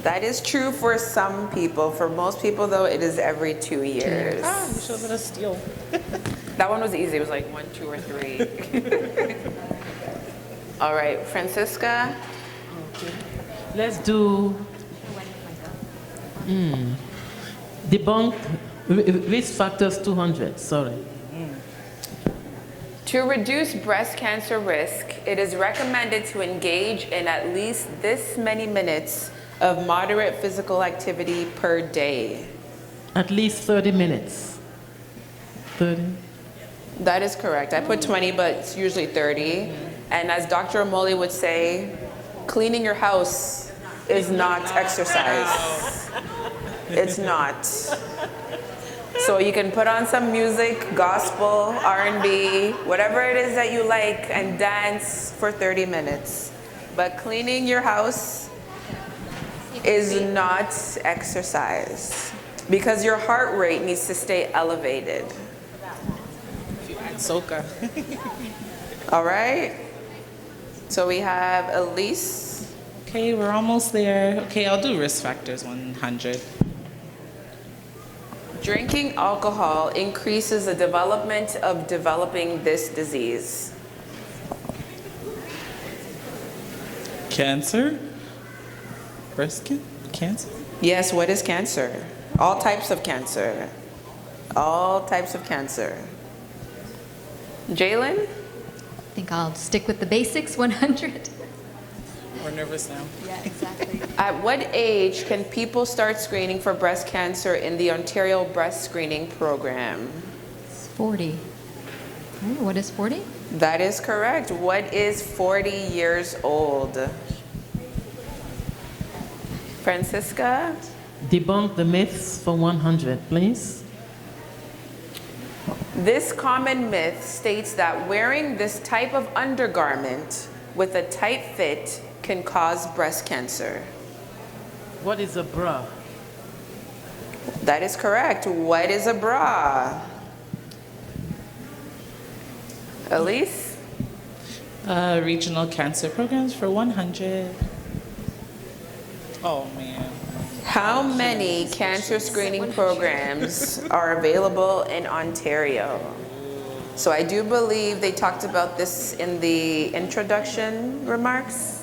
That is true for some people. For most people, though, it is every 2 years. Ah, you should let us steal. That one was easy. It was like 1, 2, or 3. All right, Francisca. Okay. Let's do debunk risk factors 200. Sorry. To reduce breast cancer risk, it is recommended to engage in at least this many minutes of moderate physical activity per day. At least 30 minutes. 30. That is correct. I put 20, but it's usually 30. And as Dr. Amoli would say, cleaning your house is not exercise. It's not. So you can put on some music, gospel, R&B, whatever it is that you like, and dance for 30 minutes. But cleaning your house is not exercise because your heart rate needs to stay elevated. If you add soca. All right? So we have Elise. Okay, we're almost there. Okay, I'll do risk factors 100. Drinking alcohol increases the development of developing this disease. Cancer? Breast cancer? Yes, what is cancer? All types of cancer. All types of cancer. Jalen? I think I'll stick with the basics, 100. We're nervous now. Yeah, exactly. At what age can people start screening for breast cancer in the Ontario Breast Screening Program? It's 40. What is 40? That is correct. What is 40 years old? Francisca? Debunk the myths for 100, please. This common myth states that wearing this type of undergarment with a tight fit can cause breast cancer. What is a bra? That is correct. What is a bra? Elise? Regional cancer programs for 100. Oh, man. How many cancer screening programs are available in Ontario? So I do believe they talked about this in the introduction remarks.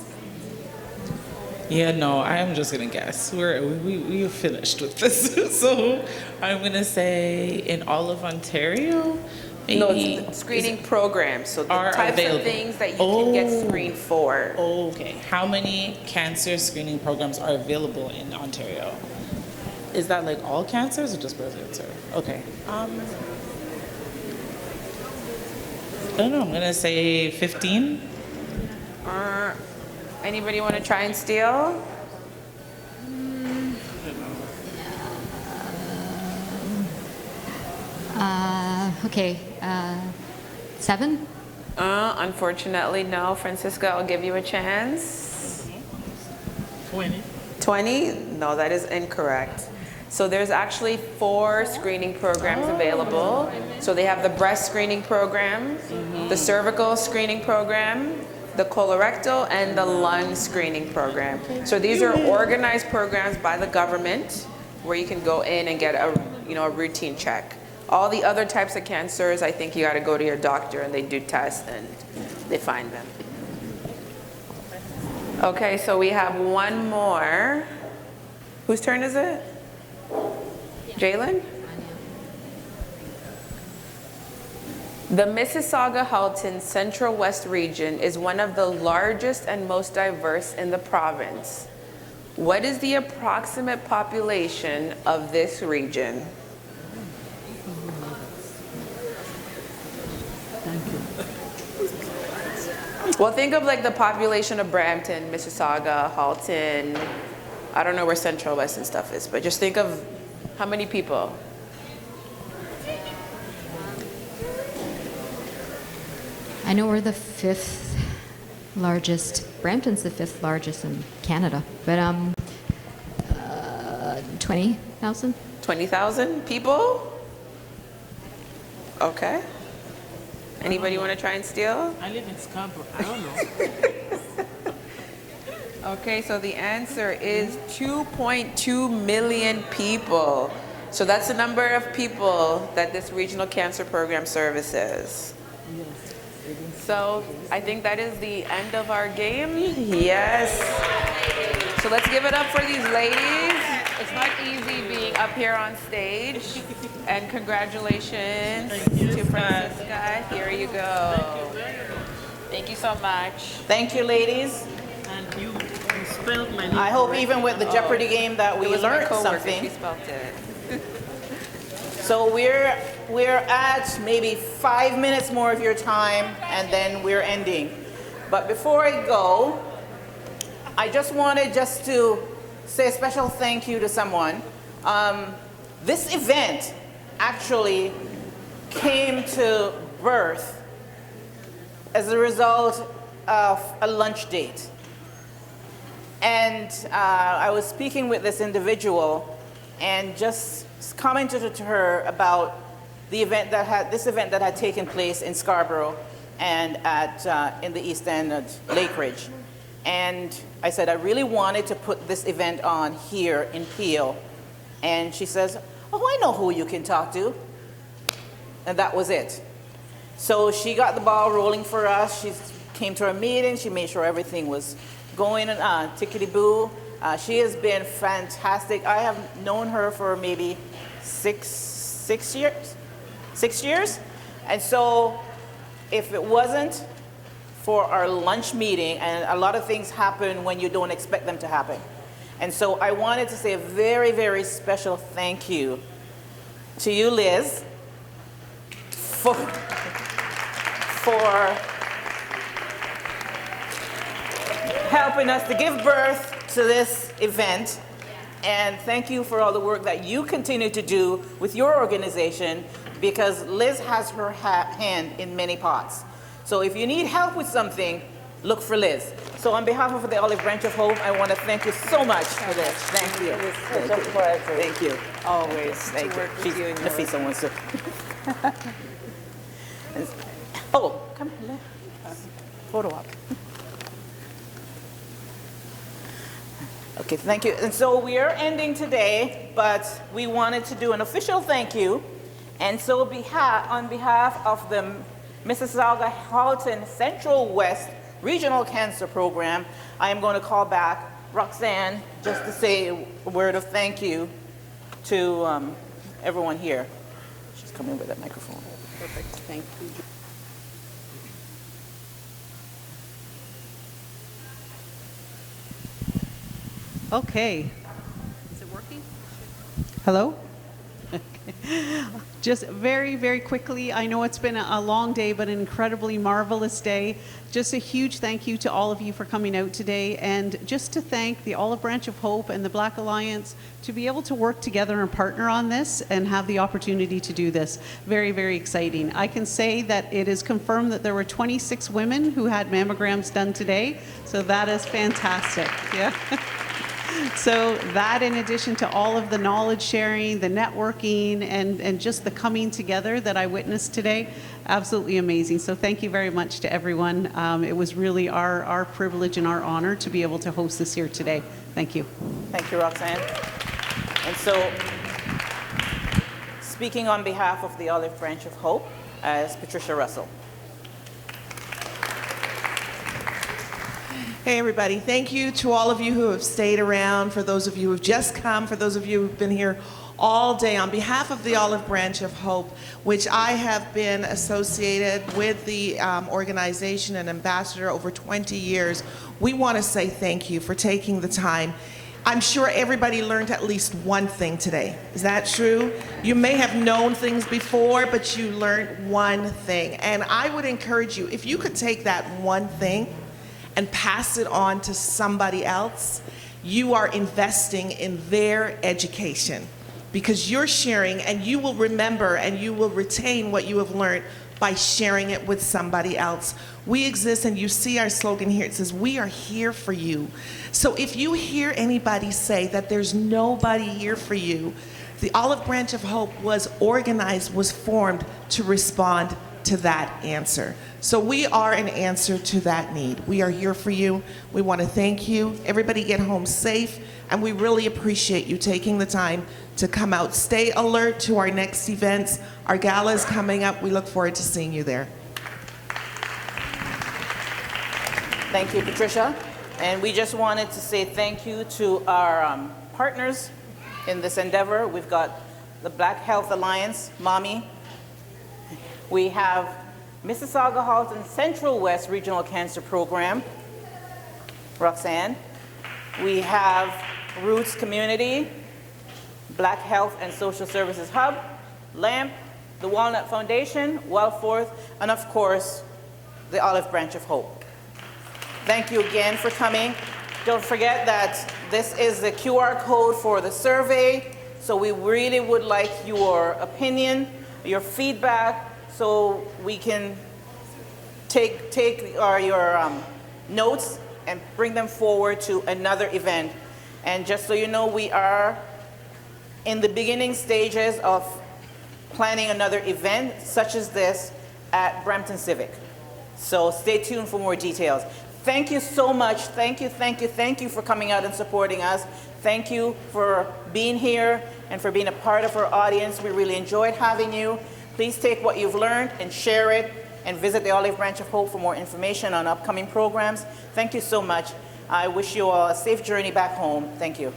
Yeah, no, I'm just gonna guess. We're finished with this. So I'm gonna say in all of Ontario, maybe No, it's the screening programs. So the are types available. of things that you can get screened for. Okay. How many cancer screening programs are available in Ontario? Is that like all cancers or just breast cancer? Okay. I don't know. I'm gonna say 15. Anybody want to try and steal? Okay, 7? Unfortunately, no. Francisca, I'll give you a chance. 20. 20? No, that is incorrect. So there's actually 4 screening programs available. So they have the breast screening program, the cervical screening program, the colorectal, and the lung screening program. So these are organized programs by the government where you can go in and get a routine check. All the other types of cancers, I think you got to go to your doctor and they do tests and they find them. Okay, so we have one more. Whose turn is it? Jalen? The Mississauga-Halton Central West region is one of the largest and most diverse in the province. What is the approximate population of this region? Well, think of like the population of Brampton, Mississauga, Halton. I don't know where Central West and stuff is, but just think of how many people. I know we're the 5th largest. Brampton's the 5th largest in Canada, but 20,000. 20,000 people? Okay. Anybody want to try and steal? I live in Scarborough. I don't know. Okay, so the answer is 2.2 million people. So that's the number of people that this regional cancer program services. So I think that is the end of our game. Yes. So let's give it up for these ladies. It's not easy being up here on stage. And congratulations to Francisca. Here you go. Thank you so much. Thank you, ladies. And you spelled my name. I hope even with the Jeopardy game that we learned something. She spelled it. So we're at maybe 5 minutes more of your time, and then we're ending. But before I go, I just wanted to say a special thank you to someone. This event actually came to birth as a result of a lunch date. And I was speaking with this individual and just commented to her about the event that had taken place in Scarborough and in the East End at Lake Ridge. And I said, I really wanted to put this event on here in Peel. And she says, oh, I know who you can talk to. And that was it. So she got the ball rolling for us. She came to our meeting. She made sure everything was going tickety-boo. She has been fantastic. I have known her for maybe six years. And so if it wasn't for our lunch meeting, and a lot of things happen when you don't expect them to happen. And so I wanted to say a very, very special thank you to you, Liz, for helping us to give birth to this event. And thank you for all the work that you continue to do with your organization, because Liz has her hand in many pots. So if you need help with something, look for Liz. So on behalf of the Olive Branch of Hope, I want to thank you so much for this. Thank you. Thank you. Always. Thank you. Nafisa wants to. Oh, come here. Photo op. Okay, thank you. And so we are ending today, but we wanted to do an official thank you. And so on behalf of the Mississauga-Halton Central West Regional Cancer Program, I am going to call back Roxanne just to say a word of thank you to everyone here. She's coming with that microphone. Perfect. Thank you. Okay. Is it working? Hello? Just very, very quickly, I know it's been a long day, but an incredibly marvelous day. Just a huge thank you to all of you for coming out today, and just to thank the Olive Branch of Hope and the Black Alliance to be able to work together and partner on this and have the opportunity to do this. Very, very exciting. I can say that it is confirmed that there were 26 women who had mammograms done today, so that is fantastic. Yeah. So that, in addition to all of the knowledge sharing, the networking, and just the coming together that I witnessed today, absolutely amazing. So thank you very much to everyone. It was really our privilege and our honor to be able to host this here today. Thank you. Thank you, Roxanne. And so, Speaking on behalf of the Olive Branch of Hope is Patricia Russell. Hey everybody, thank you to all of you who have stayed around, for those of you who have just come, for those of you who've been here all day. On behalf of the Olive Branch of Hope, which I have been associated with the organization and ambassador over 20 years, we want to say thank you for taking the time. I'm sure everybody learned at least one thing today. Is that true? You may have known things before, but you learned one thing. And I would encourage you, if you could take that one thing and pass it on to somebody else, you are investing in their education, because you're sharing, and you will remember and you will retain what you have learned by sharing it with somebody else. We exist, and you see our slogan here, it says, we are here for you. So if you hear anybody say that there's nobody here for you, the Olive Branch of Hope was organized, was formed to respond to that answer. So we are an answer to that need. We are here for you. We want to thank you. Everybody get home safe, and we really appreciate you taking the time to come out. Stay alert to our next events. Our gala is coming up. We look forward to seeing you there. Thank you, Patricia. And we just wanted to say thank you to our partners in this endeavor. We've got the Black Health Alliance, Mommy. We have Mississauga Halton Central West Regional Cancer Program, Roxanne. We have Roots Community, Black Health and Social Services Hub, LAMP, the Walnut Foundation, Wellforth, and of course, the Olive Branch of Hope. Thank you again for coming. Don't forget that this is the QR code for the survey, so we really would like your opinion, your feedback, so we can take your notes and bring them forward to another event. And just so you know, we are in the beginning stages of planning another event such as this at Brampton Civic. So stay tuned for more details. Thank you so much. Thank you, thank you, thank you for coming out and supporting us. Thank you for being here and for being a part of our audience. We really enjoyed having you. Please take what you've learned and share it, and visit the Olive Branch of Hope for more information on upcoming programs. Thank you so much. I wish you all a safe journey back home. Thank you.